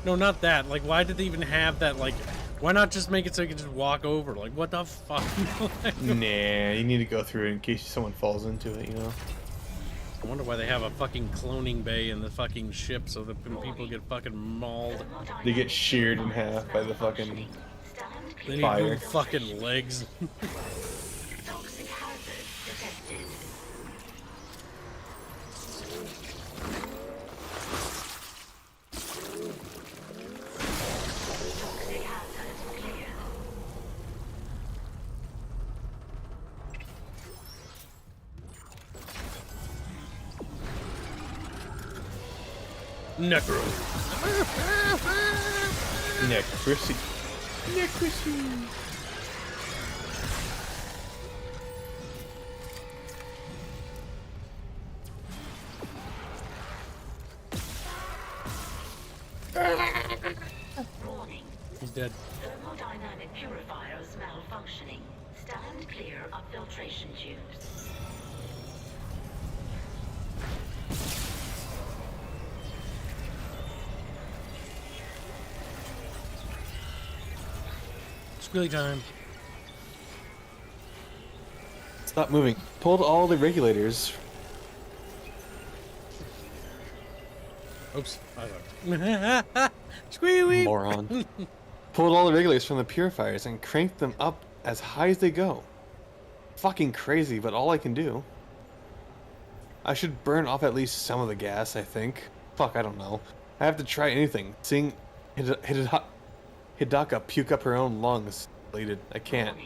No, not that. Like, why did they even have that? Like, why not just make it so you can just walk over? Like, what the fuck? Nah, you need to go through it in case someone falls into it, you know? I wonder why they have a fucking cloning bay in the fucking ship so that when people get fucking mauled. They get sheared in half by the fucking They need fire. new fucking legs. Toxic hazard detected. Necro. Necrocy. Necrocy. Warning. He's dead. Thermodynamic purifiers malfunctioning. Stand clear of filtration tubes. Squealy time. Stop moving. Pulled all the regulators. Oops. I thought. Squealy. Moron. Pulled all the regulators from the purifiers and cranked them up as high as they go. Fucking crazy, but all I can do. I should burn off at least some of the gas, I think. Fuck, I don't know. I have to try anything. Seeing Hidaka puke up her own lungs. Deleted. I can't.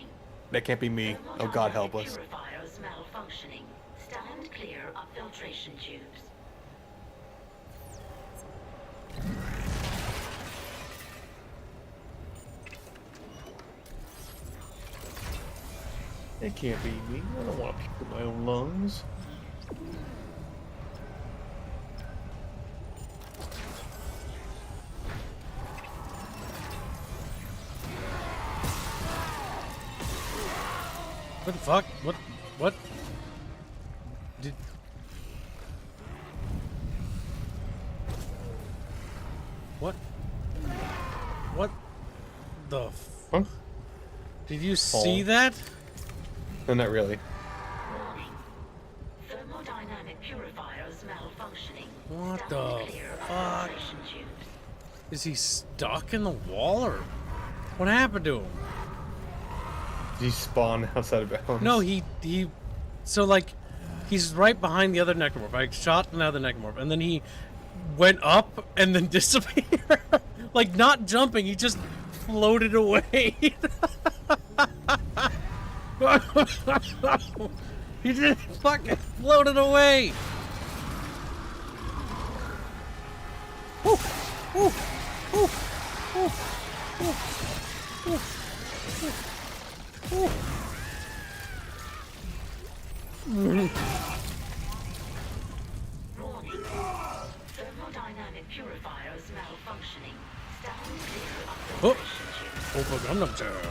That can't be me. Oh God, help us. Purifiers malfunctioning. Stand clear of filtration tubes. It can't be me. I don't want to puke up my own lungs. What the fuck? What? Did... What? What the Huh? Did you see that? No, not really. Warning. Thermodynamic purifiers malfunctioning. What Stand the clear of fuck? filtration tubes. Is he stuck in the wall or what happened to him? Did he spawn outside of bounds? No, he so like he's right behind the other necromorph. I shot another necromorph and then he went up and then disappeared. Like not jumping, he just floated away. He just fucking floated away. Woo, woo, woo, woo, woo, woo, woo. Warning. Thermodynamic purifiers malfunctioning. Stand clear of Oh, filtration tubes. oh, Gundam Tower.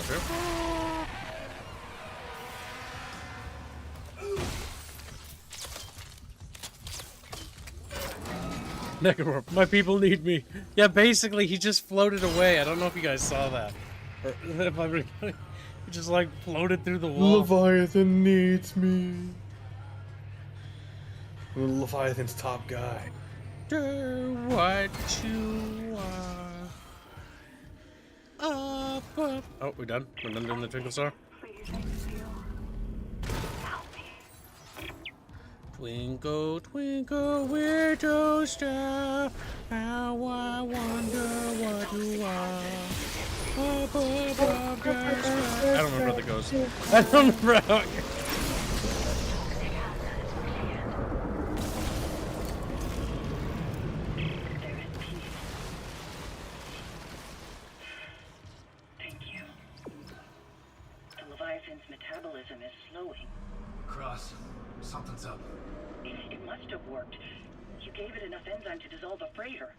Necromorph, my people need me. Yeah, basically he just floated away. I don't know if you guys saw that. Or if he just like floated through the wall. Leviathan needs me. Leviathan's top guy. Do what you are. Up. Oh, we're done. We're done doing the Twinkle Star. Twinkle, twinkle, little star, how I wonder what you are. Up above the sky. I don't remember how that goes. I don't remember how it goes. Thank you. The Leviathan's metabolism is slowing. Cross, something's up. It must have worked. You gave it enough enzyme to dissolve a freighter.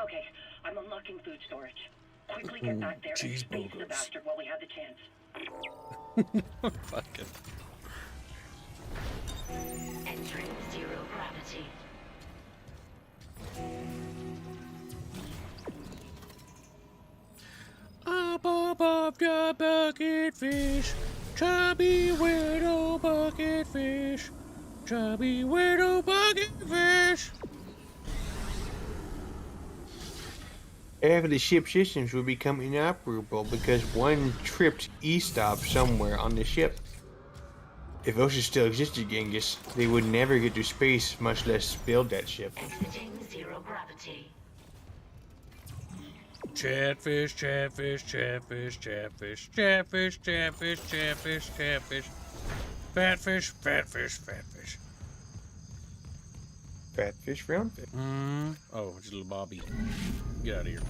Okay, I'm unlocking food storage. Quickly get back there and space the bastard while we have the chance. Fuck it. Entering zero gravity. Up above the bucket fish, chubby widow bucket fish, chubby widow bucket fish. Half of the ship systems will become inoperable because one tripped E-stop somewhere on the ship. If oceans still existed, Genghis, they would never get to space, much less build that ship. Exiting zero gravity. Chatfish, chatfish, chatfish, chatfish, chatfish, chatfish, chatfish, chatfish, fatfish, fatfish, fatfish. Fat fish, round fish. Oh, just a little Bobby. Get out of here.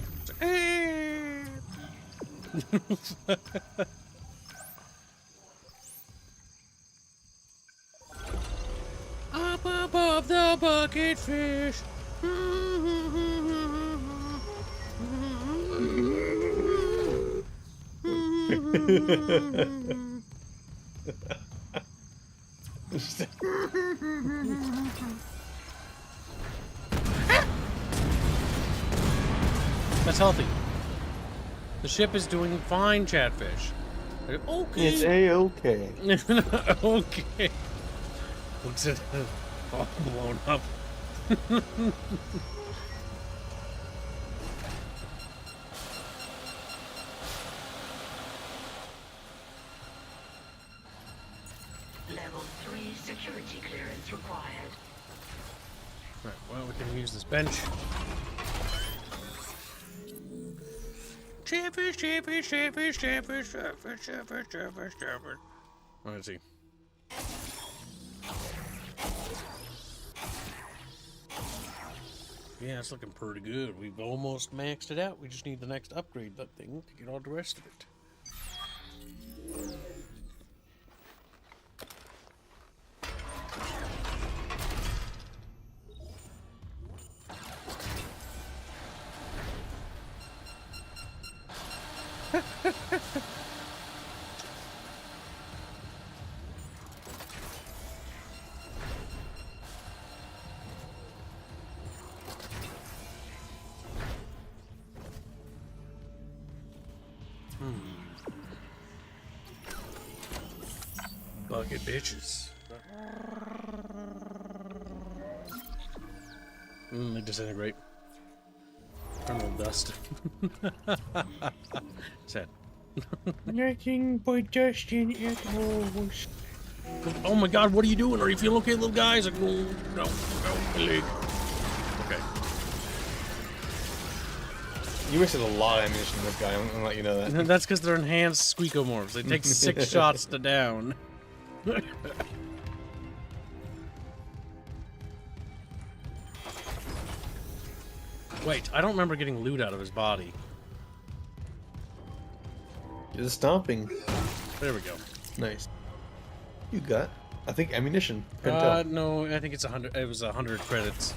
Up above the bucket fish. That's healthy. The ship is doing fine, Chatfish. Okay. It's A-okay. Okay. Looks at all blown up. Level 3 security clearance required. Right, well, we can use this bench. Chatfish, chatfish, chatfish, chatfish, chatfish, chatfish, chatfish, chatfish. Let's see. Yeah, it's looking pretty good. We've almost maxed it out. We just need the next upgrade that thing to get all the rest of it. Bucket bitches. They disintegrate. Criminal dust. Sad. Nothing but dust and echoes. Oh my god, what are you doing? Are you feeling okay, little guys? Like, no, no, my leg. Okay. You wasted a lot of ammunition on this guy, I'm gonna let you know that. That's because they're enhanced SQEKMORPHS. They take 6 shots to down. Wait, I don't remember getting loot out of his body. You're stomping. There we go. Nice. You got, I think, ammunition. No, I think it's 100. It was 100 credits.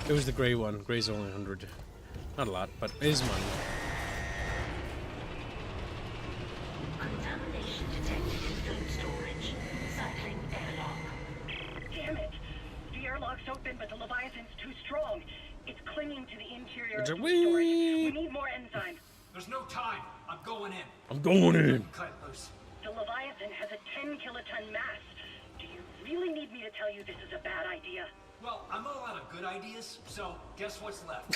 It was the gray one. Gray's only 100. Not a lot, but it is money. Contamination detected in food storage. Cycling airlock. Damn it! The airlock's open, but the Leviathan's too strong. It's clinging to the interior of the storage. We need more enzyme. There's no time. I'm going in. I'm going in. Cut it loose. The Leviathan has a 10 kiloton mass. Do you really need me to tell you this is a bad idea? Well, I'm all out of good ideas, so guess what's left?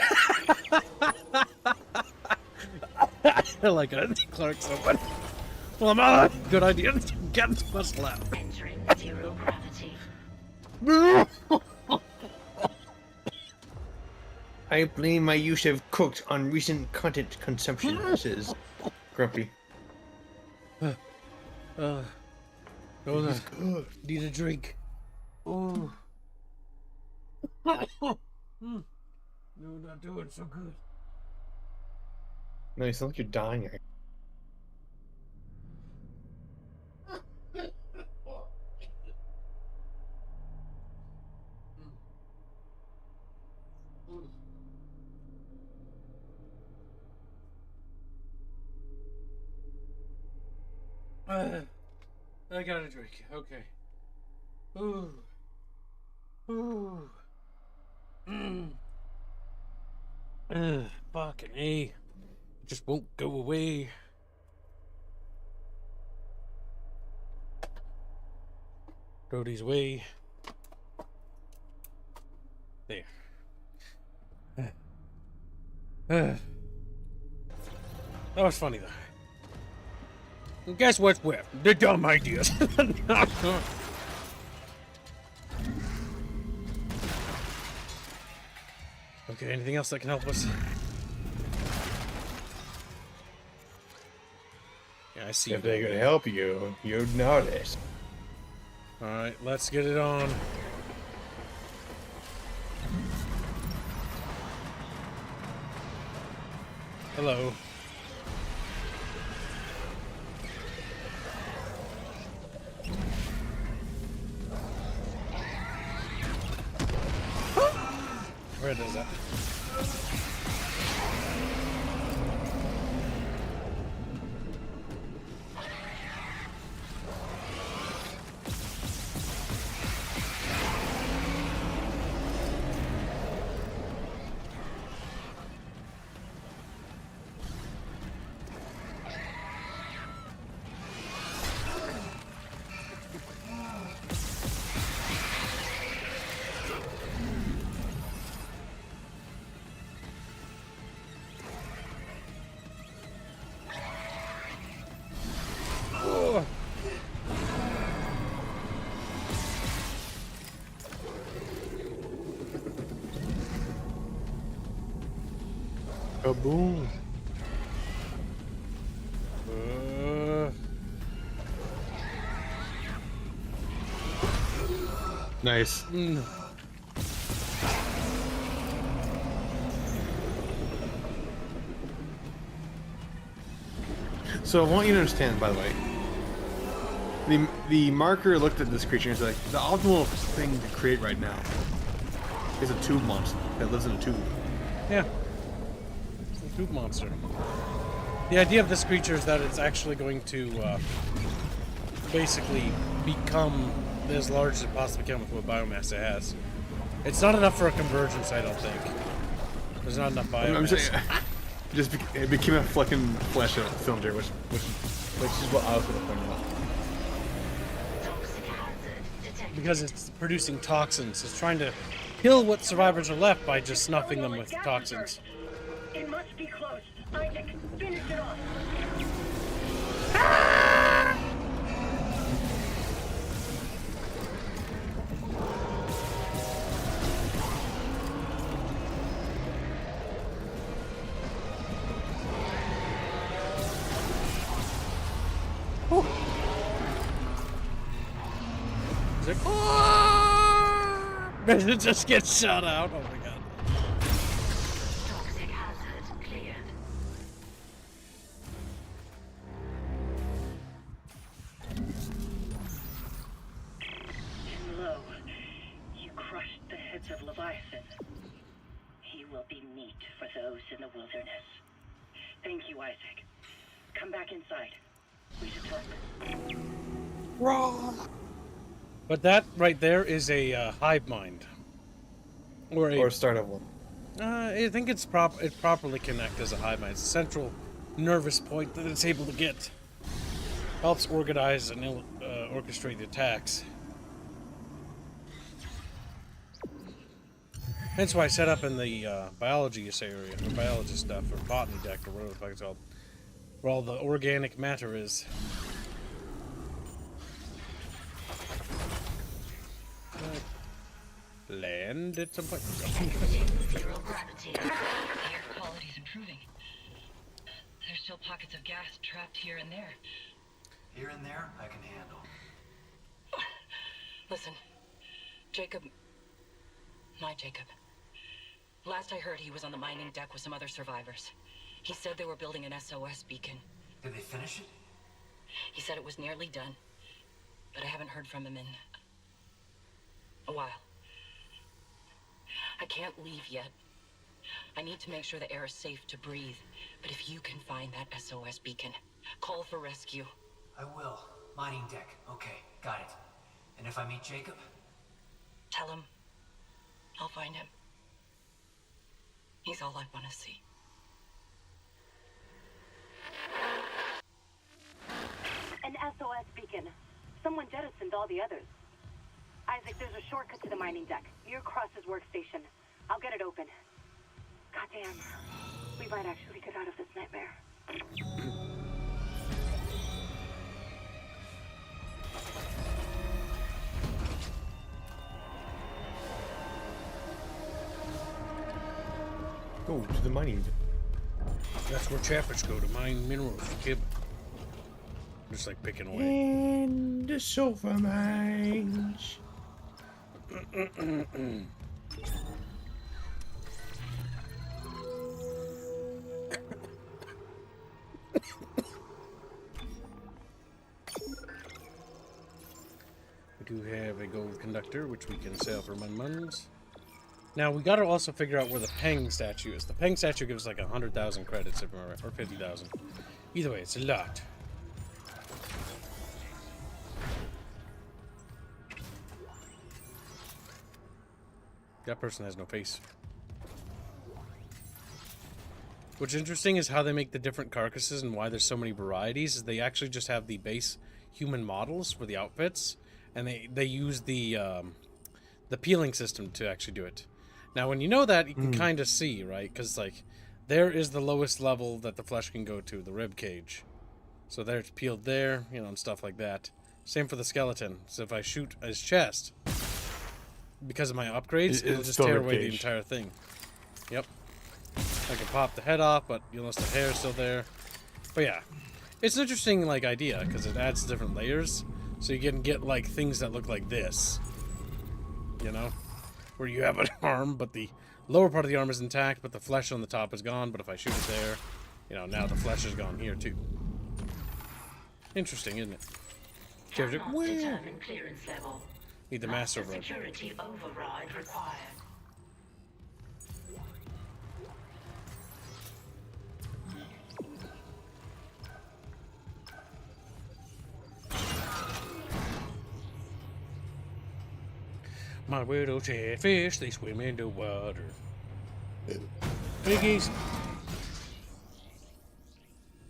I like it. Clark so much. Well, I'm out. Good idea. Get what's left. Entering zero gravity. I blame my use of cooked on recent content consumption, says Grumpy. Hold on. Need a drink. Oh. No, not doing so good. No, you sound like you're dying. I got a drink. Okay. Ooh. Ooh. Fucking A. It just won't go away. Throw these away. There. That was funny though. And guess what's with? The dumb ideas. Okay, anything else that can help us? Yeah, I see. If they could help you, you'd notice. Alright, let's get it on. Hello. Where is that? Kaboom. Nice. So I want you to understand, by the way, the marker looked at this creature and is like, the optimal thing to create right now is a tube monster that lives in a tube. Yeah. It's a tube monster. The idea of this creature is that it's actually going to basically become as large as it possibly can with what biomass it has. It's not enough for a convergence, I don't think. There's not enough biomass. I'm saying, it became a fucking flesh cylinder, which is what I was going to point out. Because it's producing toxins. It's trying to kill what survivors are left by just snuffing them with toxins. It must be close. Isaac, finish it off. It just gets shot out. Oh my god. Toxic hazard cleared. And lo, you crushed the heads of Leviathan. He will be meat for those in the wilderness. Thank you, Isaac. Come back inside. We should talk. Raw. But that right there is a hive mind, or startup one. I think it properly connects as a hive mind. It's a central nervous point that it's able to get. Helps organize and orchestrate the attacks. Hence why I set up in the biology area, or biology stuff, or botany deck, or whatever the fuck it's called, where all the organic matter is. Land at some point. Zero gravity. The air quality's improving. There's still pockets of gas trapped here and there. Here and there, I can handle. Listen, Jacob... My Jacob. Last I heard, he was on the mining deck with some other survivors. He said they were building an SOS beacon. Did they finish it? He said it was nearly done, but I haven't heard from him in a while. I can't leave yet. I need to make sure the air is safe to breathe. But if you can find that SOS beacon, call for rescue. I will. Mining deck. Okay, got it. And if I meet Jacob? Tell him I'll find him. He's all I want to see. An SOS beacon. Someone jettisoned all the others. Isaac, there's a shortcut to the mining deck, near Cross's workstation. I'll get it open. Goddamn. We might actually get out of this nightmare. Go to the mining. That's where Chatfish go to mine minerals, kid. Just like picking away. And the sulfur mines. have a gold conductor, which we can sell for muns. Now, we gotta also figure out where the Peng statue is. The Peng statue gives like 100,000 credits, if I'm right, or 50,000. Either way, it's a lot. That person has no face. What's interesting is how they make the different carcasses and why there's so many varieties. Is they actually just have the base human models for the outfits, and they use the peeling system to actually do it. Now, when you know that, you can kind of see, right? Because, like, there is the lowest level that the flesh can go to, the rib cage. So there it's peeled there, you know, and stuff like that. Same for the skeleton. So if I shoot his chest, because of my upgrades, it'll just tear away the entire thing. Yep. I can pop the head off, but you'll notice the hair is still there. But yeah, it's an interesting, like, idea, because it adds different layers. So you can get, like, things that look like this. You know? Where you have an arm, but the lower part of the arm is intact, but the flesh on the top is gone. But if I shoot it there, you know, now the flesh is gone here too. Interesting, isn't it? Determine clearance level. Need the master override. Security override required. My widow chatfish, they swim in the water. Piggies!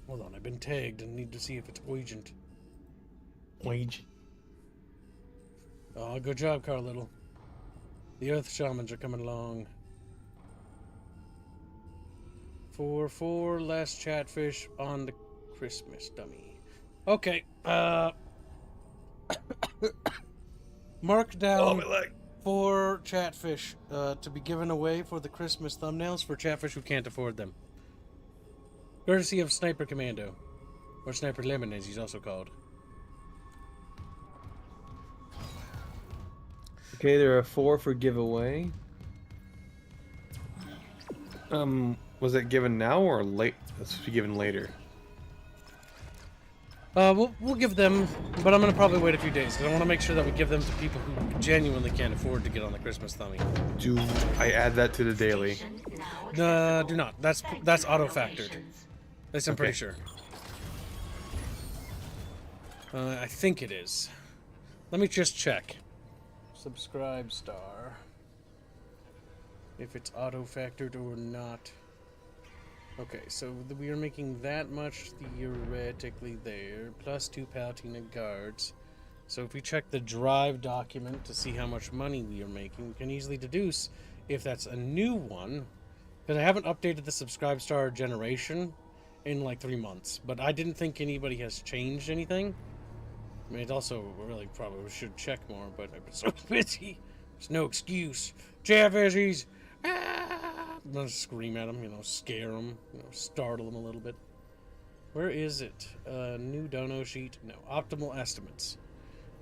Hold on, I've been tagged and need to see if it's agent. Wage. Oh, good job, Carl. The Earth Shamans are coming along. 4 less chatfish on the Christmas dummy. Okay, mark down 4 chatfish to be given away for the Christmas thumbnails for chatfish who can't afford them. Courtesy of Sniper Commando. Or Sniper Lemon, as he's also called. Okay, there are 4 for giveaway. Was it given now or late? That's to be given later. We'll give them, but I'm gonna probably wait a few days because I want to make sure that we give them to people who genuinely can't afford to get on the Christmas thummy. Do I add that to the daily? Do not. That's auto factored. That's I'm pretty sure. I think it is. Let me just check. Subscribe star. If it's auto factored or not. Okay, so we are making that much theoretically there, plus 2 Palatina guards. So if we check the drive document to see how much money we are making, we can easily deduce if that's a new one. Because I haven't updated the subscribe star generation in like 3 months, but I didn't think anybody has changed anything. I mean, it also really probably should check more, but I've been so busy. There's no excuse. Chatfishies! I'm gonna scream at them, you know, scare them, you know, startle them a little bit. Where is it? New dono sheet? No. Optimal estimates.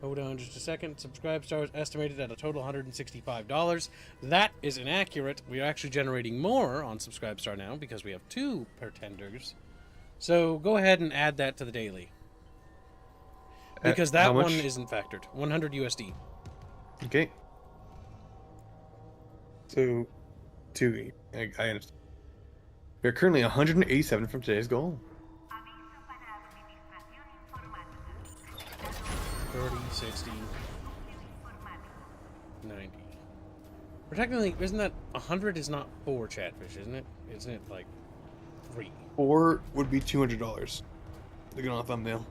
Hold on just a second. Subscribe stars estimated at a total $165. That is inaccurate. We are actually generating more on Subscribe Star now because we have 2 pretenders. So go ahead and add that to the daily. Because that one isn't factored. 100 USD. Okay. So, I understand. We're currently 187 from today's goal. 30, 60, 90. We're technically, isn't that 100 is not 4 chatfish, isn't it? Isn't it like 3? 4 would be $200. Looking on a thumbnail.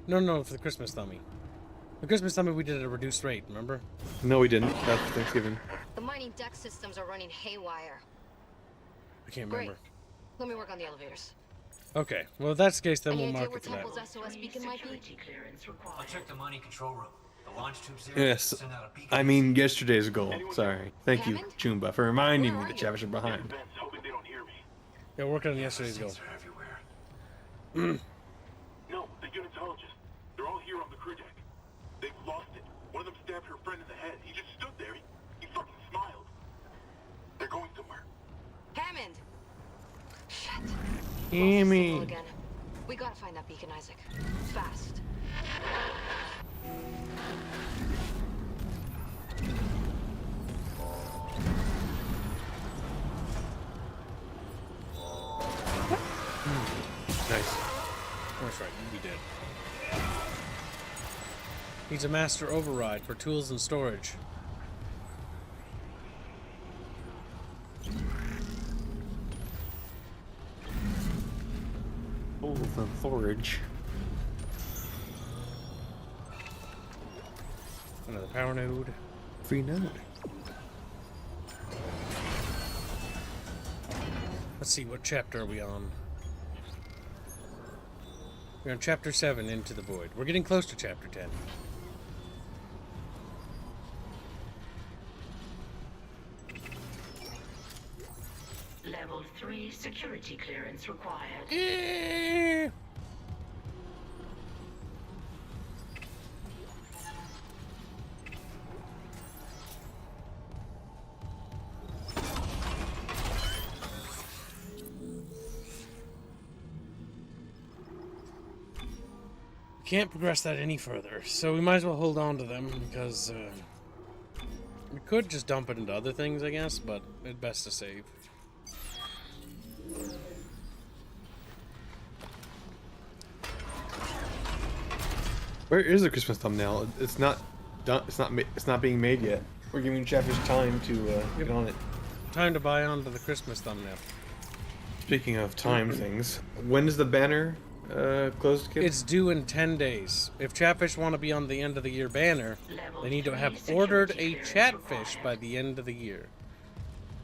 No, for the Christmas thummy. The Christmas thummy we did at a reduced rate, remember? No, we didn't. That's Thanksgiving. The mining deck systems are running haywire. I can't remember. Great. Let me work on the elevators. Okay, well if that's the case, then Any we'll idea mark where it for that. Temple's SOS beacon might be? I'll check the mining control room. The launch tubes there. Yes. Send out a beacon. I mean, yesterday's goal. Sorry. Thank you, Chumba, for reminding me that Chatfish are behind. Hoping they don't hear me. Yeah, we're working on yesterday's goal. Sensors everywhere. No, the unitologist. They're all here on the crew deck. They've lost it. One of them stabbed her friend in the head. He just stood there. He fucking smiled. They're going somewhere. Hammond! Shit. Gimme. Again. We gotta find that beacon, Isaac. Fast. Nice. That's right, you'd be dead. Needs a master override for tools and storage. Oh, for forage. Another power node. Free node. Let's see, what chapter are we on? We're on chapter 7, Into the Void. We're getting close to chapter 10. Level 3 security clearance required. Can't progress that any further, so we might as well hold on to them because we could just dump it into other things, I guess, but it's best to save. Where is the Christmas thumbnail? It's not done. It's not being made yet. We're giving Chatfish time to get on it. Time to buy onto the Christmas thumbnail. Speaking of time things, when is the banner closed, kid? It's due in 10 days. If Chatfish want to be on the end of the year banner, they need to have ordered a Chatfish by the end of the year.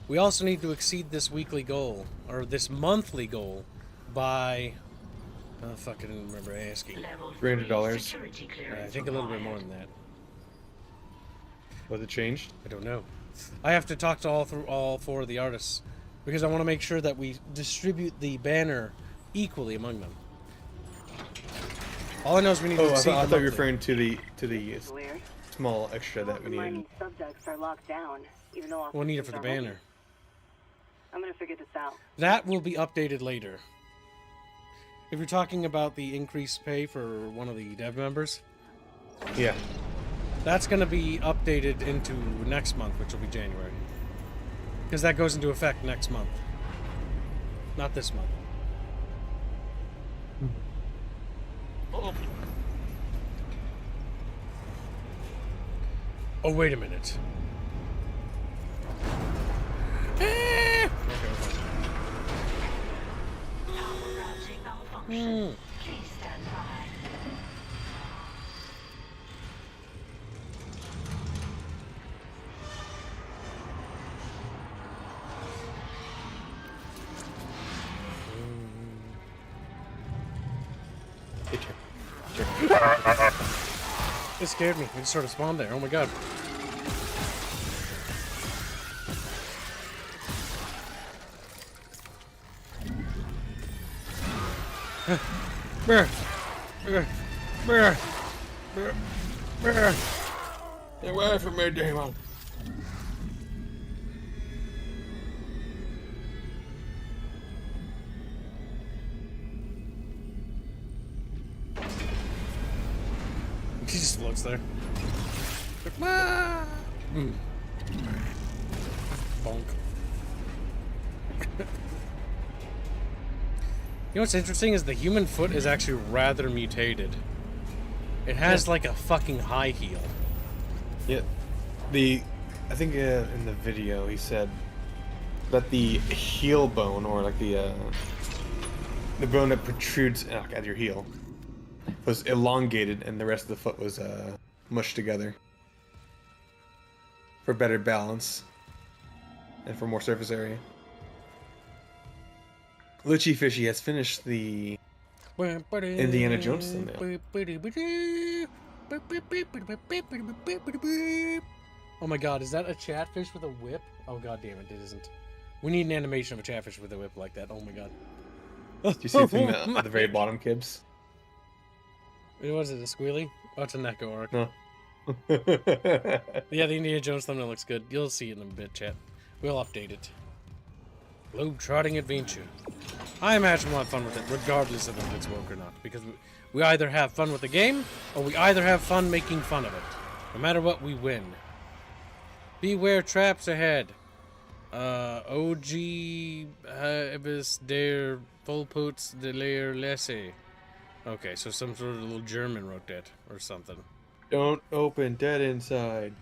We also need to exceed this weekly goal, or this monthly goal, by... Oh, fuck, I didn't remember asking. $300. I think a little bit more than that. Was it changed? I don't know. I have to talk to all 4 of the artists, because I want to make sure that we distribute the banner equally among them. All I know is we need to exceed I the thought you were monthly. referring to the small extra that we needed. Mining subjects are locked down, even though all We'll need it for systems the are banner. working. I'm gonna figure this out. That will be updated later. If you're talking about the increased pay for one of the dev members, yeah, that's going to be updated into next month, which will be January. Because that goes into effect next month. Not this month. Oh, wait a minute. Okay, Please stand by. It scared me. It just sort of spawned there. Oh my god. Brr. Brr. Brr. Brr. Brr. Get away from me, demon. He just floats there. Ah! Mm. Bonk. You know what's interesting is the human foot is actually rather mutated. It has like a fucking high heel. Yeah, I think in the video he said that the heel bone, or like the bone that protrudes at your heel, was elongated, and the rest of the foot was mushed together for better balance and for more surface area. Luchy Fishy has finished the Indiana Jones thumbnail. Oh my god, is that a chatfish with a whip? Oh god damn it, it isn't. We need an animation of a chatfish with a whip like that. Oh my god. Do you see the thing at the very bottom, Kibbs? What is it, a squealy? Oh, it's a Neko arc. No. Yeah, the Indiana Jones thumbnail looks good. You'll see it in a bit, chat. We'll update it. Globe-trotting adventure. I imagine we'll have fun with it, regardless of if it's woke or not. Because we either have fun with the game, or we either have fun making fun of it. No matter what, we win. Beware traps ahead. OG Ibis der Volputs de leer Lesse. Okay, so some sort of little German wrote that, or something. Don't open, dead inside.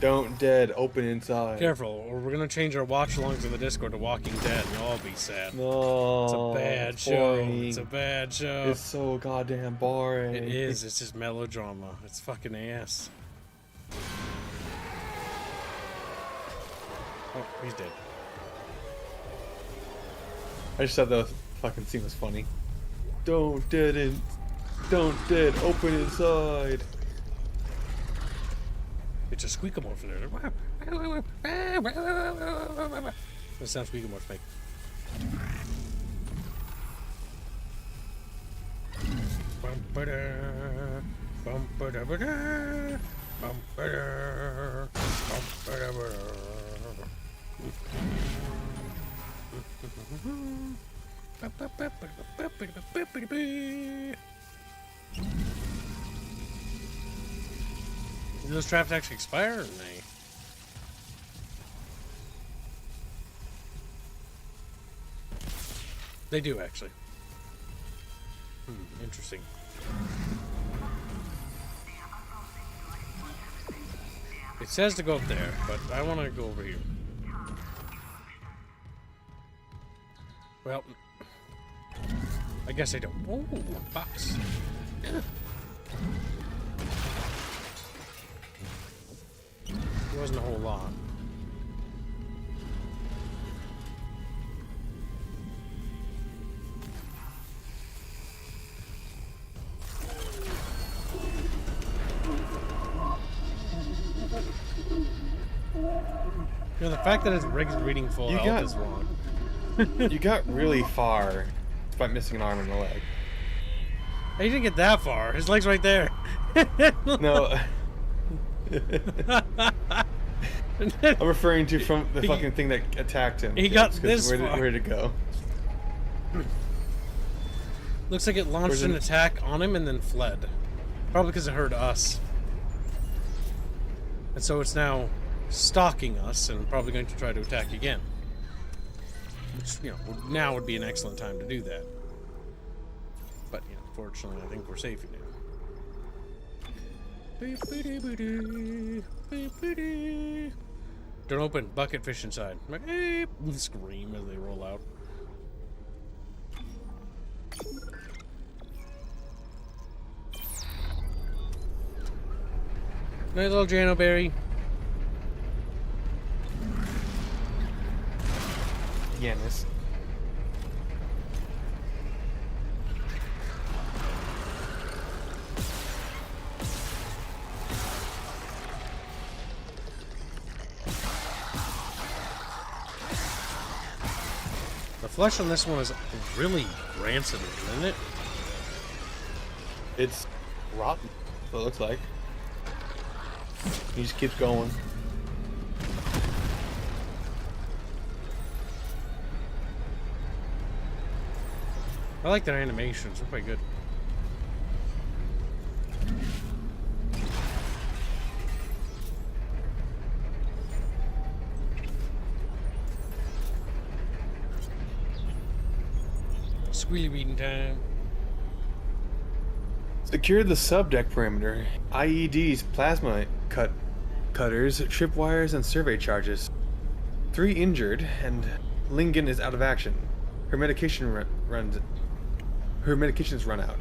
Don't dead, open inside. Careful, or we're gonna change our watch-alongs in the Discord to Walking Dead, and you'll all be sad. No, it's a bad show. boring. It's a bad show. It's so goddamn boring. It is. It's just melodrama. It's fucking ass. Oh, he's dead. I just thought that fucking scene was funny. Don't dead, open inside. It's a SQEKMORPHS alert. That sounds SQEKMORPHS make. Do those traps actually expire or nay? They do actually. Interesting. It says to go up there, but I want to go over here. Well, I guess I don't. Oh, a box. Yeah. There wasn't a whole lot. You know, the fact that his rig's reading full health is wrong. You got really far despite missing an arm and a leg. He didn't get that far. His leg's right there. No. I'm referring to from the fucking thing that attacked him. He got this far. Where did it go? Looks like it launched an attack on him and then fled. Probably because it heard us. And so it's now stalking us and probably going to try to attack again. Which, you know, now would be an excellent time to do that. But, you know, fortunately, I think we're safe now. Don't open. Bucket fish inside. Scream as they roll out. Nice little Jano berry. Yanis. The flesh on this one is really rancid, isn't it? It's rotten, what it looks like. He just keeps going. I like their animations, they're quite good. Squealy beating time. Secure the subdeck perimeter. IEDs, plasma cutters, tripwires, and survey charges. 3 injured, and Lingan is out of action. Her medication's run out.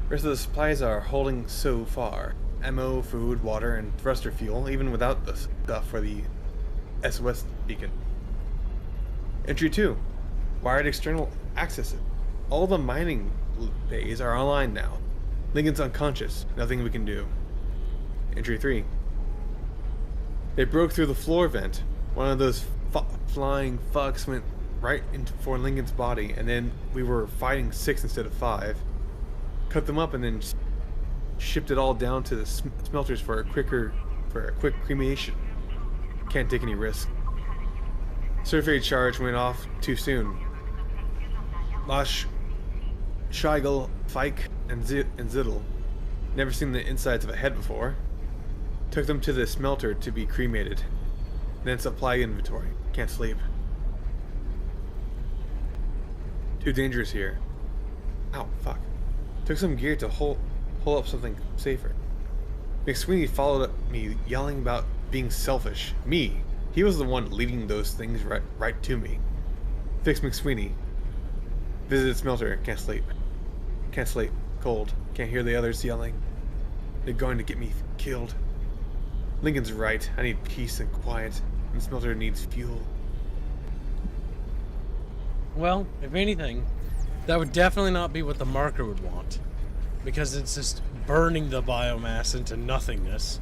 Rest of the supplies are holding so far. Ammo, food, water, and thruster fuel, even without the stuff for the SOS beacon. Entry 2. Wired external access. All the mining bays are online now. Lincoln's unconscious. Nothing we can do. Entry 3. They broke through the floor vent. One of those flying fucks went right for Lincoln's body, and then we were fighting 6 instead of 5. Cut them up and then shipped it all down to the smelters for a quick cremation. Can't take any risk. Survey charge went off too soon. Losh, Scheigel, Fike, and Ziddle, never seen the insides of a head before, took them to the smelter to be cremated. Then supply inventory. Can't sleep. Too dangerous here. Ow, fuck. Took some gear to hold up something safer. McSweeney followed up me, yelling about being selfish. Me. He was the one leading those things right to me. Fix McSweeney. Visited smelter. Can't sleep. Can't sleep. Cold. Can't hear the others yelling. They're going to get me killed. Lincoln's right. I need peace and quiet. And smelter needs fuel. Well, if anything, that would definitely not be what the marker would want. Because it's just burning the biomass into nothingness.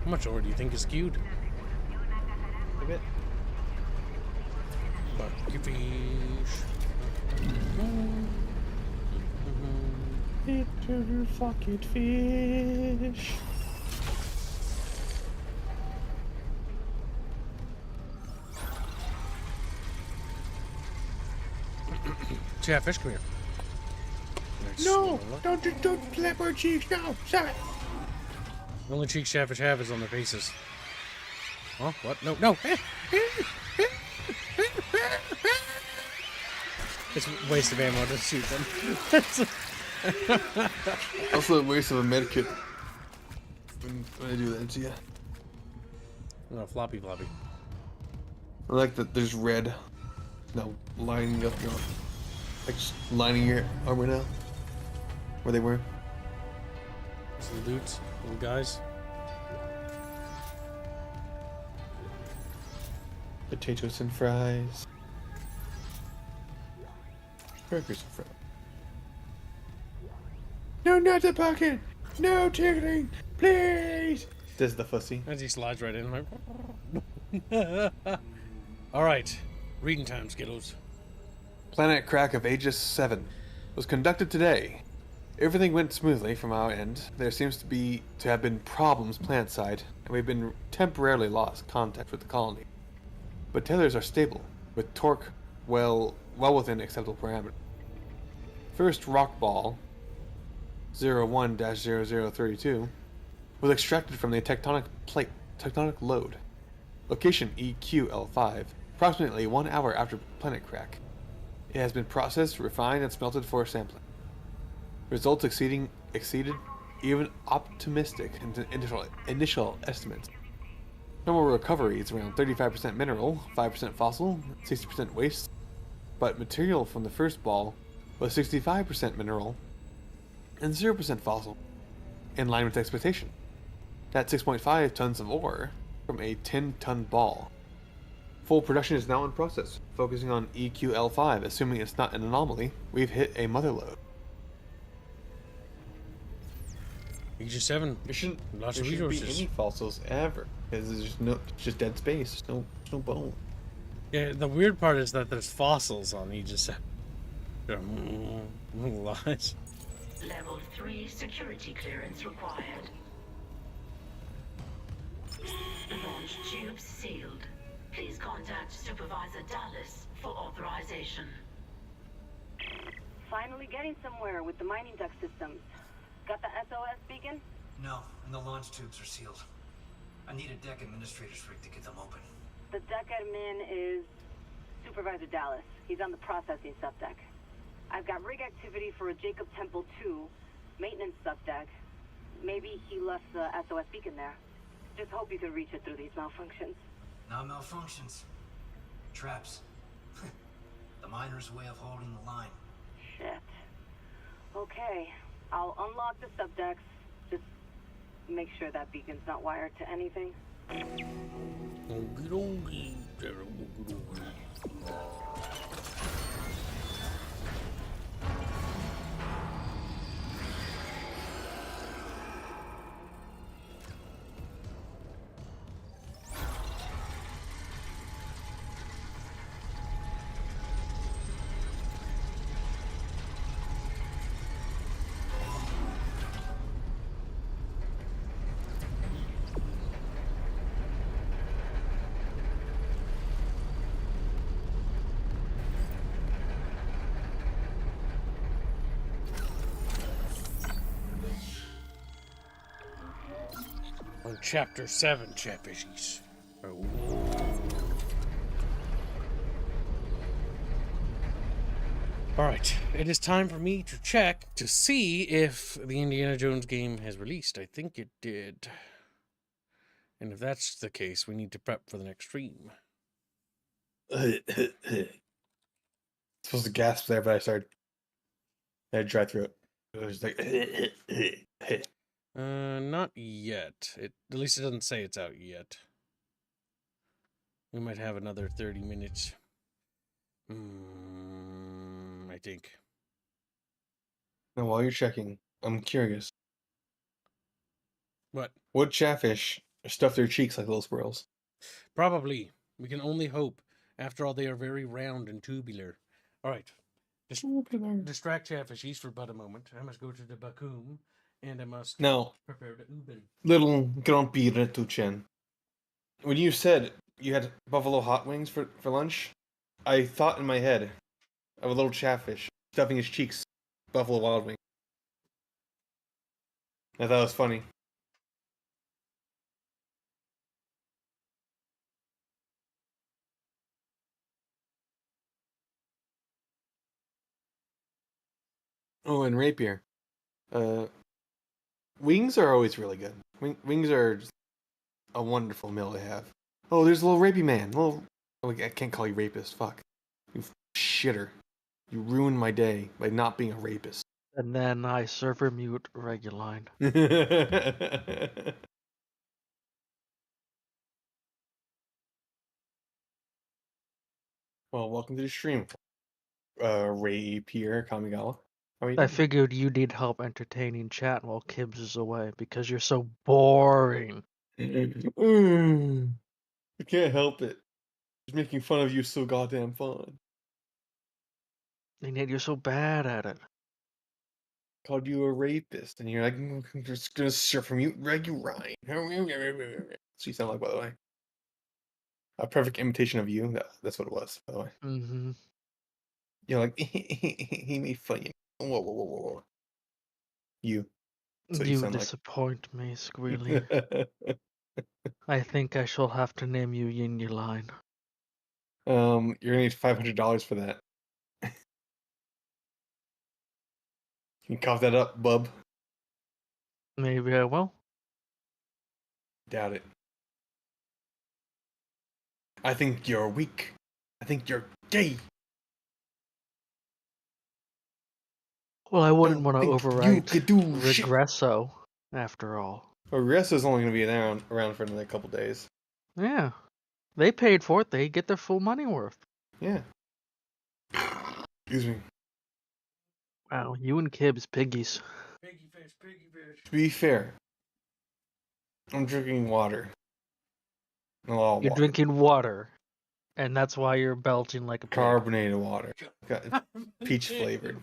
How much ore do you think is skewed? A bit. Bucky fish. Little fucking fish. Chatfish, come here. No! Don't slap our cheeks! No! Stop it! The only cheeks Chatfish have is on their faces. Oh, what? No, no! It's a waste of ammo to shoot them. Also a waste of a medkit when I do that to you. Oh, floppy. I like that there's red. No, lining up your... Like just lining your armor now. Where they were. Some loot, little guys. Potatoes and fries. Burgers and fries. No, not the pocket! No ticketing! Please! Says the fussy. As he slides right in, like... Alright. Reading time, Skittles. Planet Crack of Aegis 7 was conducted today. Everything went smoothly from our end. There seems to have been problems plant side, and we've been temporarily lost contact with the colony. But tethers are stable, with torque well within acceptable parameters. First rock ball 01-0032 was extracted from the tectonic load. Location EQL5, approximately 1 hour after planet crack. It has been processed, refined, and smelted for sampling. Results exceeded even optimistic initial estimates. Normal recovery is around 35% mineral, 5% fossil, 60% waste, but material from the first ball was 65% mineral and 0% fossil, in line with expectation. That's 6.5 tons of ore from a 10-ton ball. Full production is now in process, focusing on EQL5. Assuming it's not an anomaly, we've hit a mother lode. Aegis 7. There shouldn't Lots of be resources. any fossils ever, because there's just dead space. There's no bone. Yeah, the weird part is that there's fossils on Aegis 7. Lies. Level 3 security clearance required. Launch tubes sealed. Please contact Supervisor Dallas for authorization. Finally getting somewhere with the mining duct systems. Got the SOS beacon? No, and the launch tubes are sealed. I need a deck administrator's rig to get them open. The deck admin is Supervisor Dallas. He's on the processing subdeck. I've got rig activity for a Jacob Temple 2 maintenance subdeck. Maybe he left the SOS beacon there. Just hope you can reach it through these malfunctions. Not malfunctions. Traps. The miner's way of holding the line. Shit. Okay. I'll unlock the subdecks. Just make sure that beacon's not wired to anything. Chapter 7, Chatfishies. Oh. Alright, it is time for me to check to see if the Indiana Jones game has released. I think it did. And if that's the case, we need to prep for the next stream. Supposed to gasp there, but I started. I had dry throat. It was like. Not yet. At least it doesn't say it's out yet. We might have another 30 minutes. I think. Now, while you're checking, I'm curious. What? What chatfish stuff their cheeks like little squirrels? Probably. We can only hope. After all, they are very round and tubular. All right. Distract Chatfishies for but a moment. I must go to the Bakum, and I must prepare the Uben. Little grumpy Retuchen. When you said you had buffalo hot wings for lunch, I thought in my head of a little chatfish stuffing his cheeks buffalo wild wings. I thought it was funny. Oh, and rapier. Wings are always really good. Wings are just a wonderful meal to have. Oh, there's a little rapey man. I can't call you rapist. Fuck. You shitter. You ruined my day by not being a rapist. And then I server mute Reguline. Well, welcome to the stream. Rapier Kamigawa. How are you I doing? figured you need help entertaining chat while Kibbs is away because you're so boring. I can't help it. Just making fun of you is so goddamn fun. And yet you're so bad at it. Called you a rapist, and you're like, I'm just gonna surf from you, Reguline. So you sound like, by the way. A perfect imitation of you. That's what it was, by the way. Mm-hmm. You're like, he made fun of you. Whoa. You. That's what You sound disappoint me, Squealy. I think I shall have to name you Yin-Line. You're gonna need $500 for that. Can you cough that up, bub? Maybe I will. Doubt it. I think you're weak. I think you're gay. Well, I wouldn't want to overwrite Regresso, after all. Regresso's only going to be around for another couple days. Yeah. They paid for it. They get their full money worth. Yeah. Excuse me. Wow, you and Kibbs, piggies. Piggy fish. To be fair, I'm drinking water. You're drinking water, and that's why you're belching like a pig. Carbonated water. Peach flavored.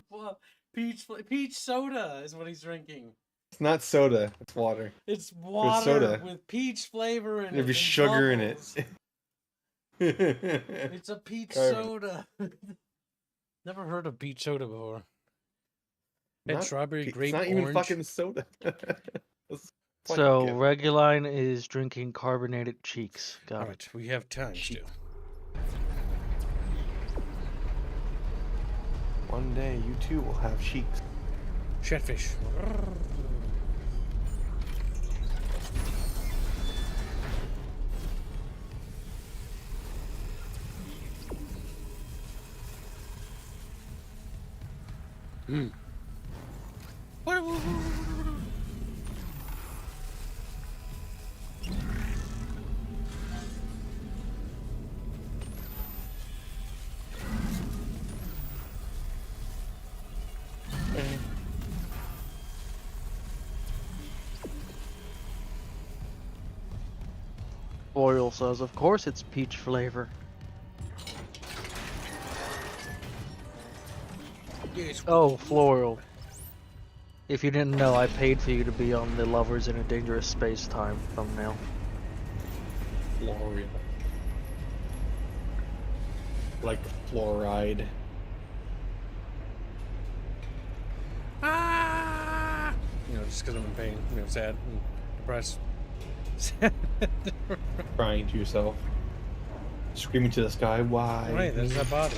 Peach soda is what he's drinking. It's not soda. It's water. It's water soda with peach flavor in it. There's sugar in it. It's a peach soda. Never heard of peach soda before. It's strawberry, grape, It's not orange. even fucking soda. So, Reguline is drinking carbonated cheeks. Got it. Alright, we have time still. One day, you too will have cheeks. Chatfish. Boyle says, of course it's peach flavor. Oh, Floral. If you didn't know, I paid for you to be on the Lovers in a Dangerous Space-Time thumbnail. Floria. Like fluoride. You know, just because I'm in pain, sad and depressed. Crying to yourself. Screaming to the sky, why? Right, there's that body.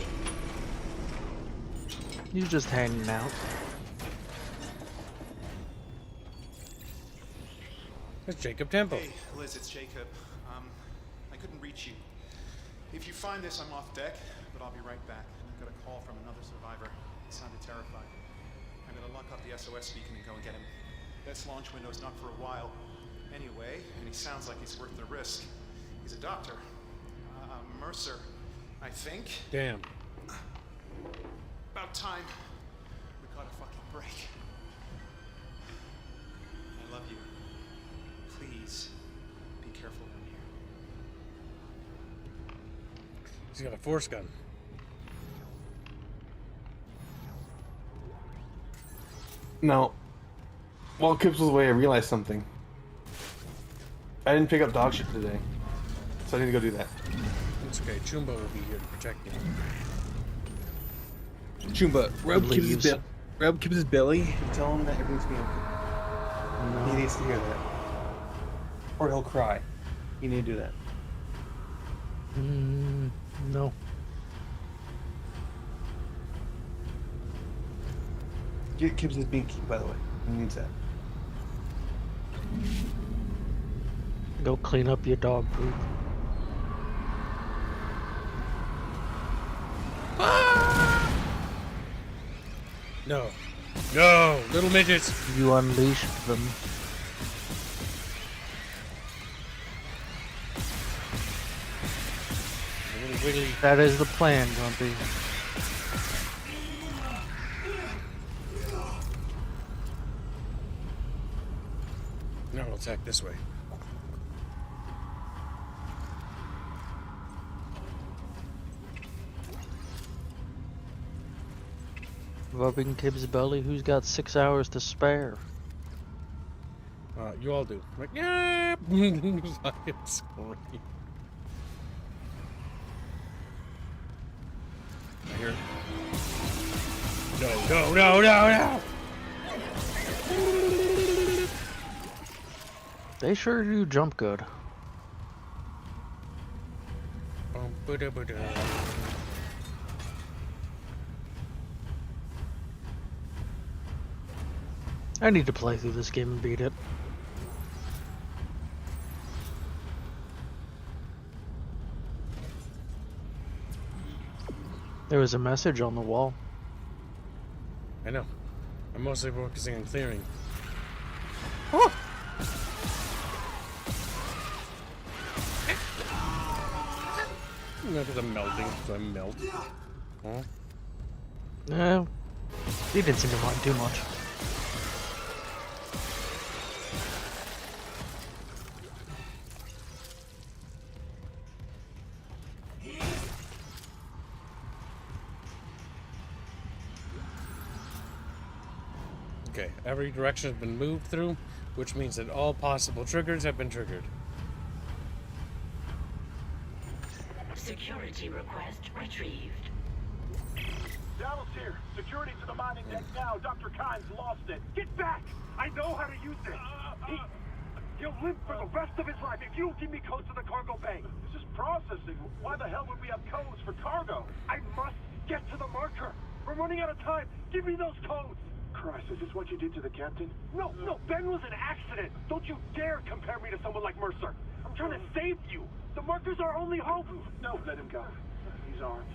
You're just hanging out. It's Jacob Temple. Hey, Liz, it's Jacob. I couldn't reach you. If you find this, I'm off deck, but I'll be right back. I got a call from another survivor. He sounded terrified. I'm gonna lock up the SOS beacon and go and get him. Best launch window's not for a while. Anyway, and he sounds like he's worth the risk. He's a doctor. Mercer, I think. Damn. About time. We got a fucking break. I love you. Please, be careful in here. He's got a force gun. Now, while Kips was away, I realized something. I didn't pick up dog shit today, so I need to go do that. It's okay. Chumba will be here to protect you. Chumba, rub Kips' belly and tell him that everything's going to be okay. No. He needs to hear that. Or he'll cry. You need to do that. No. Get Kips' binky, by the way. He needs that. Go clean up your dog poop. No. No! Little midgets! You unleashed them. Little wiggly. That is the plan, Grumpy. No, we'll attack this way. Rubbing Kib's belly, who's got 6 hours to spare? You all do. Like, yeah! Fucking scream. I hear it. No, no, no, no, no! They sure do jump good. I need to play through this game and beat it. There was a message on the wall. I know. I'm mostly focusing on clearing. Oh! Because I'm melting, so I melt. Huh? No. He didn't seem to mind too much. Okay, every direction has been moved through, which means that all possible triggers have been triggered. Security request retrieved. Dallas here. Security to the mining deck now. Dr. Kynes lost it. Get back! I know how to use it. He'll live for the rest of his life if you don't give me codes to the cargo bay. This is processing. Why the hell would we have codes for cargo? I must get to the marker. We're running out of time. Give me those codes. Christ, is this what you did to the captain? No, Ben was an accident. Don't you dare compare me to someone like Mercer. I'm trying to save you. The marker's our only hope. No, let him go. He's armed.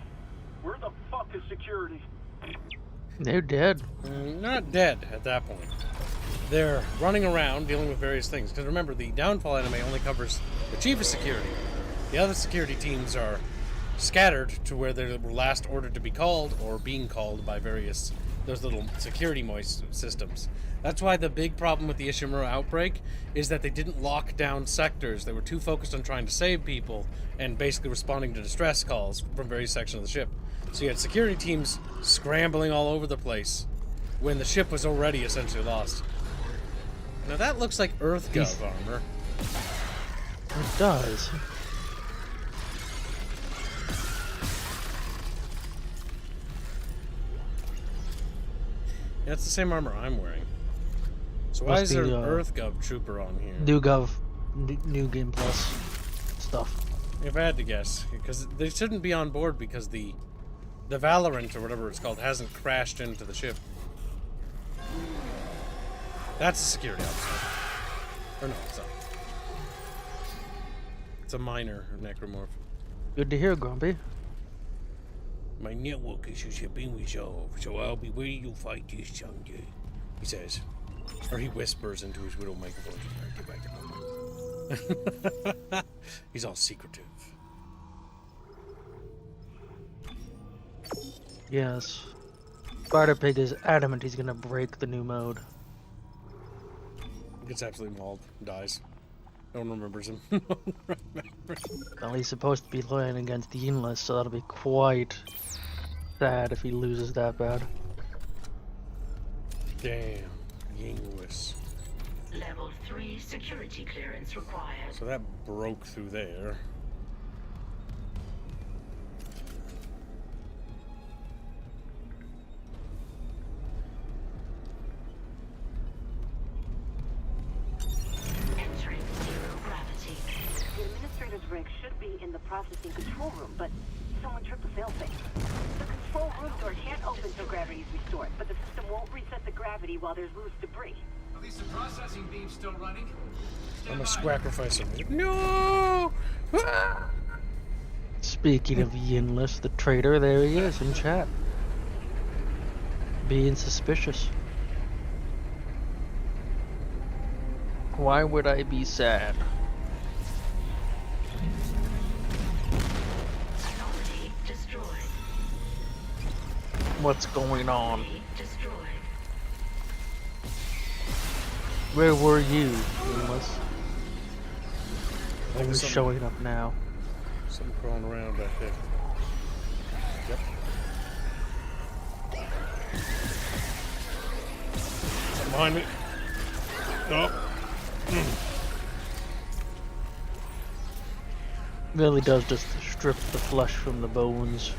Where the fuck is security? They're dead. Not dead at that point. They're running around dealing with various things. Because remember, the Downfall anime only covers the chief of security. The other security teams are scattered to where they were last ordered to be called or being called by various those little security moist systems. That's why the big problem with the Ishimura outbreak is that they didn't lock down sectors. They were too focused on trying to save people and basically responding to distress calls from various sections of the ship. So you had security teams scrambling all over the place when the ship was already essentially lost. Now that looks like EarthGov armor. It does. That's the same armor I'm wearing. So why is there an EarthGov trooper on here? Dugov. New Game Plus stuff. If I had to guess, because they shouldn't be on board because the Valorant or whatever it's called hasn't crashed into the ship. That's a security officer. Or no, it's not. It's a minor necromorph. Good to hear, Grumpy. My network issues have been resolved, so I'll be waiting to fight this someday, he says. Or he whispers into his little microphone. Get back to normal. He's all secretive. Yes. Spider Pig is adamant he's gonna break the new mode. Gets absolutely mauled. Dies. No one remembers him. No one remembers him. Well, he's supposed to be playing against the Yinless, so that'll be quite sad if he loses that bad. Damn. Yingless. Level 3 security clearance required. So that broke through there. Entering zero gravity. The administrator's rig should be in the processing control room, but someone tripped the failsafe. The control room door can't open till gravity is restored, but the system won't reset the gravity while there's loose debris. At least the processing beam's still running. I'm a sacrificer. No! Ah! Speaking of Yinless, the traitor, there he is in chat. Being suspicious. Why would I be sad? Anomaly destroyed. What's going on? Destroyed. Where were you, Yinless? Like Who's showing up now? Something crawling around back there. Yep. Something behind me. Oh. Really does just strip the flesh from the bones.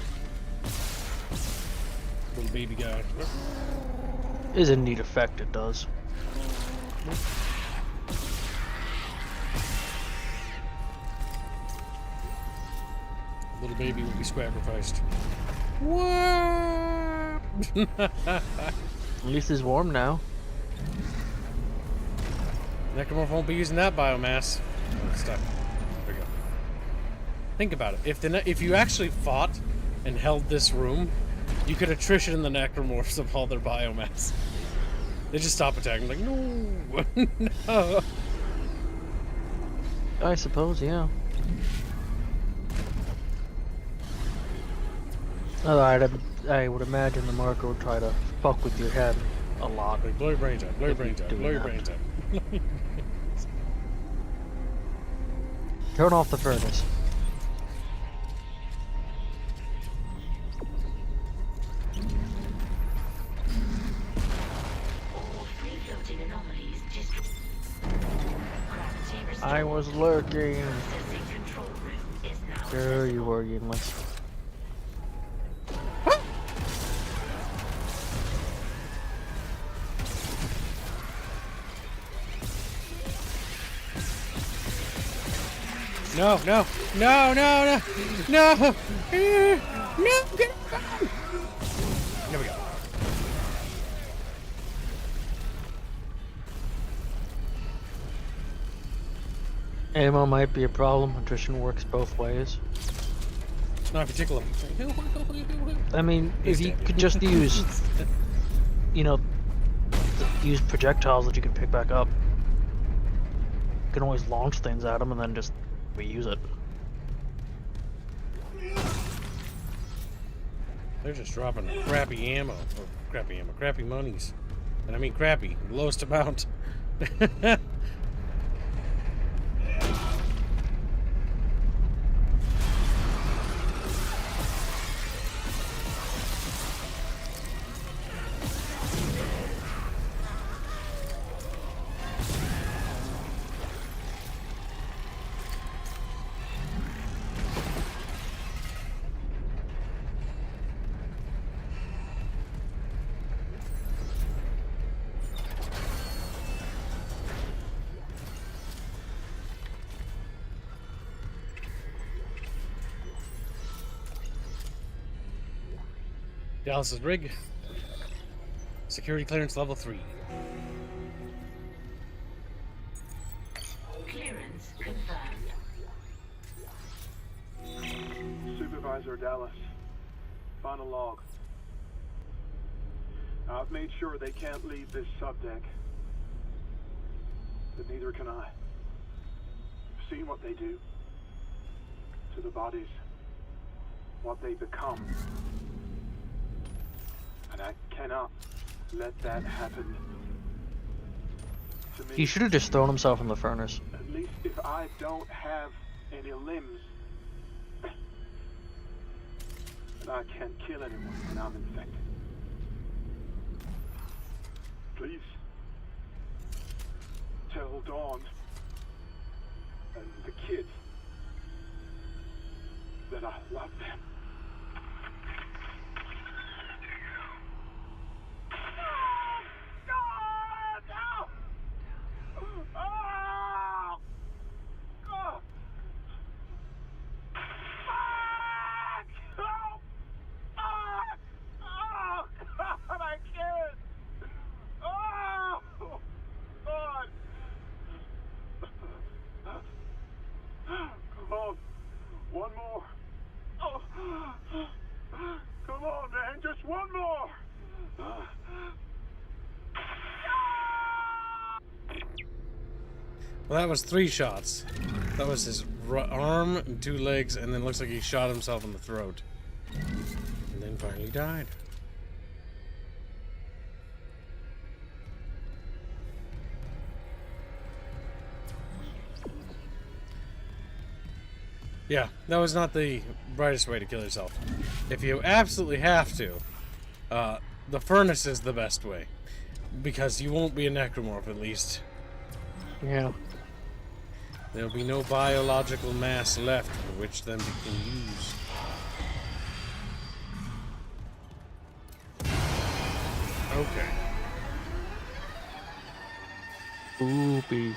Little baby guy. Is a neat effect, it does. Little baby will be sacrificed. What? At least he's warm now. Necromorph won't be using that biomass. Oh, stuck. There we go. Think about it. If you actually fought and held this room, you could attrition the necromorphs of all their biomass. They just stop attacking. Like, no, no. I suppose, yeah. Alright, I would imagine the marker would try to fuck with your head a lot. Like, blow your brains out, blow your brains out, blow your brains out. Turn off the furnace. I was lurking. There you were, Yinless. No, no, no, no, no, no, no, get it back. There we go. Ammo might be a problem. Attrition works both ways. Not if you tickle him. I mean, if you could just use, you know, use projectiles that you can pick back up. You can always launch things at them and then just reuse it. They're just dropping crappy ammo. Or crappy ammo. Crappy monies. And I mean crappy. Lowest amount. Dallas's rig. Security clearance level 3. Clearance confirmed. Supervisor Dallas, final log. I've made sure they can't leave this subdeck, but neither can I. I've seen what they do to the bodies, what they become, and I cannot let that happen to me. He should have just thrown himself in the furnace. At least if I don't have any limbs, and I can't kill anyone when I'm infected. Please tell Dawn and the kids that I love them. One more. Oh. Come on, man. Just one more. Well, that was 3 shots. That was his arm and 2 legs, and then looks like he shot himself in the throat. And then finally died. Yeah, that was not the brightest way to kill yourself. If you absolutely have to, the furnace is the best way. Because you won't be a necromorph, at least. Yeah. There'll be no biological mass left for which them you can use. Okay. Oopie.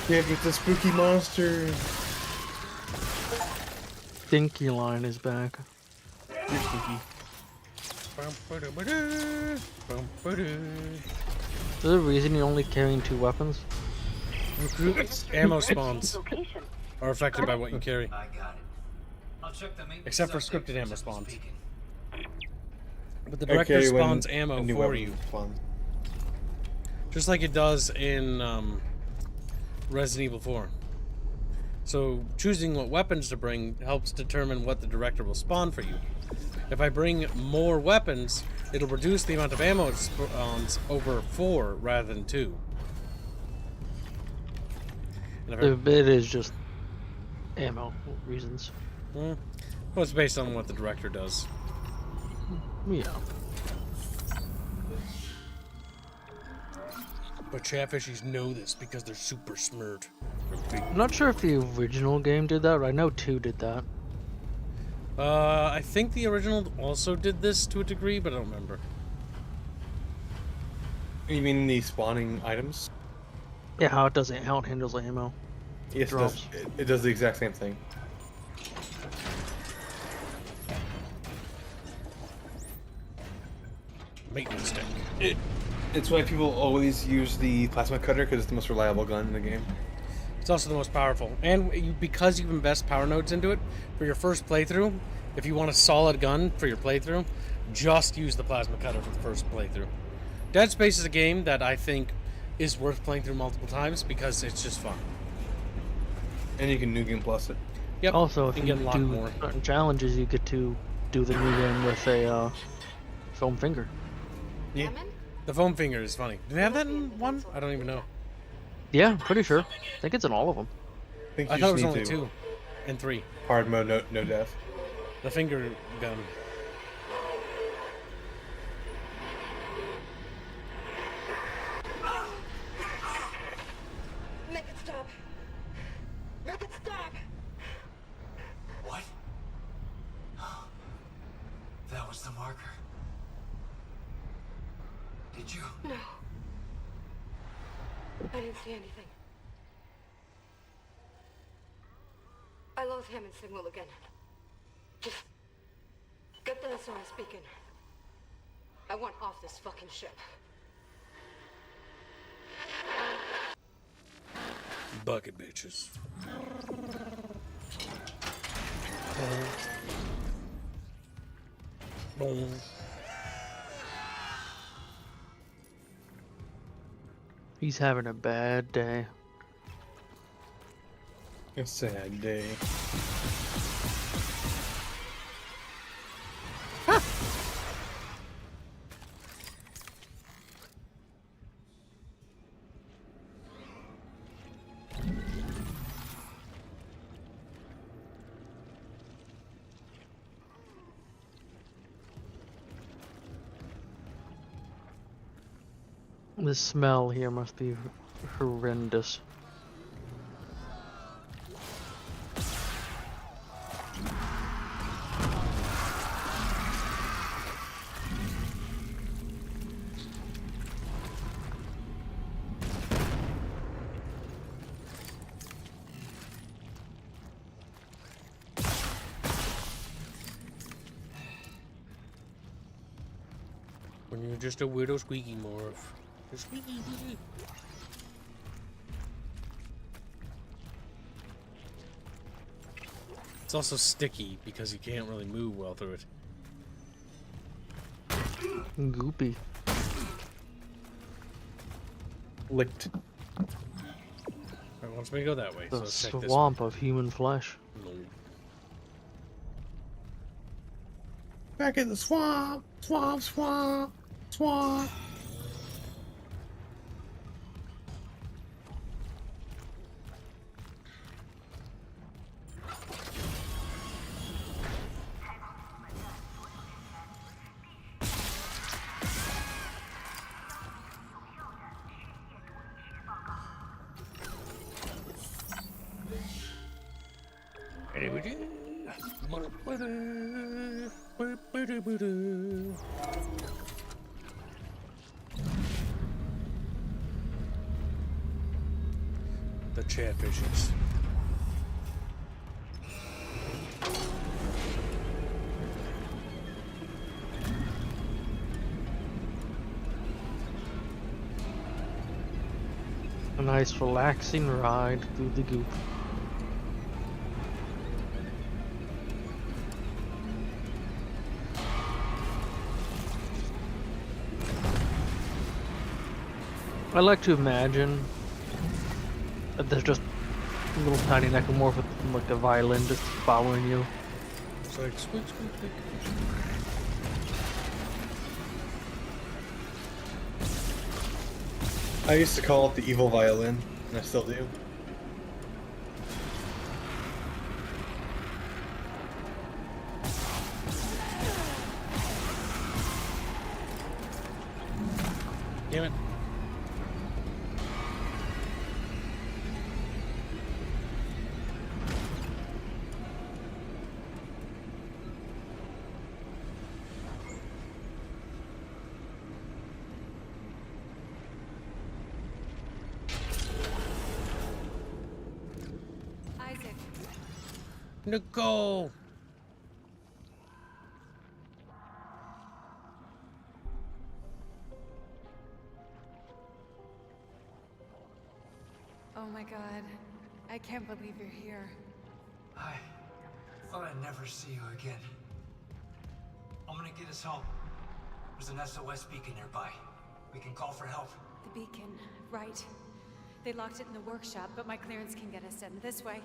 Yeah, get the spooky monster. Stinky line is back. You're stinky. Is there a reason you're only carrying 2 weapons? Ammo spawns are affected by what you carry. I got it. I'll check the maintenance Except for subdeck scripted ammo just spawns. speaking. But the director Okay, when spawns a ammo new for weapon you. spawns. Just like it does in Resident Evil 4. So choosing what weapons to bring helps determine what the director will spawn for you. If I bring more weapons, it'll reduce the amount of ammo it spawns over 4 rather than 2. And if It is just ammo reasons. well, it's based on what the director does. Yeah. But Chatfishies know this because they're super smart. I'm not sure if the original game did that, but I know 2 did that. I think the original also did this to a degree, but I don't remember. You mean the spawning items? Yeah, how it handles ammo. Yes, it does. It does the exact same thing. Maintenance deck. It's why people always use the plasma cutter because it's the most reliable gun in the game. It's also the most powerful. And because you invest power nodes into it, for your first playthrough, if you want a solid gun for your playthrough, just use the plasma cutter for the first playthrough. Dead Space is a game that I think is worth playing through multiple times because it's just fun. And you can New Game Plus it. Yep. Also, if you you can get a lot do more. certain challenges, you get to do the new game with a foam finger. Yeah. The foam finger is funny. Do they have that in one? I don't even know. Yeah, I'm pretty sure. I think it's in all of them. I thought it was only 2 and 3. Hard mode, no death. The finger gun. Make it stop. Make it stop. What? That was the marker. Did you? No. I didn't see anything. I lost Hammond signal again. Just get the SOS beacon. I want off this fucking ship. Bucket bitches. Boom. He's having a bad day. A sad day. The smell here must be horrendous. When you're just a widow squeaky morph. Just squeaky. It's also sticky because you can't really move well through it. Goopy. Licked. It wants me to go that way. The So check this swamp of human flesh. No. Back in the swamp. Swamp, swamp, swamp. The chatfishes. A nice relaxing ride through the goop. I like to imagine that there's just a little tiny necromorph with like a violin just following you. It's like squeak, squeak, squeak. I used to call it the evil violin, and I still do. Damn it. Nicole! Oh my god. I can't believe you're here. I thought I'd never see you again. I'm gonna get us home. There's an SOS beacon nearby. We can call for help. The beacon, right. They locked it in the workshop, but my clearance can get us in this way.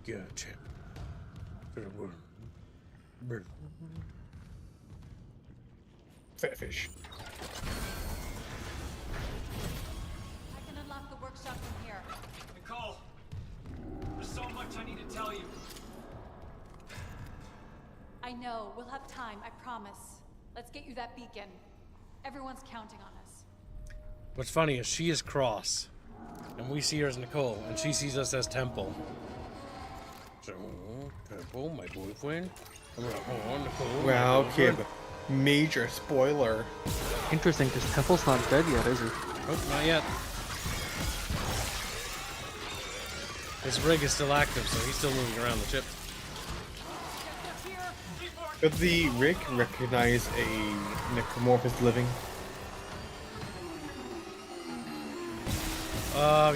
Gotcha. Fat fish. I can unlock the workshop from here. Nicole, there's so much I need to tell you. I know. We'll have time, I promise. Let's get you that beacon. Everyone's counting on us. What's funny is she is Cross, and we see her as Nicole, and she sees us as Temple. So, Temple. Nicole, my boyfriend. I'm gonna hold on, Nicole. Wow, okay, but major spoiler. Interesting, because Temple's not dead yet, is he? Nope, not yet. His rig is still active, so he's still moving around the ship. Could the rig recognize a necromorphous living?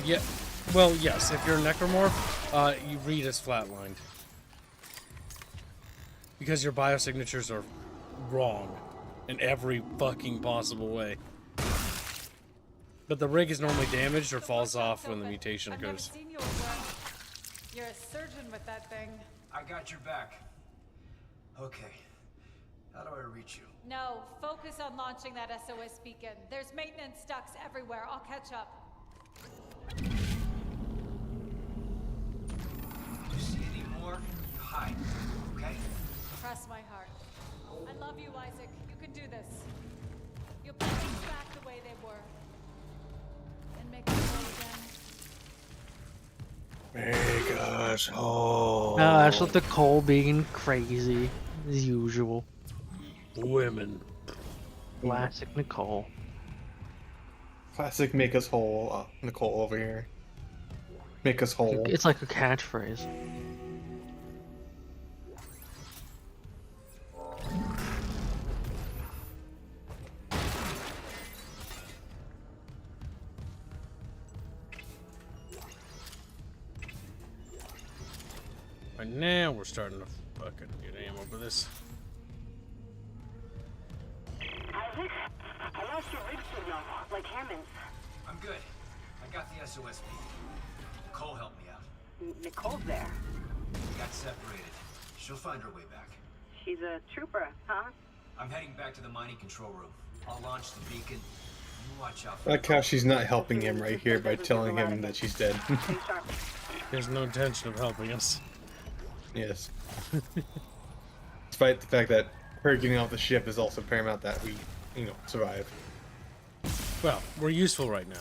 Yeah. Well, yes. If you're a necromorph, you read as flatlined. Because your biosignatures are wrong in every fucking possible way. But the rig is normally damaged or falls off when the mutation occurs. You're a surgeon with that thing. I got your back. Okay. How do I reach you? No, focus on launching that SOS beacon. There's maintenance ducts everywhere. I'll catch up. You see any more? You hide. Okay? Cross my heart. I love you, Isaac. You can do this. You'll put things back the way they were. And make them whole again. Make us whole. That's what Nicole being crazy, as usual. Women. Classic Nicole. Classic make us whole, Nicole over here. Make us whole. It's like a catchphrase. Right now, we're starting to fucking get ammo for this. Isaac, I lost your rig signal, like Hammond's. I'm good. I got the SOS beacon. Nicole helped me out. Nicole's there. We got separated. She'll find her way back. She's a trooper, huh? I'm heading back to the mining control room. I'll launch the beacon. You watch out for I like how she's not helping him right here by telling him that she's dead. There's no intention of helping us. Yes. Despite the fact that her getting off the ship is also paramount that we, survive. Well, we're useful right now.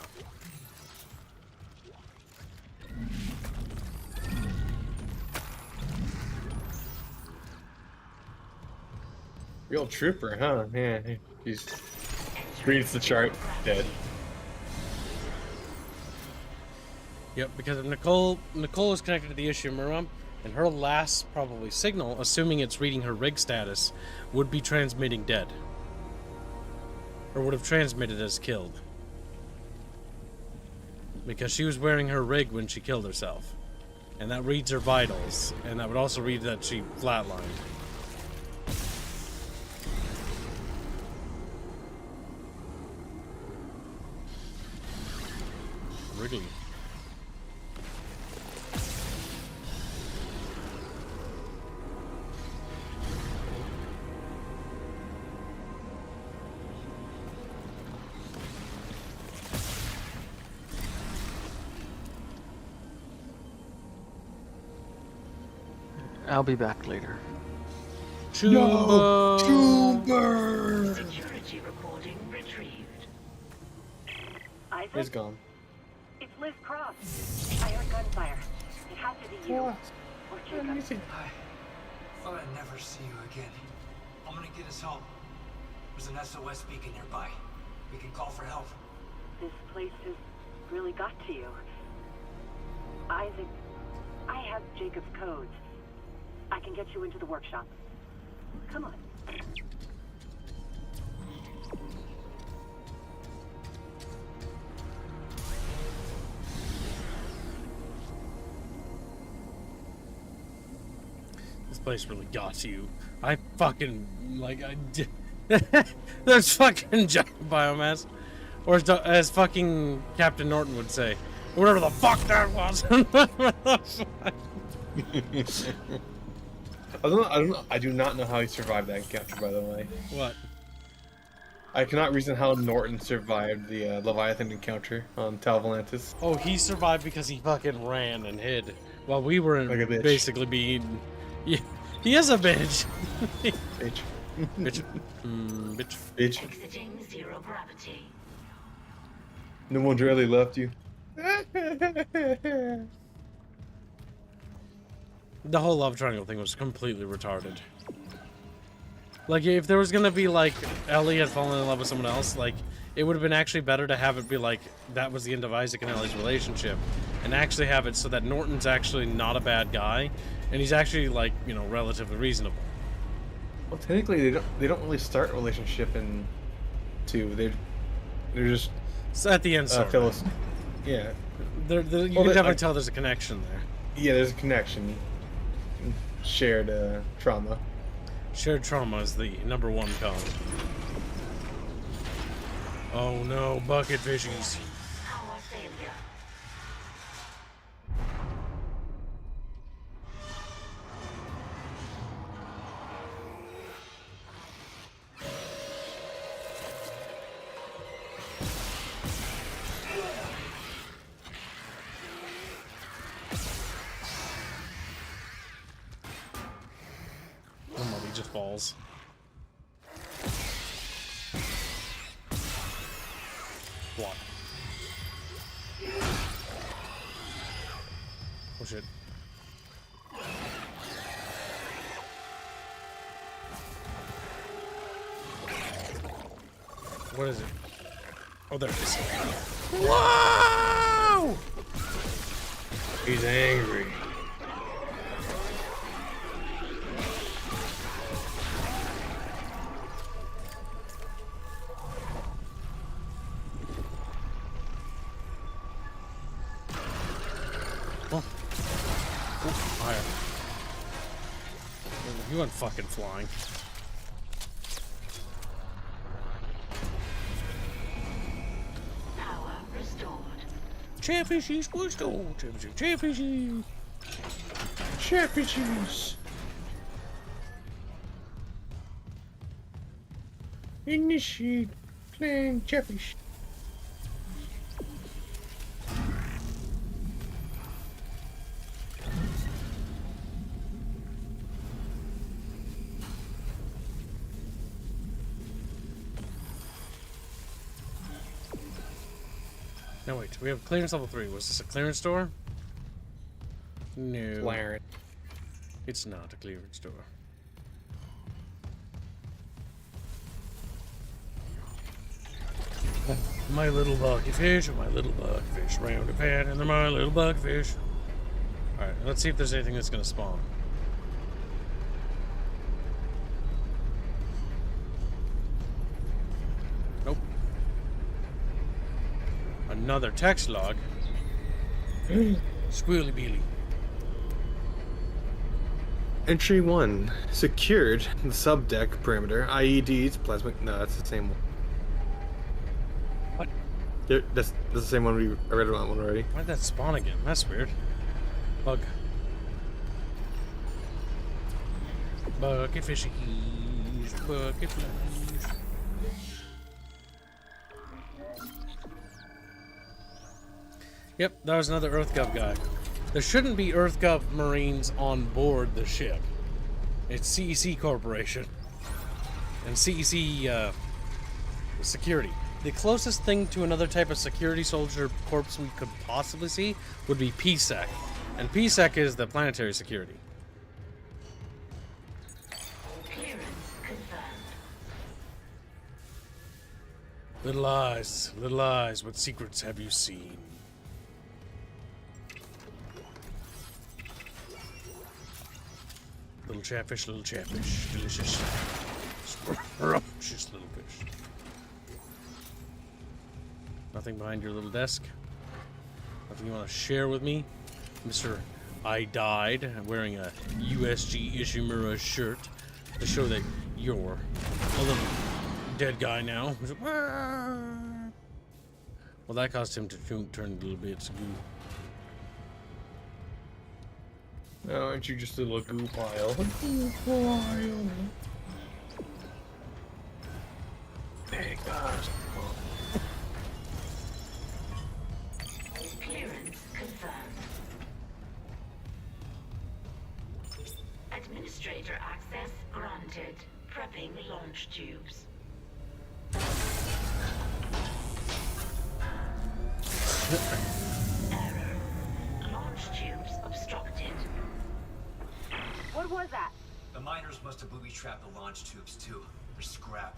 Real trooper, huh? Yeah, he's reads the chart, dead. Yep, because if Nicole is connected to the Ishimura, and her last probably signal, assuming it's reading her rig status, would be transmitting dead. Or would have transmitted as killed. Because she was wearing her rig when she killed herself. And that reads her vitals, and that would also read that she flatlined. Rigging. I'll be back later. No! Tumor! Security recording retrieved. Isaac? He's gone. It's Liz Cross. I heard gunfire. It has to be you. Or Jacob. I thought I'd never see you again. I'm gonna get us home. There's an SOS beacon nearby. We can call for help. This place has really got to you. Isaac, I have Jacob's codes. I can get you into the workshop. Come on. This place really got you. I fucking, there's fucking giant biomass. Or as fucking Captain Norton would say, whatever the fuck that was. I do not know how he survived that encounter, by the way. What? I cannot reason how Norton survived the Leviathan encounter on Tal Volantis. Oh, he survived because he fucking ran and hid while we were basically being eaten. Yeah, he is a bitch. Bitch. Bitch. Bitch. Bitch. Exiting zero gravity. No one's really left you. The whole love triangle thing was completely retarded. Like, if there was gonna be, like, Ellie had fallen in love with someone else, like, it would have been actually better to have it be like, that was the end of Isaac and Ellie's relationship. And actually have it so that Norton's actually not a bad guy, and he's actually, like, you know, relatively reasonable. Well, technically, they don't really start a relationship in 2. They're just... So at the end, sort of. Yeah. You can definitely tell there's a connection there. Yeah, there's a connection. Shared trauma. Shared trauma is the #1 cause. Oh no, bucket fishies. He just falls. Block. Oh shit. What is it? Oh, there it is. Whoa! He's angry. Fire. He went fucking flying. Power restored. Chatfishes restored. Chatfishes. Chatfishes. Initiate playing chatfish. No, wait. We have clearance level 3. Was this a clearance store? No. Clarence. It's not a clearance store. My little bucket fish, my little bucket fish, round a pad, and they're my little bucket fish. Alright, let's see if there's anything that's gonna spawn. Nope. Another text log. Squealy beely. Entry 1. Secured the subdeck perimeter. IEDs, plasma. No, that's the same one. What? That's the same one I read about one already. Why'd that spawn again? That's weird. Bug. Bucket fishies. Bucket fishies. Yep, that was another EarthGov guy. There shouldn't be EarthGov Marines on board the ship. It's CEC Corporation. And CEC security. The closest thing to another type of security soldier corps we could possibly see would be PSEC. And PSEC is the planetary security. Clearance confirmed. Little eyes, what secrets have you seen? Little chatfish, delicious. Scrumptious little fish. Nothing behind your little desk? Nothing you want to share with me? Mr. I Died, wearing a USG Ishimura shirt to show that you're a little dead guy now. Well, that caused him to turn a little bit to goo. No, aren't you just a little goo pile? Goo pile. Thank God. Clearance confirmed. Administrator access granted. Prepping launch tubes. Error. Launch tubes obstructed. What was that? The miners must have booby-trapped the launch tubes, too. They're scrap.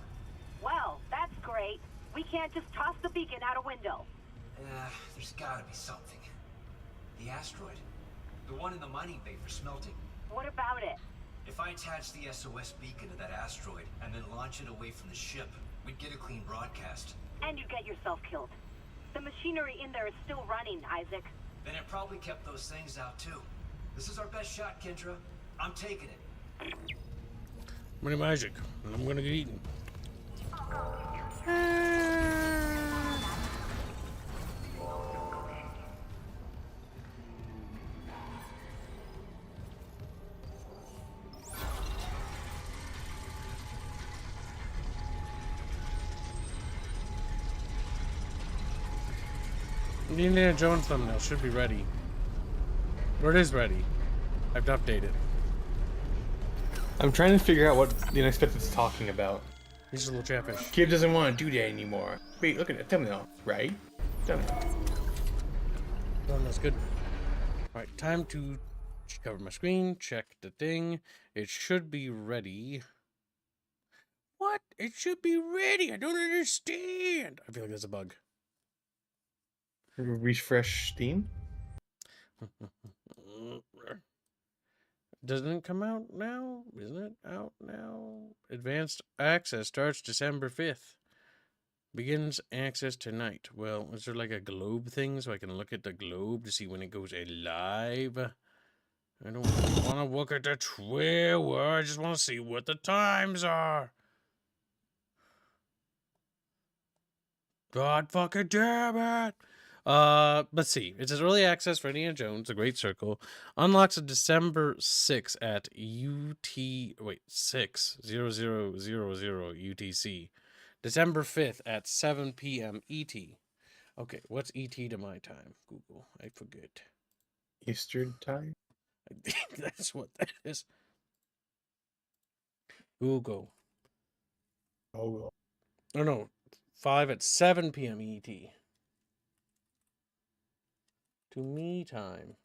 Well, that's great. We can't just toss the beacon out a window. There's gotta be something. The asteroid. The one in the mining bay for smelting. What about it? If I attach the SOS beacon to that asteroid and then launch it away from the ship, we'd get a clean broadcast. And you'd get yourself killed. The machinery in there is still running, Isaac. Then it probably kept those things out, too. This is our best shot, Kendra. I'm taking it. My name is Isaac, and I'm gonna get eaten. The Indiana Jones thumbnail should be ready. Or it is ready. I have to update it. I'm trying to figure out what the Unexpected's talking about. He's a little chatfish. Kid doesn't want to do that anymore. Wait, look at the thumbnail, right? Thumbnail. Thumbnail's good. Alright, time to cover my screen, check the thing. It should be ready. What? It should be ready! I don't understand! I feel like there's a bug. Refresh Steam? Doesn't it come out now? Isn't it out now? Advanced access starts December 5th. Begins access tonight. Well, is there like a globe thing so I can look at the globe to see when it goes live? I don't want to look at the trailer. I just want to see what the times are. God fucking damn it. Let's see. It says early access for Indiana Jones, a Great Circle, unlocks on December 6th at 6:00 UTC. December 5th at 7 p.m. ET. Okay, what's ET to my time? Google. I forget. Eastern time? I think that's what that is. Google. Oh, no. 5 at 7 p.m. ET. To me time.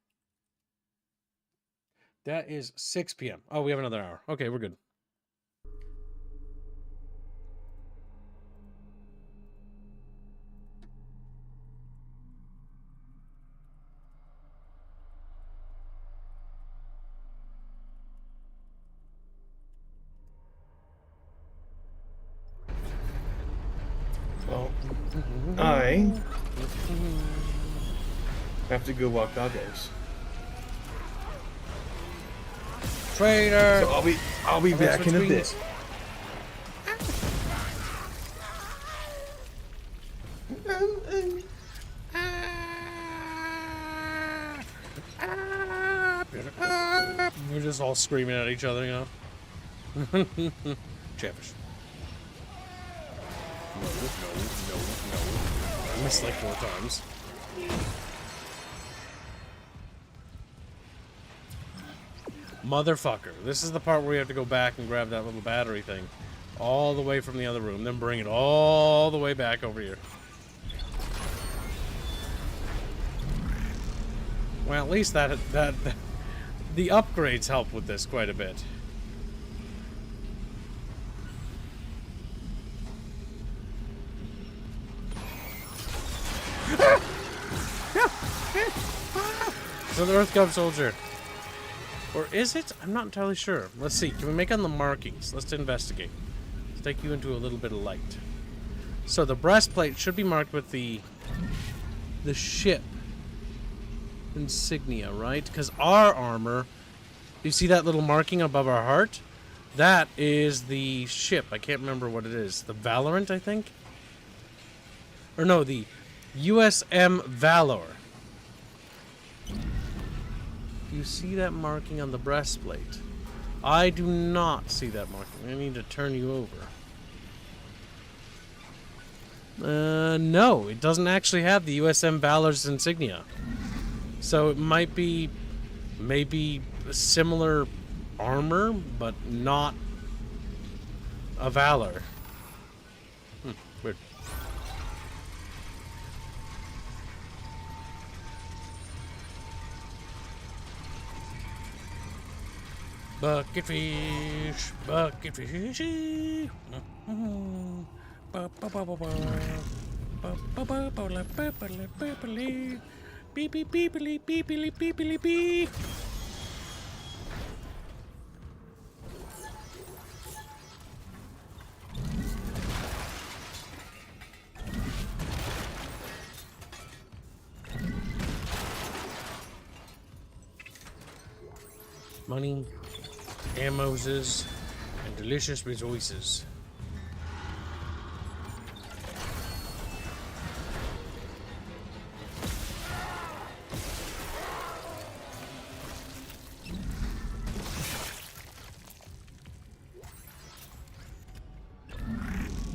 That is 6 p.m. Oh, we have another hour. Okay, we're good. Well, I have to go walk doggos. Traitor! So I'll be back in a bit. We're just all screaming at each other, you know? Chatfish. No. I missed like 4 times. Motherfucker. This is the part where we have to go back and grab that little battery thing. All the way from the other room. Then bring it all the way back over here. Well, at least that the upgrades help with this quite a bit. So the Earth Gov soldier. Or is it? I'm not entirely sure. Let's see. Can we make on the markings? Let's investigate. Let's take you into a little bit of light. So the breastplate should be marked with the ship insignia, right? Because our armor, you see that little marking above our heart? That is the ship. I can't remember what it is. The Valorant, I think? Or no, the USM Valor. Do you see that marking on the breastplate? I do not see that marking. I need to turn you over. No, it doesn't actually have the USM Valor's insignia. So it might be maybe a similar armor, but not a Valor. Weird. Bucket fish, bucket fishy. Beep beep beepily beepily beepily beep. Money, ammoses, and delicious rejoices.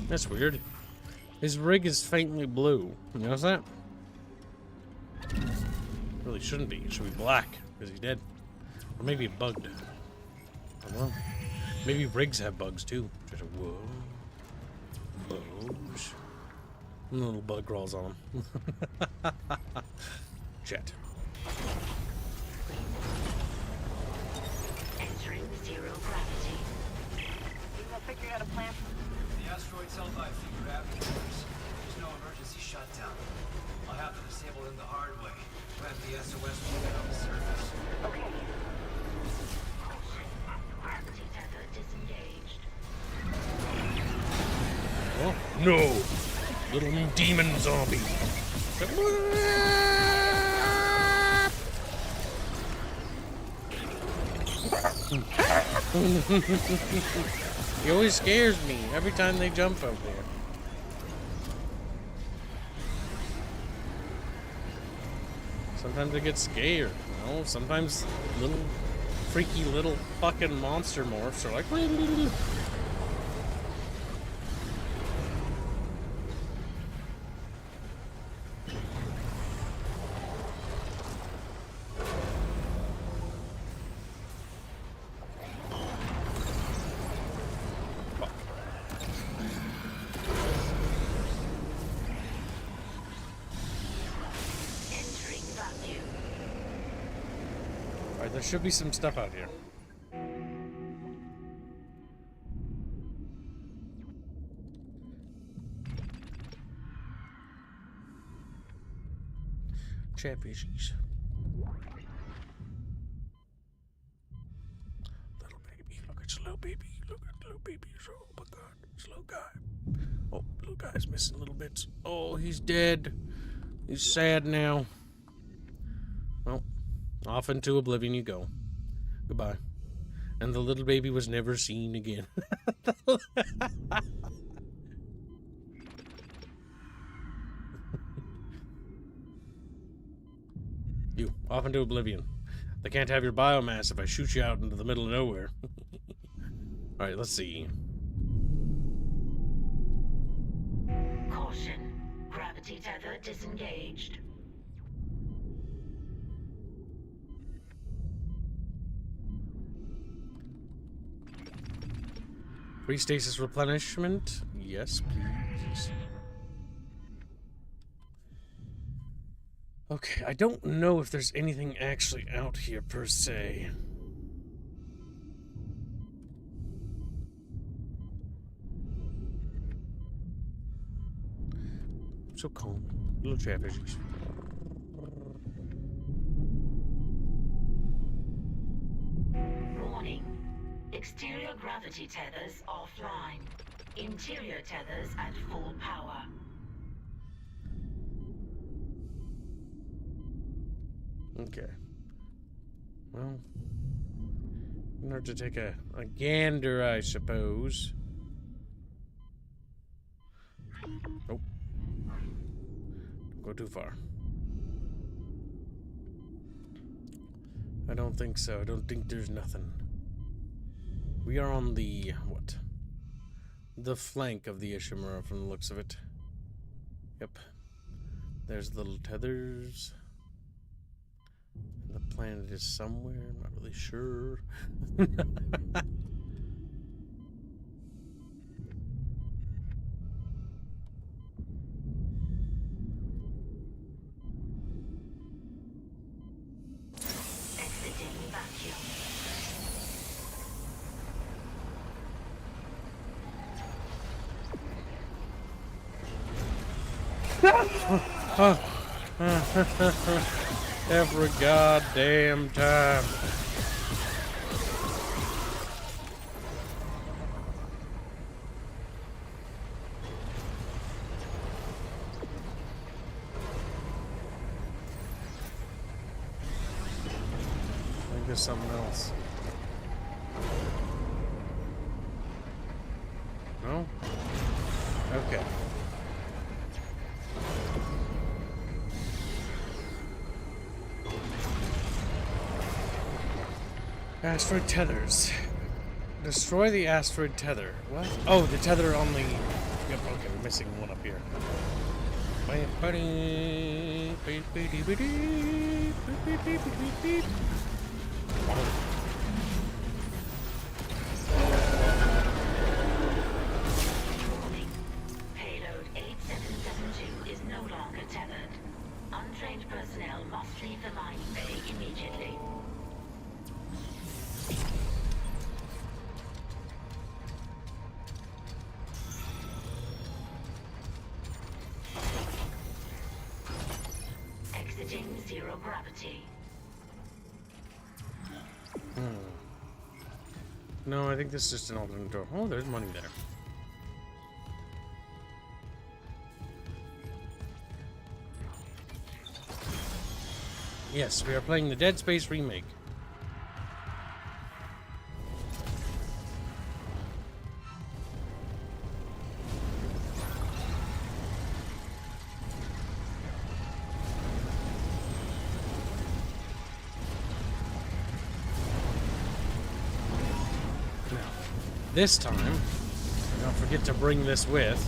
That's weird. His rig is faintly blue. You notice that? Really shouldn't be. It should be black, because he's dead. Or maybe bugged. I don't know. Maybe rigs have bugs too. Just a whoa. Bugs. And little bug crawls on them. Chat. Entering zero gravity. You gonna figure out a plan? The asteroid's held by a few gravity forces. There's no emergency shutdown. I'll have to disable them the hard way. Plant the SOS beacon on the surface. Okay. Gravity tether disengaged. Oh, no! Little demon zombie. He always scares me every time they jump up there. Sometimes I get scared, you know? Sometimes little freaky little fucking monster morphs are like there should be some stuff out here. Chatfishies. Little baby. Look at slow baby. Look at little baby. Oh my god. Slow guy. Oh, little guy's missing little bits. Oh, he's dead. He's sad now. Well, off into oblivion you go. Goodbye. And the little baby was never seen again. You, off into oblivion. They can't have your biomass if I shoot you out into the middle of nowhere. Alright, let's see. Caution. Gravity tether disengaged. Free stasis replenishment? Yes, please. Okay, I don't know if there's anything actually out here per se. So calm. Little chatfishes. Warning. Exterior gravity tethers offline. Interior tethers at full power. Okay. Well, in order to take a gander, I suppose. Nope. Don't go too far. I don't think so. I don't think there's nothing. We are on the, what? The flank of the Ishimura from the looks of it. Yep. There's little tethers. The planet is somewhere, I'm not really sure. Every goddamn time. I think there's something else. No? Okay. Asteroid tethers. Destroy the asteroid tether. What? Oh, the tether on the... Yep, okay, we're missing one up here. Payload 8772 is no longer tethered. Untrained personnel must leave the mining bay immediately. Exiting zero gravity. No, I think this is just an alternate door. Oh, there's money there. Yes, we are playing the Dead Space remake. This time, don't forget to bring this with.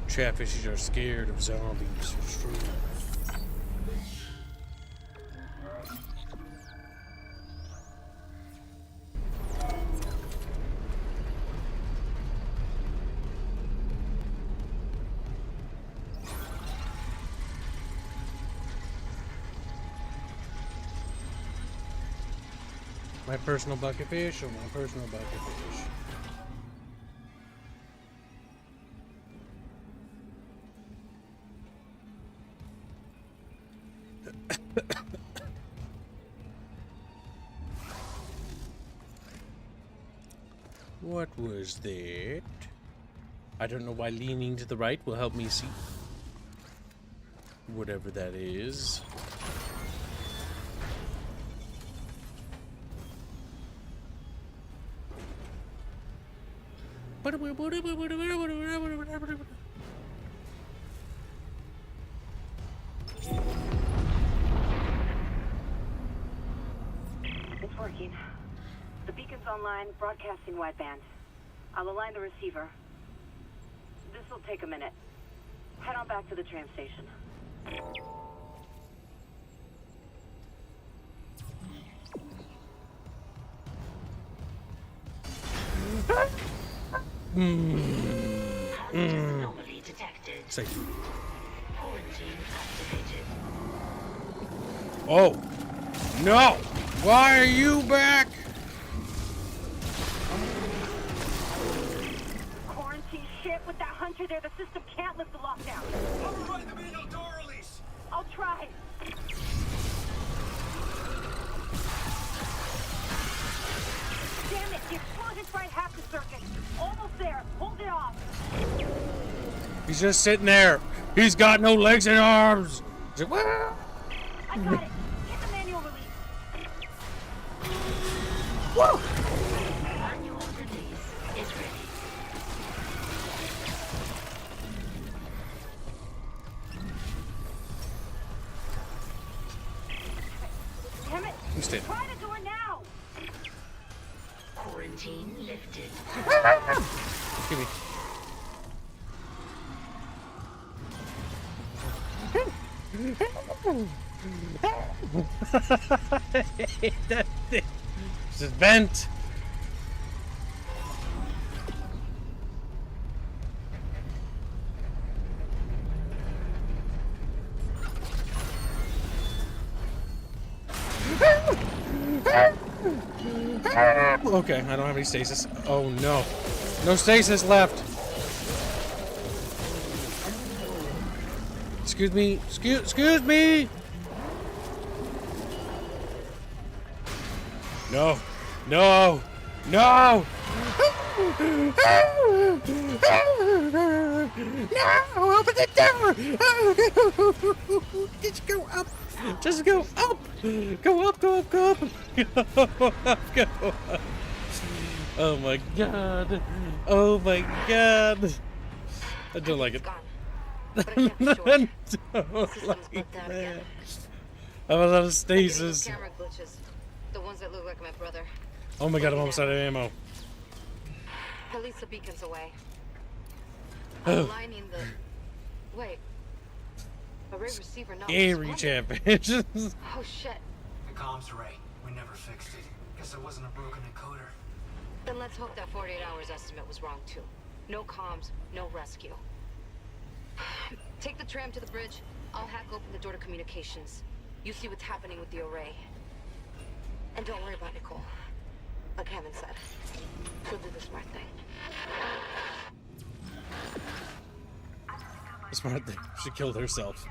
Chatfishes are scared of zombies. It's true. My personal bucket fish or my personal bucket fish? What was that? I don't know why leaning to the right will help me see. Whatever that is. It's working. The beacon's online, broadcasting wideband. I'll align the receiver. This will take a minute. Head on back to the tram station. Anomaly detected. Safe. Quarantine activated. Oh! No! Why are you back? Quarantine shit with that hunter there. The system can't lift the lockdown. Override the manual door release. I'll try. Damn it! The explosion fried half the circuit. Almost there. Hold it off. He's just sitting there. He's got no legs and arms. He's like, "Wah!" I got it. Hit the manual release. Whoa! Manual release is ready. Damn it. fixed it. Try the door now. Quarantine lifted. Give me. This is vent. Okay, I don't have any stasis. Oh no. No stasis left. Excuse me. Excuse me. No. No. No. No, open the door. Just go up. Just go up. Go up, go up, go up. Go up, go up. Oh my god. Oh my god. I don't like it. I don't like that. I'm out of stasis. Camera glitches. The ones that look like my brother. Oh my god, I'm almost out of ammo. At least the beacon's away. Oh. I'm lining the... Wait. Array receiver not Scary responding. Chatfish. Oh shit. The comms array. We never fixed it. Guess it wasn't a broken encoder. Then let's hope that 48 hours estimate was wrong too. No comms, no rescue. Take the tram to the bridge. I'll hack open the door to communications. You see what's happening with the array. And don't worry about Nicole. Like Hammond said, she'll do the smart thing. The smart thing. She killed herself.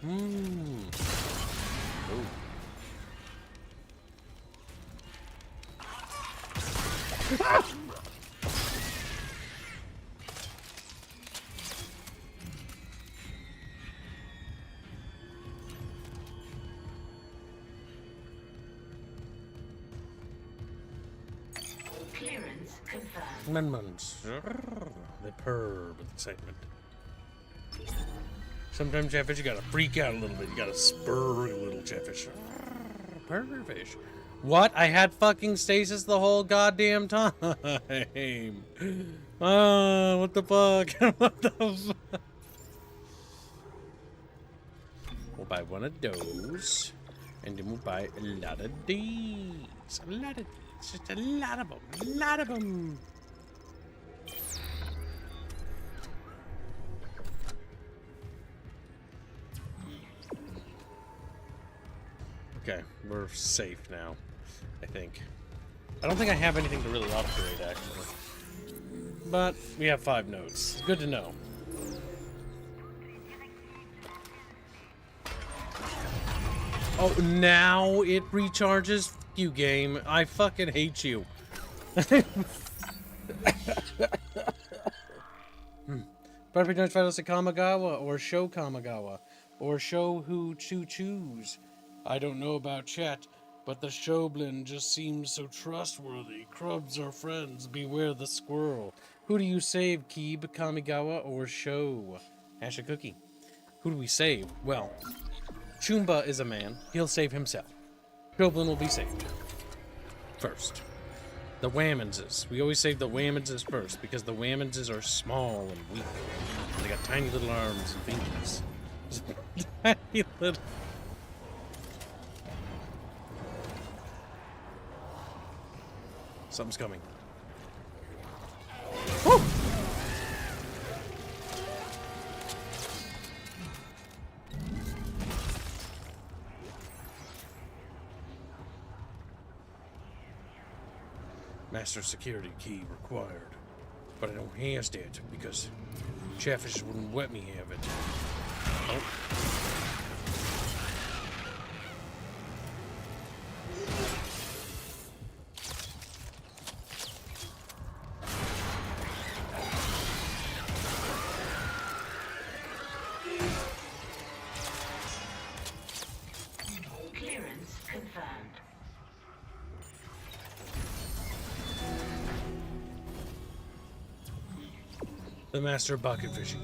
Oh. Clearance confirmed. Amendments. They purr with excitement. Sometimes Chatfish, you gotta freak out a little bit. You gotta spur a little Chatfish. Purrfish. What? I had fucking stasis the whole goddamn time. Oh, what the fuck? What the fuck? We'll buy one of those. And then we'll buy a lot of these. A lot of these. Just a lot of them. A lot of them. Okay, we're safe now, I think. I don't think I have anything to really upgrade, actually. But we have 5 notes. It's good to know. Oh, now it recharges? F you, game. I fucking hate you. Probably don't try to say Kamigawa, or show Kamigawa, or show who to choose. I don't know about chat, but the Shoblin just seems so trustworthy. Crubs are friends, beware the squirrel. Who do you save, Keeb, Kamigawa, or Show? Hash a cookie. Who do we save? Well, Chumba is a man. He'll save himself. Shoblin will be saved. First. The Whammonses. We always save the Whammonses first, because the Whammonses are small and weak. And they got tiny little arms and fingers. Tiny little... Something's coming. Woo! Master security key required. But I don't have it because Chatfish wouldn't let me have it. Oh. The master of bucket fishing.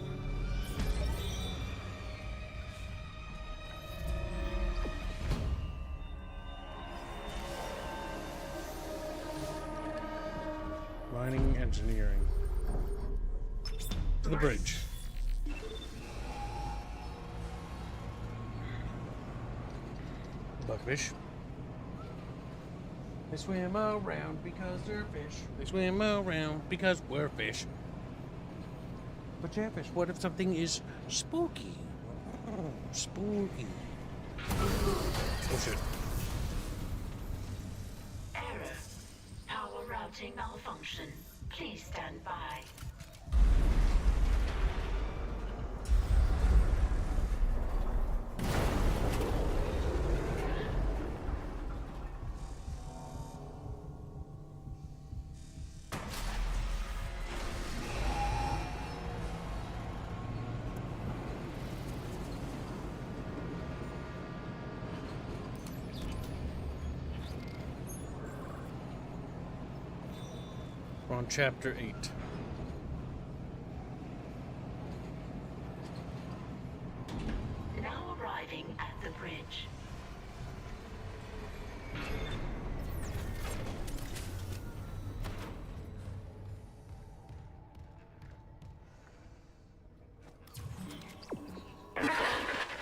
engineering. To the bridge. Buckfish. They swim around because they're fish. They swim around because we're fish. But Chatfish, what if something is spooky? Oh, spooky. Oh shit. Error. Power routing malfunction. Please stand by. We're on chapter 8. Now arriving at the bridge.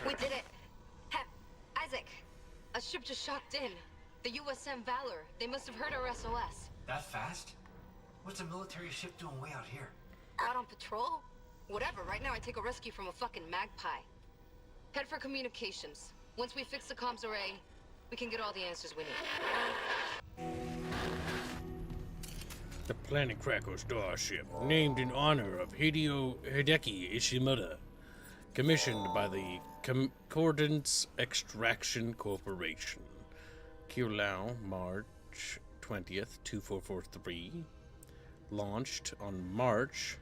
We did it. Isaac, a ship just shocked in. The USM Valor. They must have heard our SOS. That fast? What's a military ship doing way out here? Out on patrol? Whatever, right now I take a rescue from a fucking magpie. Head for communications. Once we fix the comms array, we can get all the answers we need. The Planet Cracker starship, named in honor of Hideki Ishimura, commissioned by the Concordance Extraction Corporation. Kyolau, March 20th, 2443. Launched on March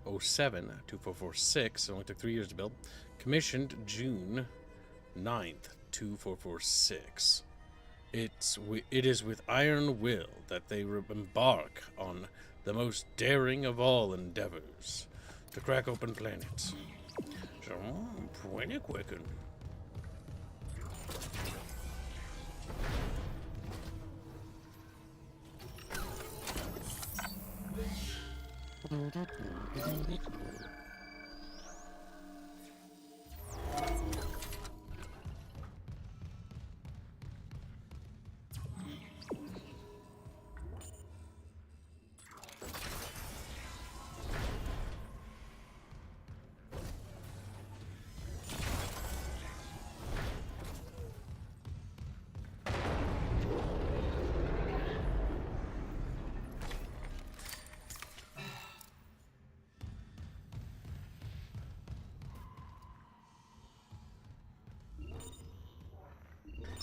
07, 2446. It only took 3 years to build. Commissioned June 9th, 2446. It is with iron will that they embark on the most daring of all endeavors to crack open planets. So, pretty quicken.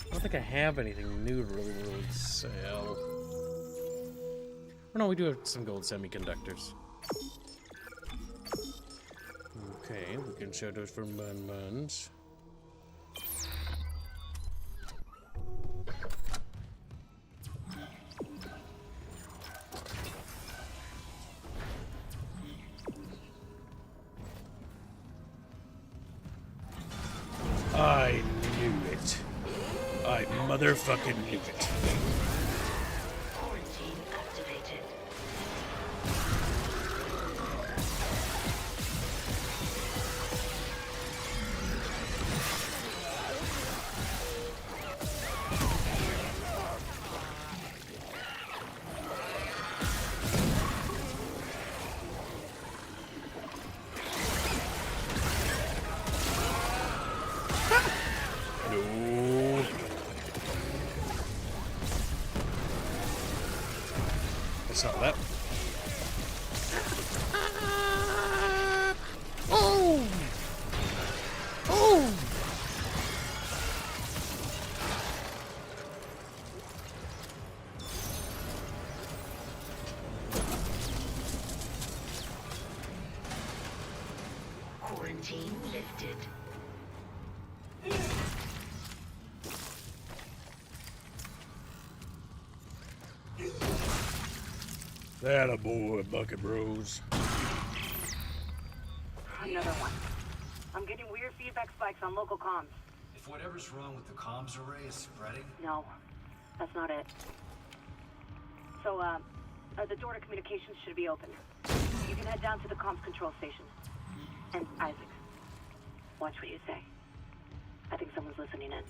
I don't think I have anything new to really sell. Oh no, we do have some gold semiconductors. Okay, we can sell those for muns. I knew it. I motherfucking knew it. Quarantine activated. No. I saw that. Oh! Oh! Quarantine lifted. That a boy, Bucket Bros. Another one. I'm getting weird feedback spikes on local comms. If whatever's wrong with the comms array is spreading... No, that's not it. So, The door to communications should be open. You can head down to the comms control station. And Isaac, watch what you say. I think someone's listening in.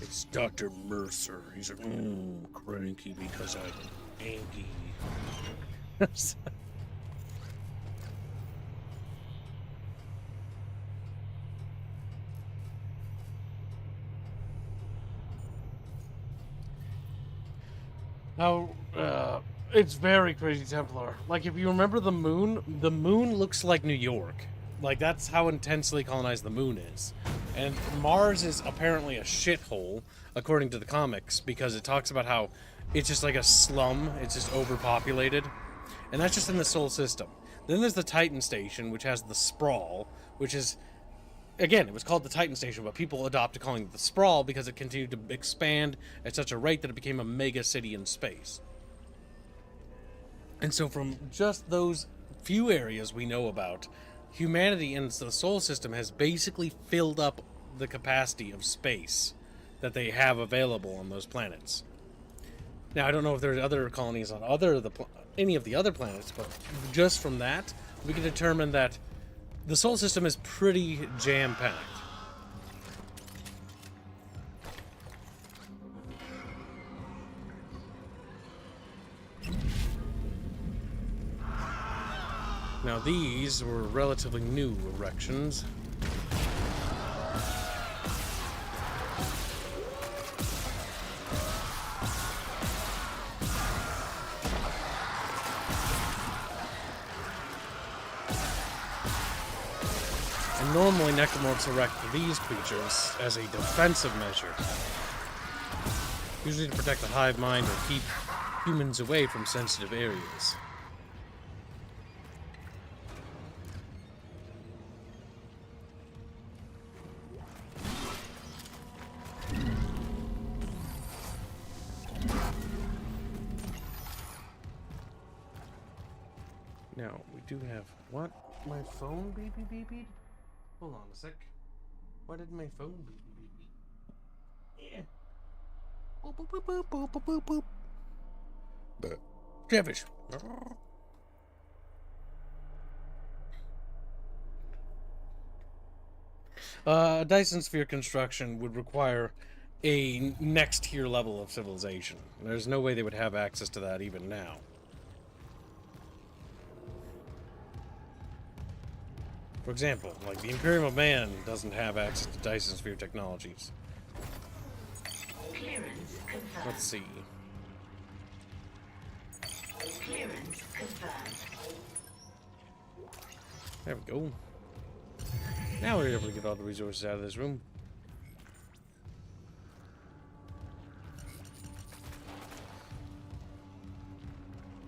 It's Dr. Mercer. He's like, cranky because I'm angry. Now, it's very crazy Templar. Like, if you remember the moon looks like New York. Like, that's how intensely colonized the moon is. And Mars is apparently a shithole, according to the comics, because it talks about how it's just like a slum, it's just overpopulated. And that's just in the Sol system. Then there's the Titan Station, which has the Sprawl, which is, again, it was called the Titan Station, but people adopted calling it the Sprawl because it continued to expand at such a rate that it became a mega city in space. And so from just those few areas we know about, humanity in the Sol system has basically filled up the capacity of space that they have available on those planets. Now, I don't know if there's other colonies on any of the other planets, but just from that, we can determine that the Sol system is pretty jam-packed. Now, these were relatively new erections. And normally necromorphs erect these creatures as a defensive measure, usually to protect the hive mind or keep humans away from sensitive areas. Now, we do have... What? My phone beepy? Hold on a sec. Why did my phone beepy? Yeah. Boop, boop, boop, boop, boop, boop, boop. Chatfish. Dyson sphere construction would require a next tier level of civilization. There's no way they would have access to that even now. For example, like the Imperium of Man doesn't have access to Dyson sphere technologies. Clearance confirmed. Let's see. Clearance confirmed. There we go. Now we're able to get all the resources out of this room.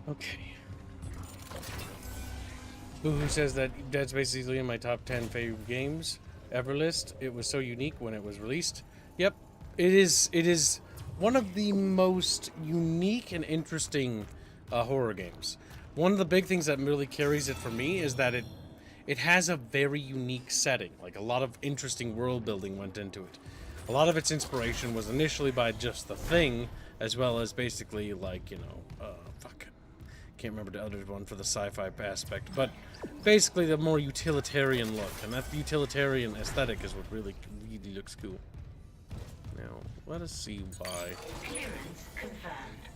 Okay. Who says that Dead Space is easily in my top 10 favorite games ever list? It was so unique when it was released. Yep, it is one of the most unique and interesting horror games. One of the big things that really carries it for me is that it has a very unique setting. Like, a lot of interesting world building went into it. A lot of its inspiration was initially by just The Thing, as well as basically, like, you know, can't remember the other one for the sci-fi aspect, but basically the more utilitarian look, and that utilitarian aesthetic is what really looks cool. Now, let us see why. Clearance confirmed.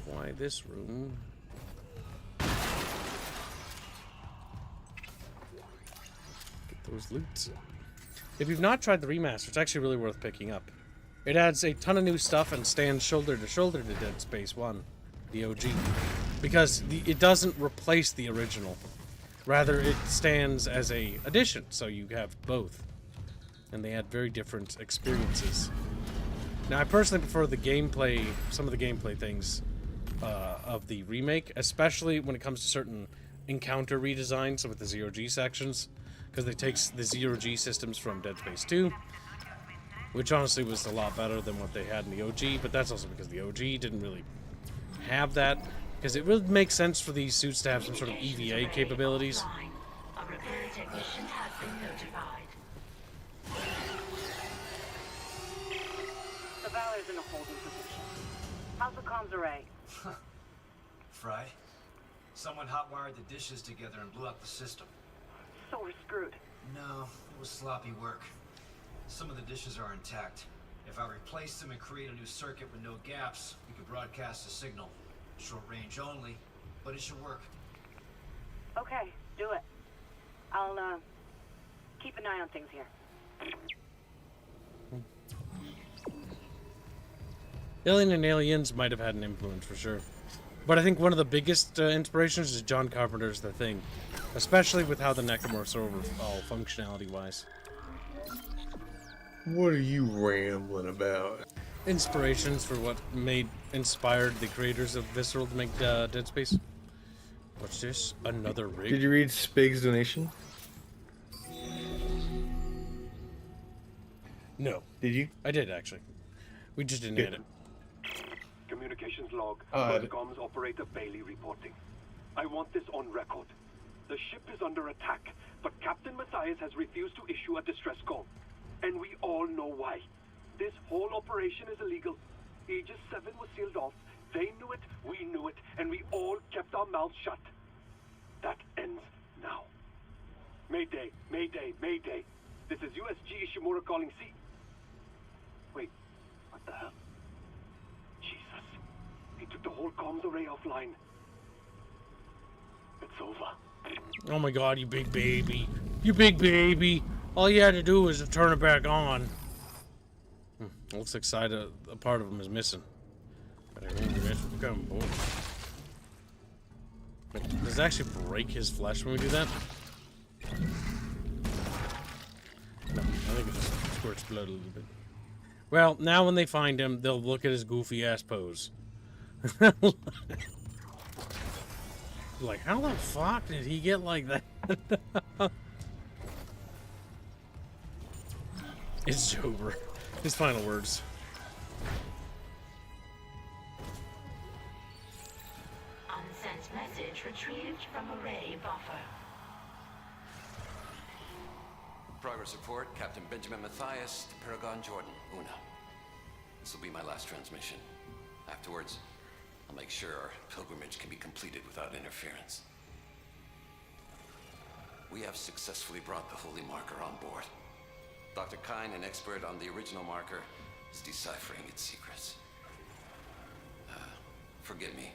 Why this room? Get those loots. If you've not tried the remaster, it's actually really worth picking up. It adds a ton of new stuff and stands shoulder to shoulder to Dead Space 1, the OG. Because it doesn't replace the original. Rather, it stands as a addition, so you have both. And they add very different experiences. Now, I personally prefer the gameplay, some of the gameplay things of the remake, especially when it comes to certain encounter redesigns with the Zero-G sections, because they take the Zero-G systems from Dead Space 2, which honestly was a lot better than what they had in the OG, but that's also because the OG didn't really have that. Because it really makes sense for these suits to have some sort of EVA capabilities. A repair technician has been notified. The Valor's in a holding position. How's the comms array? Fried. Someone hotwired the dishes together and blew out the system. So we're screwed. No, it was sloppy work. Some of the dishes are intact. If I replace them and create a new circuit with no gaps, we could broadcast a signal. Short range only, but it should work. Okay, do it. I'll, keep an eye on things here. Alien and Aliens might have had an influence for sure. But I think one of the biggest inspirations is John Carpenter's The Thing. Especially with how the necromorphs are overall functionality-wise. What are you rambling about? Inspirations for what inspired the creators of Visceral to make Dead Space. What's this? Another rig? Did you read Spig's donation? No. Did you? I did, actually. We just didn't Good. hit it. Communications log. Odd. Comms operator Bailey reporting. I want this on record. The ship is under attack, but Captain Matthias has refused to issue a distress call. And we all know why. This whole operation is illegal. Aegis 7 was sealed off. They knew it, we knew it, and we all kept our mouths shut. That ends now. Mayday, Mayday, Mayday. This is USG Ishimura calling C. Wait, what the hell? Jesus. He took the whole comms array offline. It's over. Oh my god, you big baby. You big baby. All you had to do was turn it back on. Looks like a part of him is missing. Wait, does it actually break his flesh when we do that? No, I think it just squirts blood a little bit. Well, now when they find him, they'll look at his goofy ass pose. Like, how the fuck did he get like that? It's Jober. His final words. Unsent message retrieved from array buffer. Progress report, Captain Benjamin Matthias to Paragon Jordan, Una. This will be my last transmission. Afterwards, I'll make sure our pilgrimage can be completed without interference. We have successfully brought the Holy Marker on board. Dr. Kine, an expert on the original marker, is deciphering its secrets. Forgive me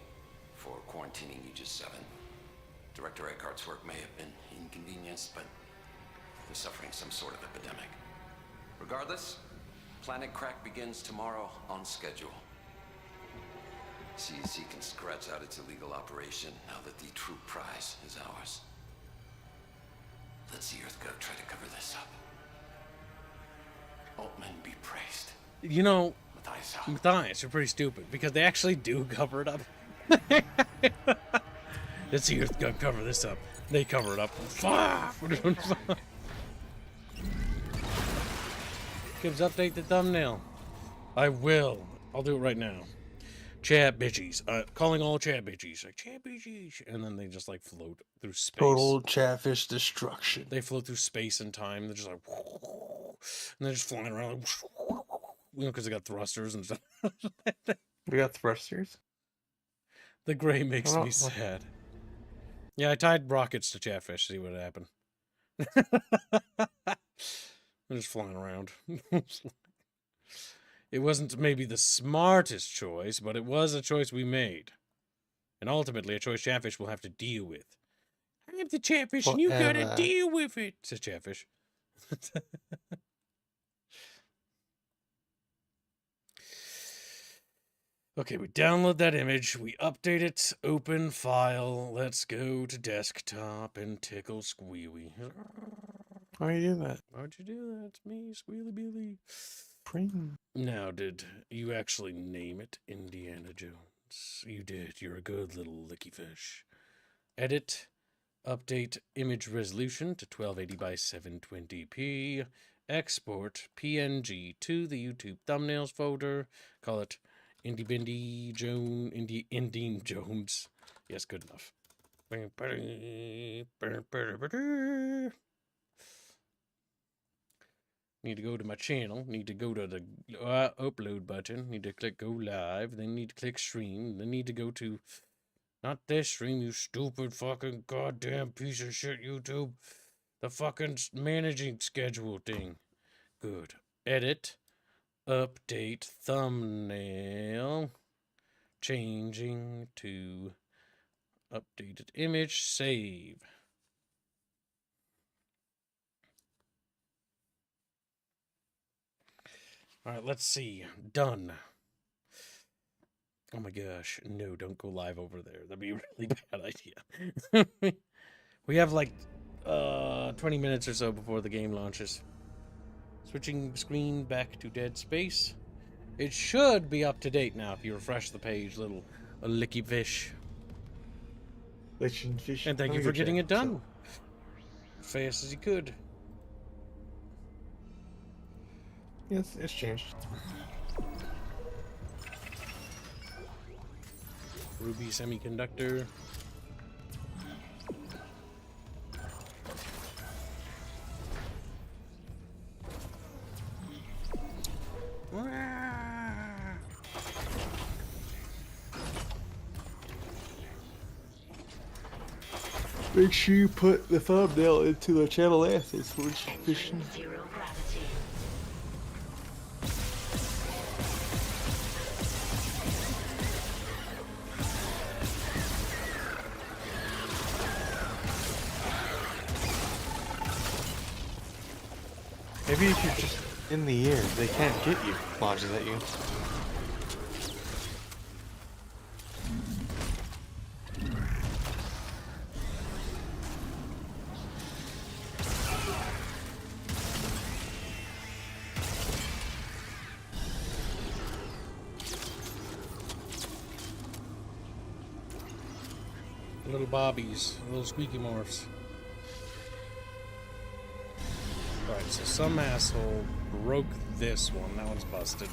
for quarantining Aegis 7. Director Eckhart's work may have been inconvenienced, but they're suffering some sort of epidemic. Regardless, Planet Crack begins tomorrow on schedule. CEC can scratch out its illegal operation now that the true prize is ours. Let's see EarthGov try to cover this up. Altman be praised. You know, Matthias, you're pretty stupid, because they actually do cover it up. Let's see EarthGov cover this up. They cover it up. Gives update the thumbnail. I will. I'll do it right now. Chat bitchies. Calling all chat bitchies. Like, chat bitchies. And then they just, like, float through space. Total chatfish destruction. They float through space and time. They're just like... And they're just flying around. Like, you know, because they got thrusters and stuff. We got thrusters? The gray makes me sad. Yeah, I tied rockets to chatfish to see what happened. They're just flying around. It wasn't maybe the smartest choice, but it was a choice we made. And ultimately, a choice Chatfish will have to deal with. I'm the Chatfish, and you gotta deal with it, says Chatfish. Okay, we download that image, we update it, open file, let's go to desktop and tickle Squealy. Why you do that? Why'd you do that? It's me, Squealy Billy. Pring. Now, did you actually name it Indiana Jones? You did. You're a good little licky fish. Edit. Update image resolution to 1280 by 720p. Export PNG to the YouTube thumbnails folder. Call it Indie Jones. Yes, good enough. Need to go to my channel, need to go to the upload button, need to click go live, then need to click stream, then need to go to Not this stream, you stupid fucking goddamn piece of shit, YouTube. The fucking managing schedule thing. Good. Edit. Update thumbnail. Changing to updated image. Save. Alright, let's see. Done. Oh my gosh. No, don't go live over there. That'd be a really bad idea. We have like 20 minutes or so before the game launches. Switching screen back to Dead Space. It should be up to date now if you refresh the page, little licky fish. Fish. And thank you for getting it done. Fast as you could. Yes, it's changed. Ruby semiconductor. Make sure you put the thumbnail into the channel assets for fishing. Maybe if you're just in the air, they can't get you. Launches at you. Little bobbies, little SQEKMORPHS. Right, so some asshole broke this one. That one's busted.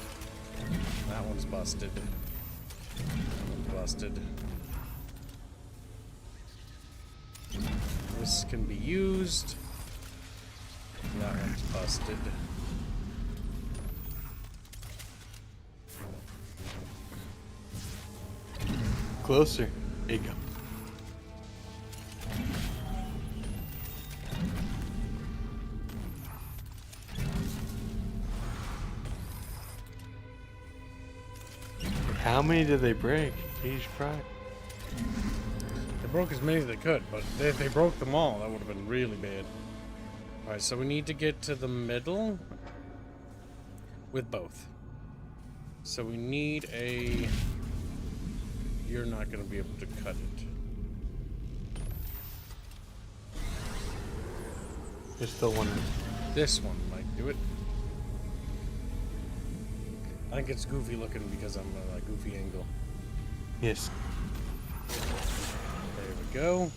That one's busted. That one's busted. This can be used. That one's busted. Closer. There you go. How many did they break? Jesus Christ. They broke as many as they could, but if they broke them all, that would have been really bad. Alright, so we need to get to the middle with both. So we need a... You're not going to be able to cut it. There's still one. This one might do it. I think it's goofy looking because I'm at a goofy angle. Yes. There we go.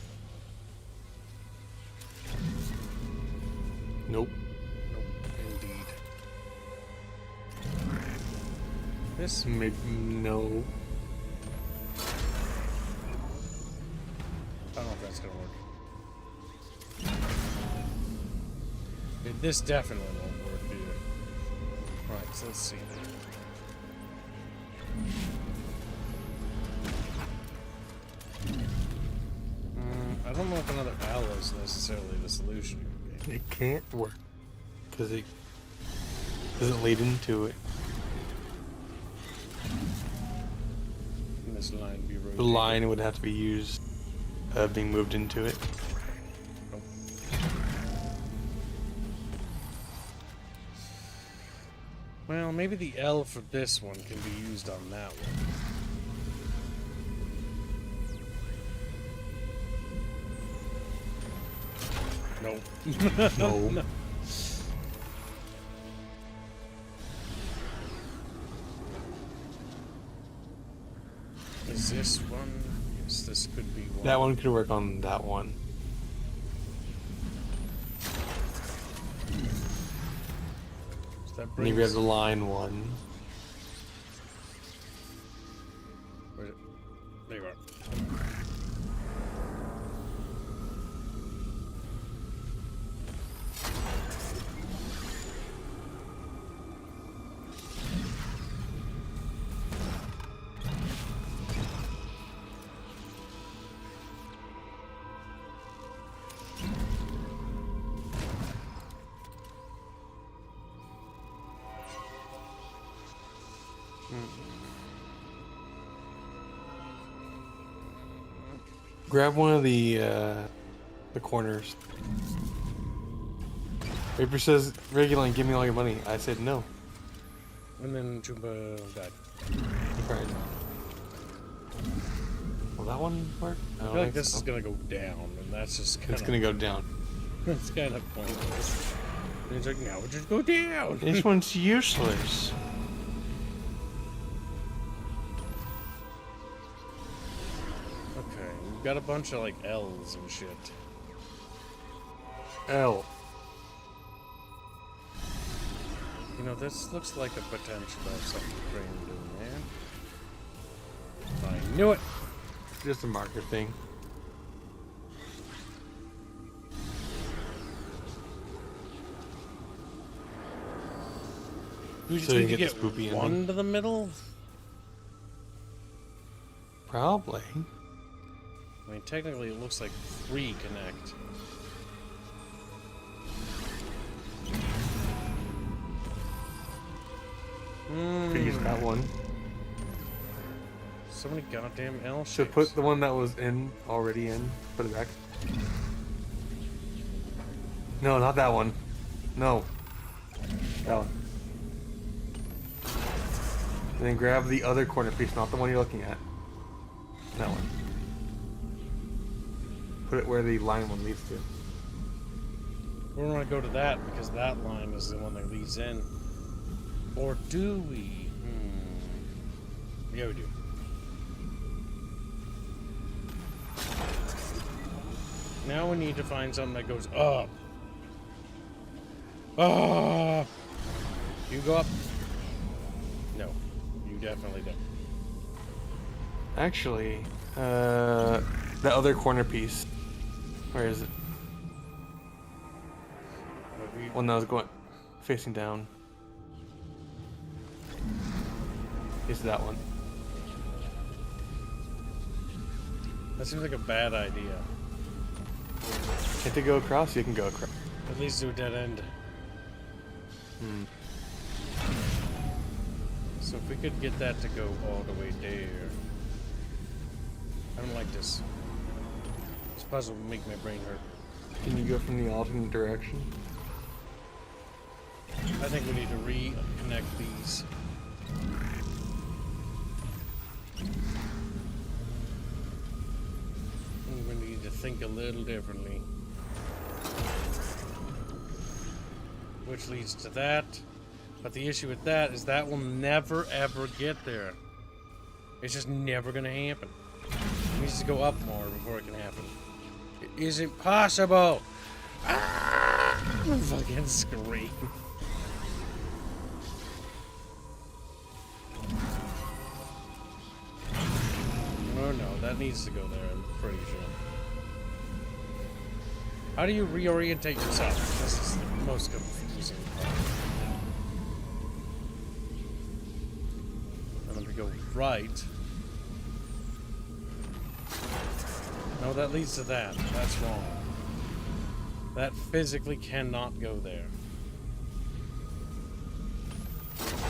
Nope. Nope, indeed. This? Maybe no. I don't know if that's gonna work. This definitely won't work either. Alright, so let's see. I don't know if another L is necessarily the solution. It can't work because it doesn't lead into it. And this line be rotated. The line would have to be used, being moved into it. Nope. Well, maybe the L for this one can be used on that one. Nope. No. No. Is this one? Yes, this could be one. That one could work on that one. So that And you brings... have the line one. Where's it? There you are. Grab one of the corners. Paper says, Reguline, give me all your money. I said no. And then Jumba died. Right. Will that one work? I feel like this is gonna go down, and that's just kind of... It's gonna go down. It's kind of pointless. And it's like, now we'll just go down. This one's useless. Okay, we've got a bunch of like L's and shit. L. You know, this looks like a potential of something Crane doing there. I knew it! Just a marker thing. Do you So think you you get get the spoopy one ending? to the middle? Probably. I mean, technically it looks like 3 connect. Could use that one. So many goddamn L So shapes. put the one that was already in. Put it back. No, not that one. No. That one. And then grab the other corner piece, not the one you're looking at. That one. Put it where the line one leads to. We want to go to that because that line is the one that leads in. Or do we? Yeah, we do. Now we need to find something that goes up. Ah! You go up? No, you definitely don't. Actually, the other corner piece. Where is it? One that was going facing down. Is that one? That seems like a bad idea. Can't they go across? You can go across. It leads to a dead end. So if we could get that to go all the way there. I don't like this. This puzzle will make my brain hurt. Can you go from the alternate direction? I think we need to reconnect these. We need to think a little differently. Which leads to that. But the issue with that is that will never ever get there. It's just never gonna happen. It needs to go up more before it can happen. It isn't possible! Ah! Fucking scream. Oh no, that needs to go there, I'm pretty sure. How do you reorientate yourself? This is the most confusing part. And then we go right. No, that leads to that. That's wrong. That physically cannot go there.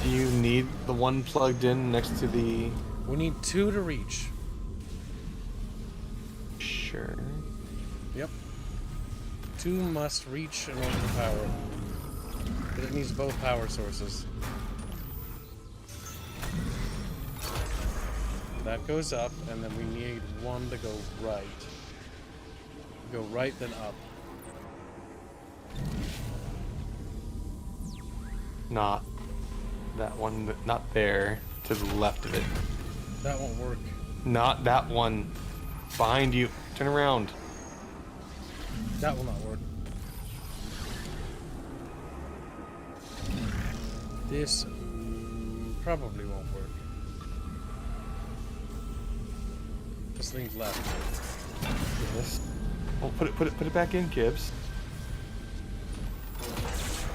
Do you need the one plugged in next to the... We need 2 to reach. Sure. Yep. 2 must reach in order to power. But it needs both power sources. That goes up, and then we need 1 to go right. Go right, then up. Not that one, not there, to the left of it. That won't work. Not that one. Behind you. Turn around. That will not work. This probably won't work. This leans left. Yes. Well, put it back in, Gibbs.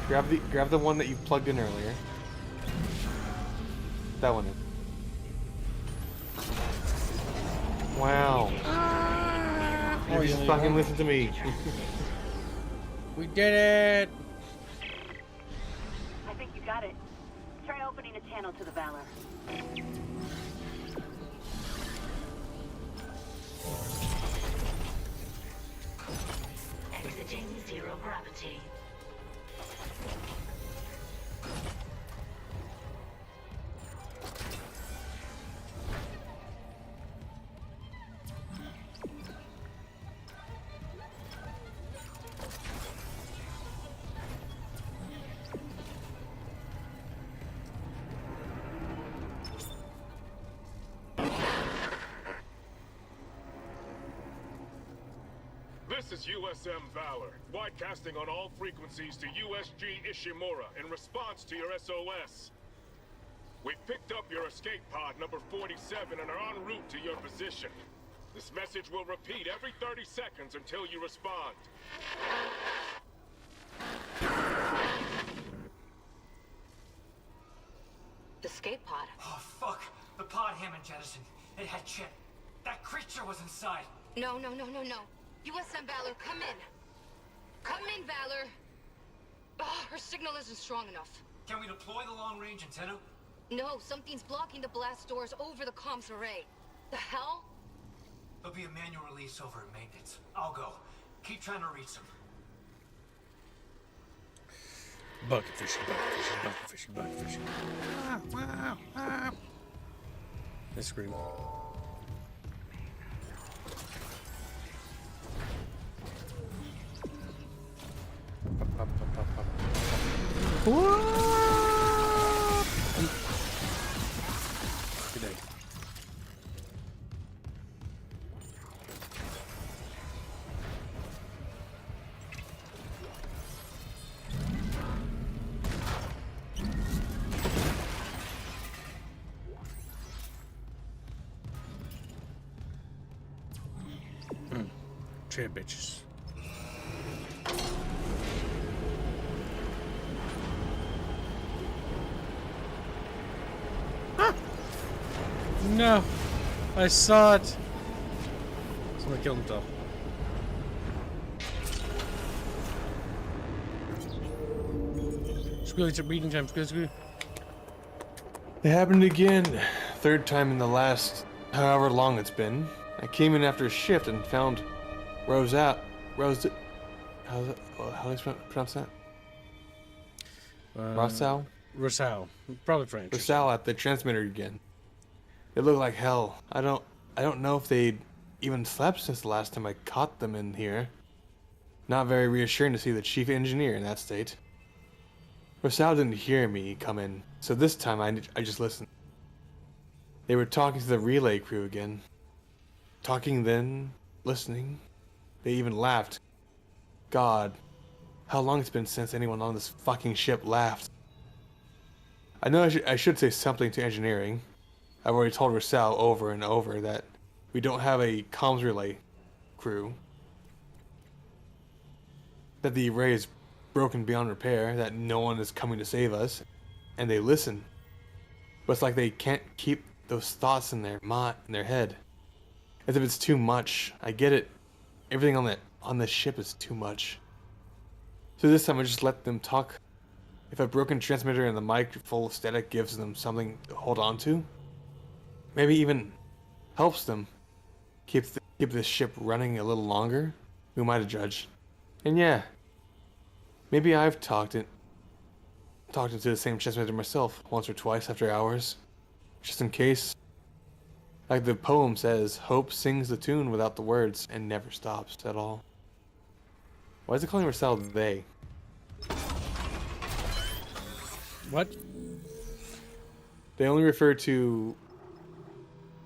Grab the one that you plugged in earlier. That one in. Wow. Oh, You just fucking listen to me. We did it! I think you got it. Try opening a channel to the Valor. This is USM Valor, widecasting on all frequencies to USG Ishimura in response to your SOS. We've picked up your escape pod number 47 and are en route to your position. This message will repeat every 30 seconds until you respond. The escape pod. Oh, fuck. The pod Hammond jettisoned. It had Chip. That creature was inside. No. USM Valor, come in. Come in, Valor. Oh, her signal isn't strong enough. Can we deploy the long-range antenna? No, something's blocking the blast doors over the comms array. The hell? There'll be a manual release over at maintenance. I'll go. Keep trying to reach them. Bucket fishing. They scream. Good day. Trade bitches. No, I saw it. Someone killed himself. Squealy, it's a reading time. Squealy. It happened again. Third time in the last however long it's been. I came in after a shift and found How do you pronounce that? Rosal. Probably French. Rosal at the transmitter again. It looked like hell. I don't know if they'd even slept since the last time I caught them in here. Not very reassuring to see the chief engineer in that state. Rosal didn't hear me come in, so this time I just listened. They were talking to the relay crew again. Talking then, listening. They even laughed. God, how long it's been since anyone on this fucking ship laughed. I know I should say something to engineering. I've already told Rosal over and over that we don't have a comms relay crew. That the array is broken beyond repair, that no one is coming to save us, and they listen. But it's like they can't keep those thoughts in their head. As if it's too much. I get it. Everything on this ship is too much. So this time I just let them talk. If a broken transmitter and the mic full of static gives them something to hold on to, maybe even helps them keep this ship running a little longer, who am I to judge? And yeah, maybe I've talked into the same transmitter myself once or twice after hours, just in case. Like the poem says, hope sings the tune without the words and never stops at all. Why is it calling Rosal they? What? They only refer to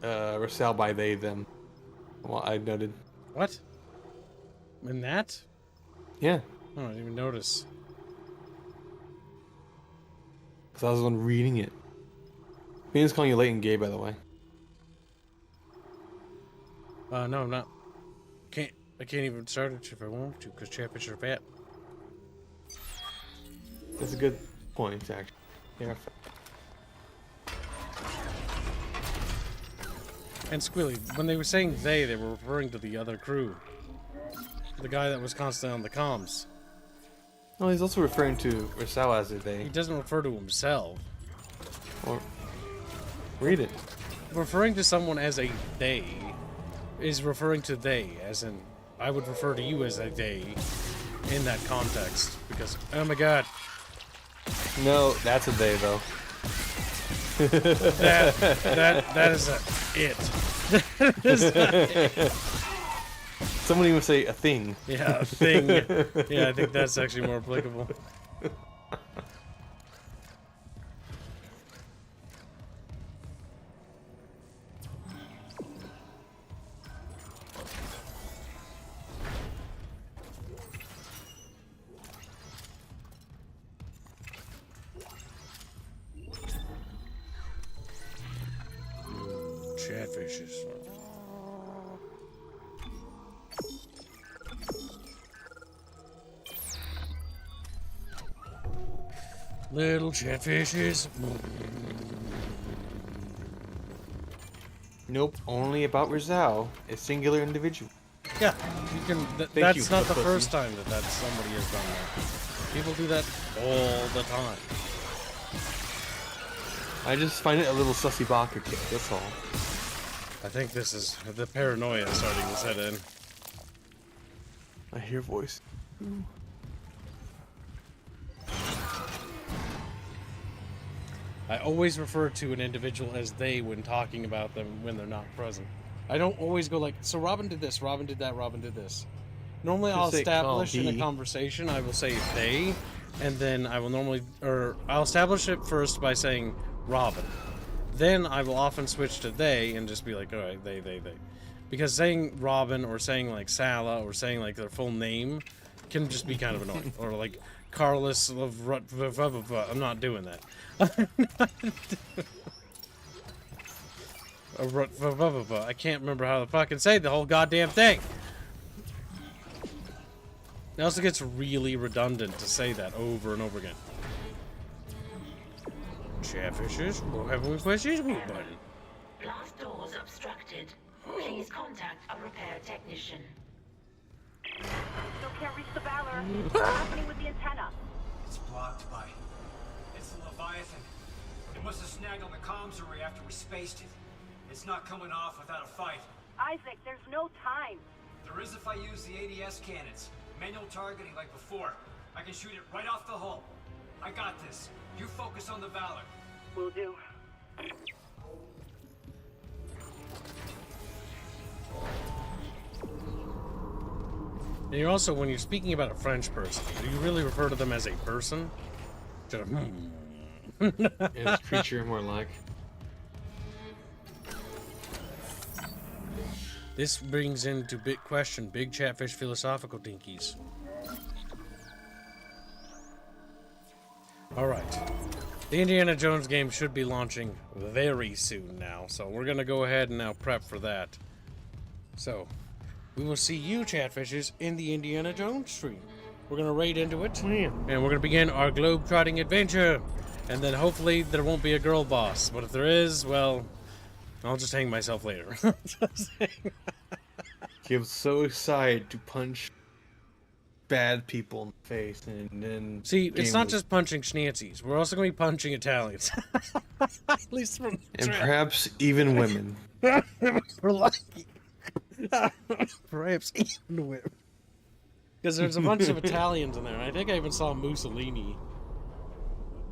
Rosal by they, them. Well, I noted. What? In that? Yeah. Oh, I didn't even notice. Because I was the one reading it. Means calling you late and gay, by the way. No, I'm not. I can't even start it if I want to, because Chatfish are fat. That's a good point, actually. Yeah. And Squilly, when they were saying they were referring to the other crew. The guy that was constantly on the comms. No, he's also referring to Rosal as a they. He doesn't refer to himself. Or read it. Referring to someone as a they is referring to they, as in, I would refer to you as a they in that context. Because, oh my god. No, that's a they, though. that is it. Someone even say a thing. Yeah, a thing. Yeah, I think that's actually more applicable. Chatfishes. Little chatfishes. Nope, only about Rizal, a singular individual. Yeah, you can. That's not the first time that somebody has done that. People do that all the time. I just find it a little sussy baka kick, that's all. I think this is the paranoia starting to set in. I hear voice. I always refer to an individual as they when talking about them when they're not present. I don't always go like, so Robin did this, Robin did that, Robin did this. Normally I'll establish in a conversation, I will say they, and then I will normally, or I'll establish it first by saying Robin. Then I will often switch to they and just be like, alright, they. Because saying Robin or saying like Sala or saying like their full name can just be kind of annoying. Or like Carlos of I'm not doing that. I can't remember how to fucking say the whole goddamn thing. It also gets really redundant to say that over and over again. Chatfishes, we'll have a question button. Blast doors obstructed. Please contact a repair technician. Still can't reach the Valor. What's happening with the antenna? It's blocked by... It's the Leviathan. It must have snagged on the comms array after we spaced it. It's not coming off without a fight. Isaac, there's no time. There is if I use the ADS cannons. Manual targeting like before. I can shoot it right off the hull. I got this. You focus on the Valor. Will do. And you're also, when you're speaking about a French person, do you really refer to them as a person? As creature, more like. This brings into big question, big chatfish philosophical dinkies. Alright. The Indiana Jones game should be launching very soon now, so we're gonna go ahead and now prep for that. So, we will see you, chatfishes, in the Indiana Jones stream. We're gonna raid into it, and we're gonna begin our globe-trotting adventure. And then hopefully there won't be a girl boss, but if there is, well, I'll just hang myself later. I'm so excited to punch bad people in the face and then... See, it's not just punching schnanzies. We're also going to be punching Italians. At least from... And perhaps even women. We're lucky. Perhaps even women. Because there's a bunch of Italians in there. I think I even saw Mussolini.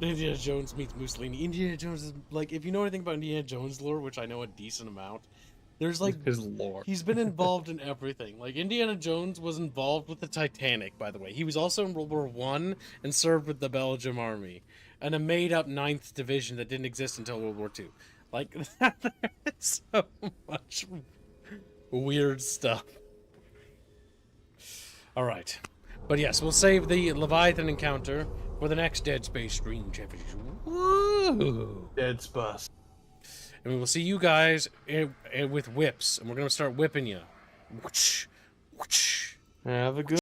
Indiana Jones meets Mussolini. Indiana Jones is, like, if you know anything about Indiana Jones lore, which I know a decent amount, there's, like, his lore. He's been involved in everything. Like, Indiana Jones was involved with the Titanic, by the way. He was also in World War I and served with the Belgian Army. And a made-up 9th Division that didn't exist until World War II. Like, there's so much weird stuff. Alright. But yes, we'll save the Leviathan encounter for the next Dead Space stream, champions. Woo! Dead Space. And we will see you guys with whips. And we're going to start whipping you. Have a good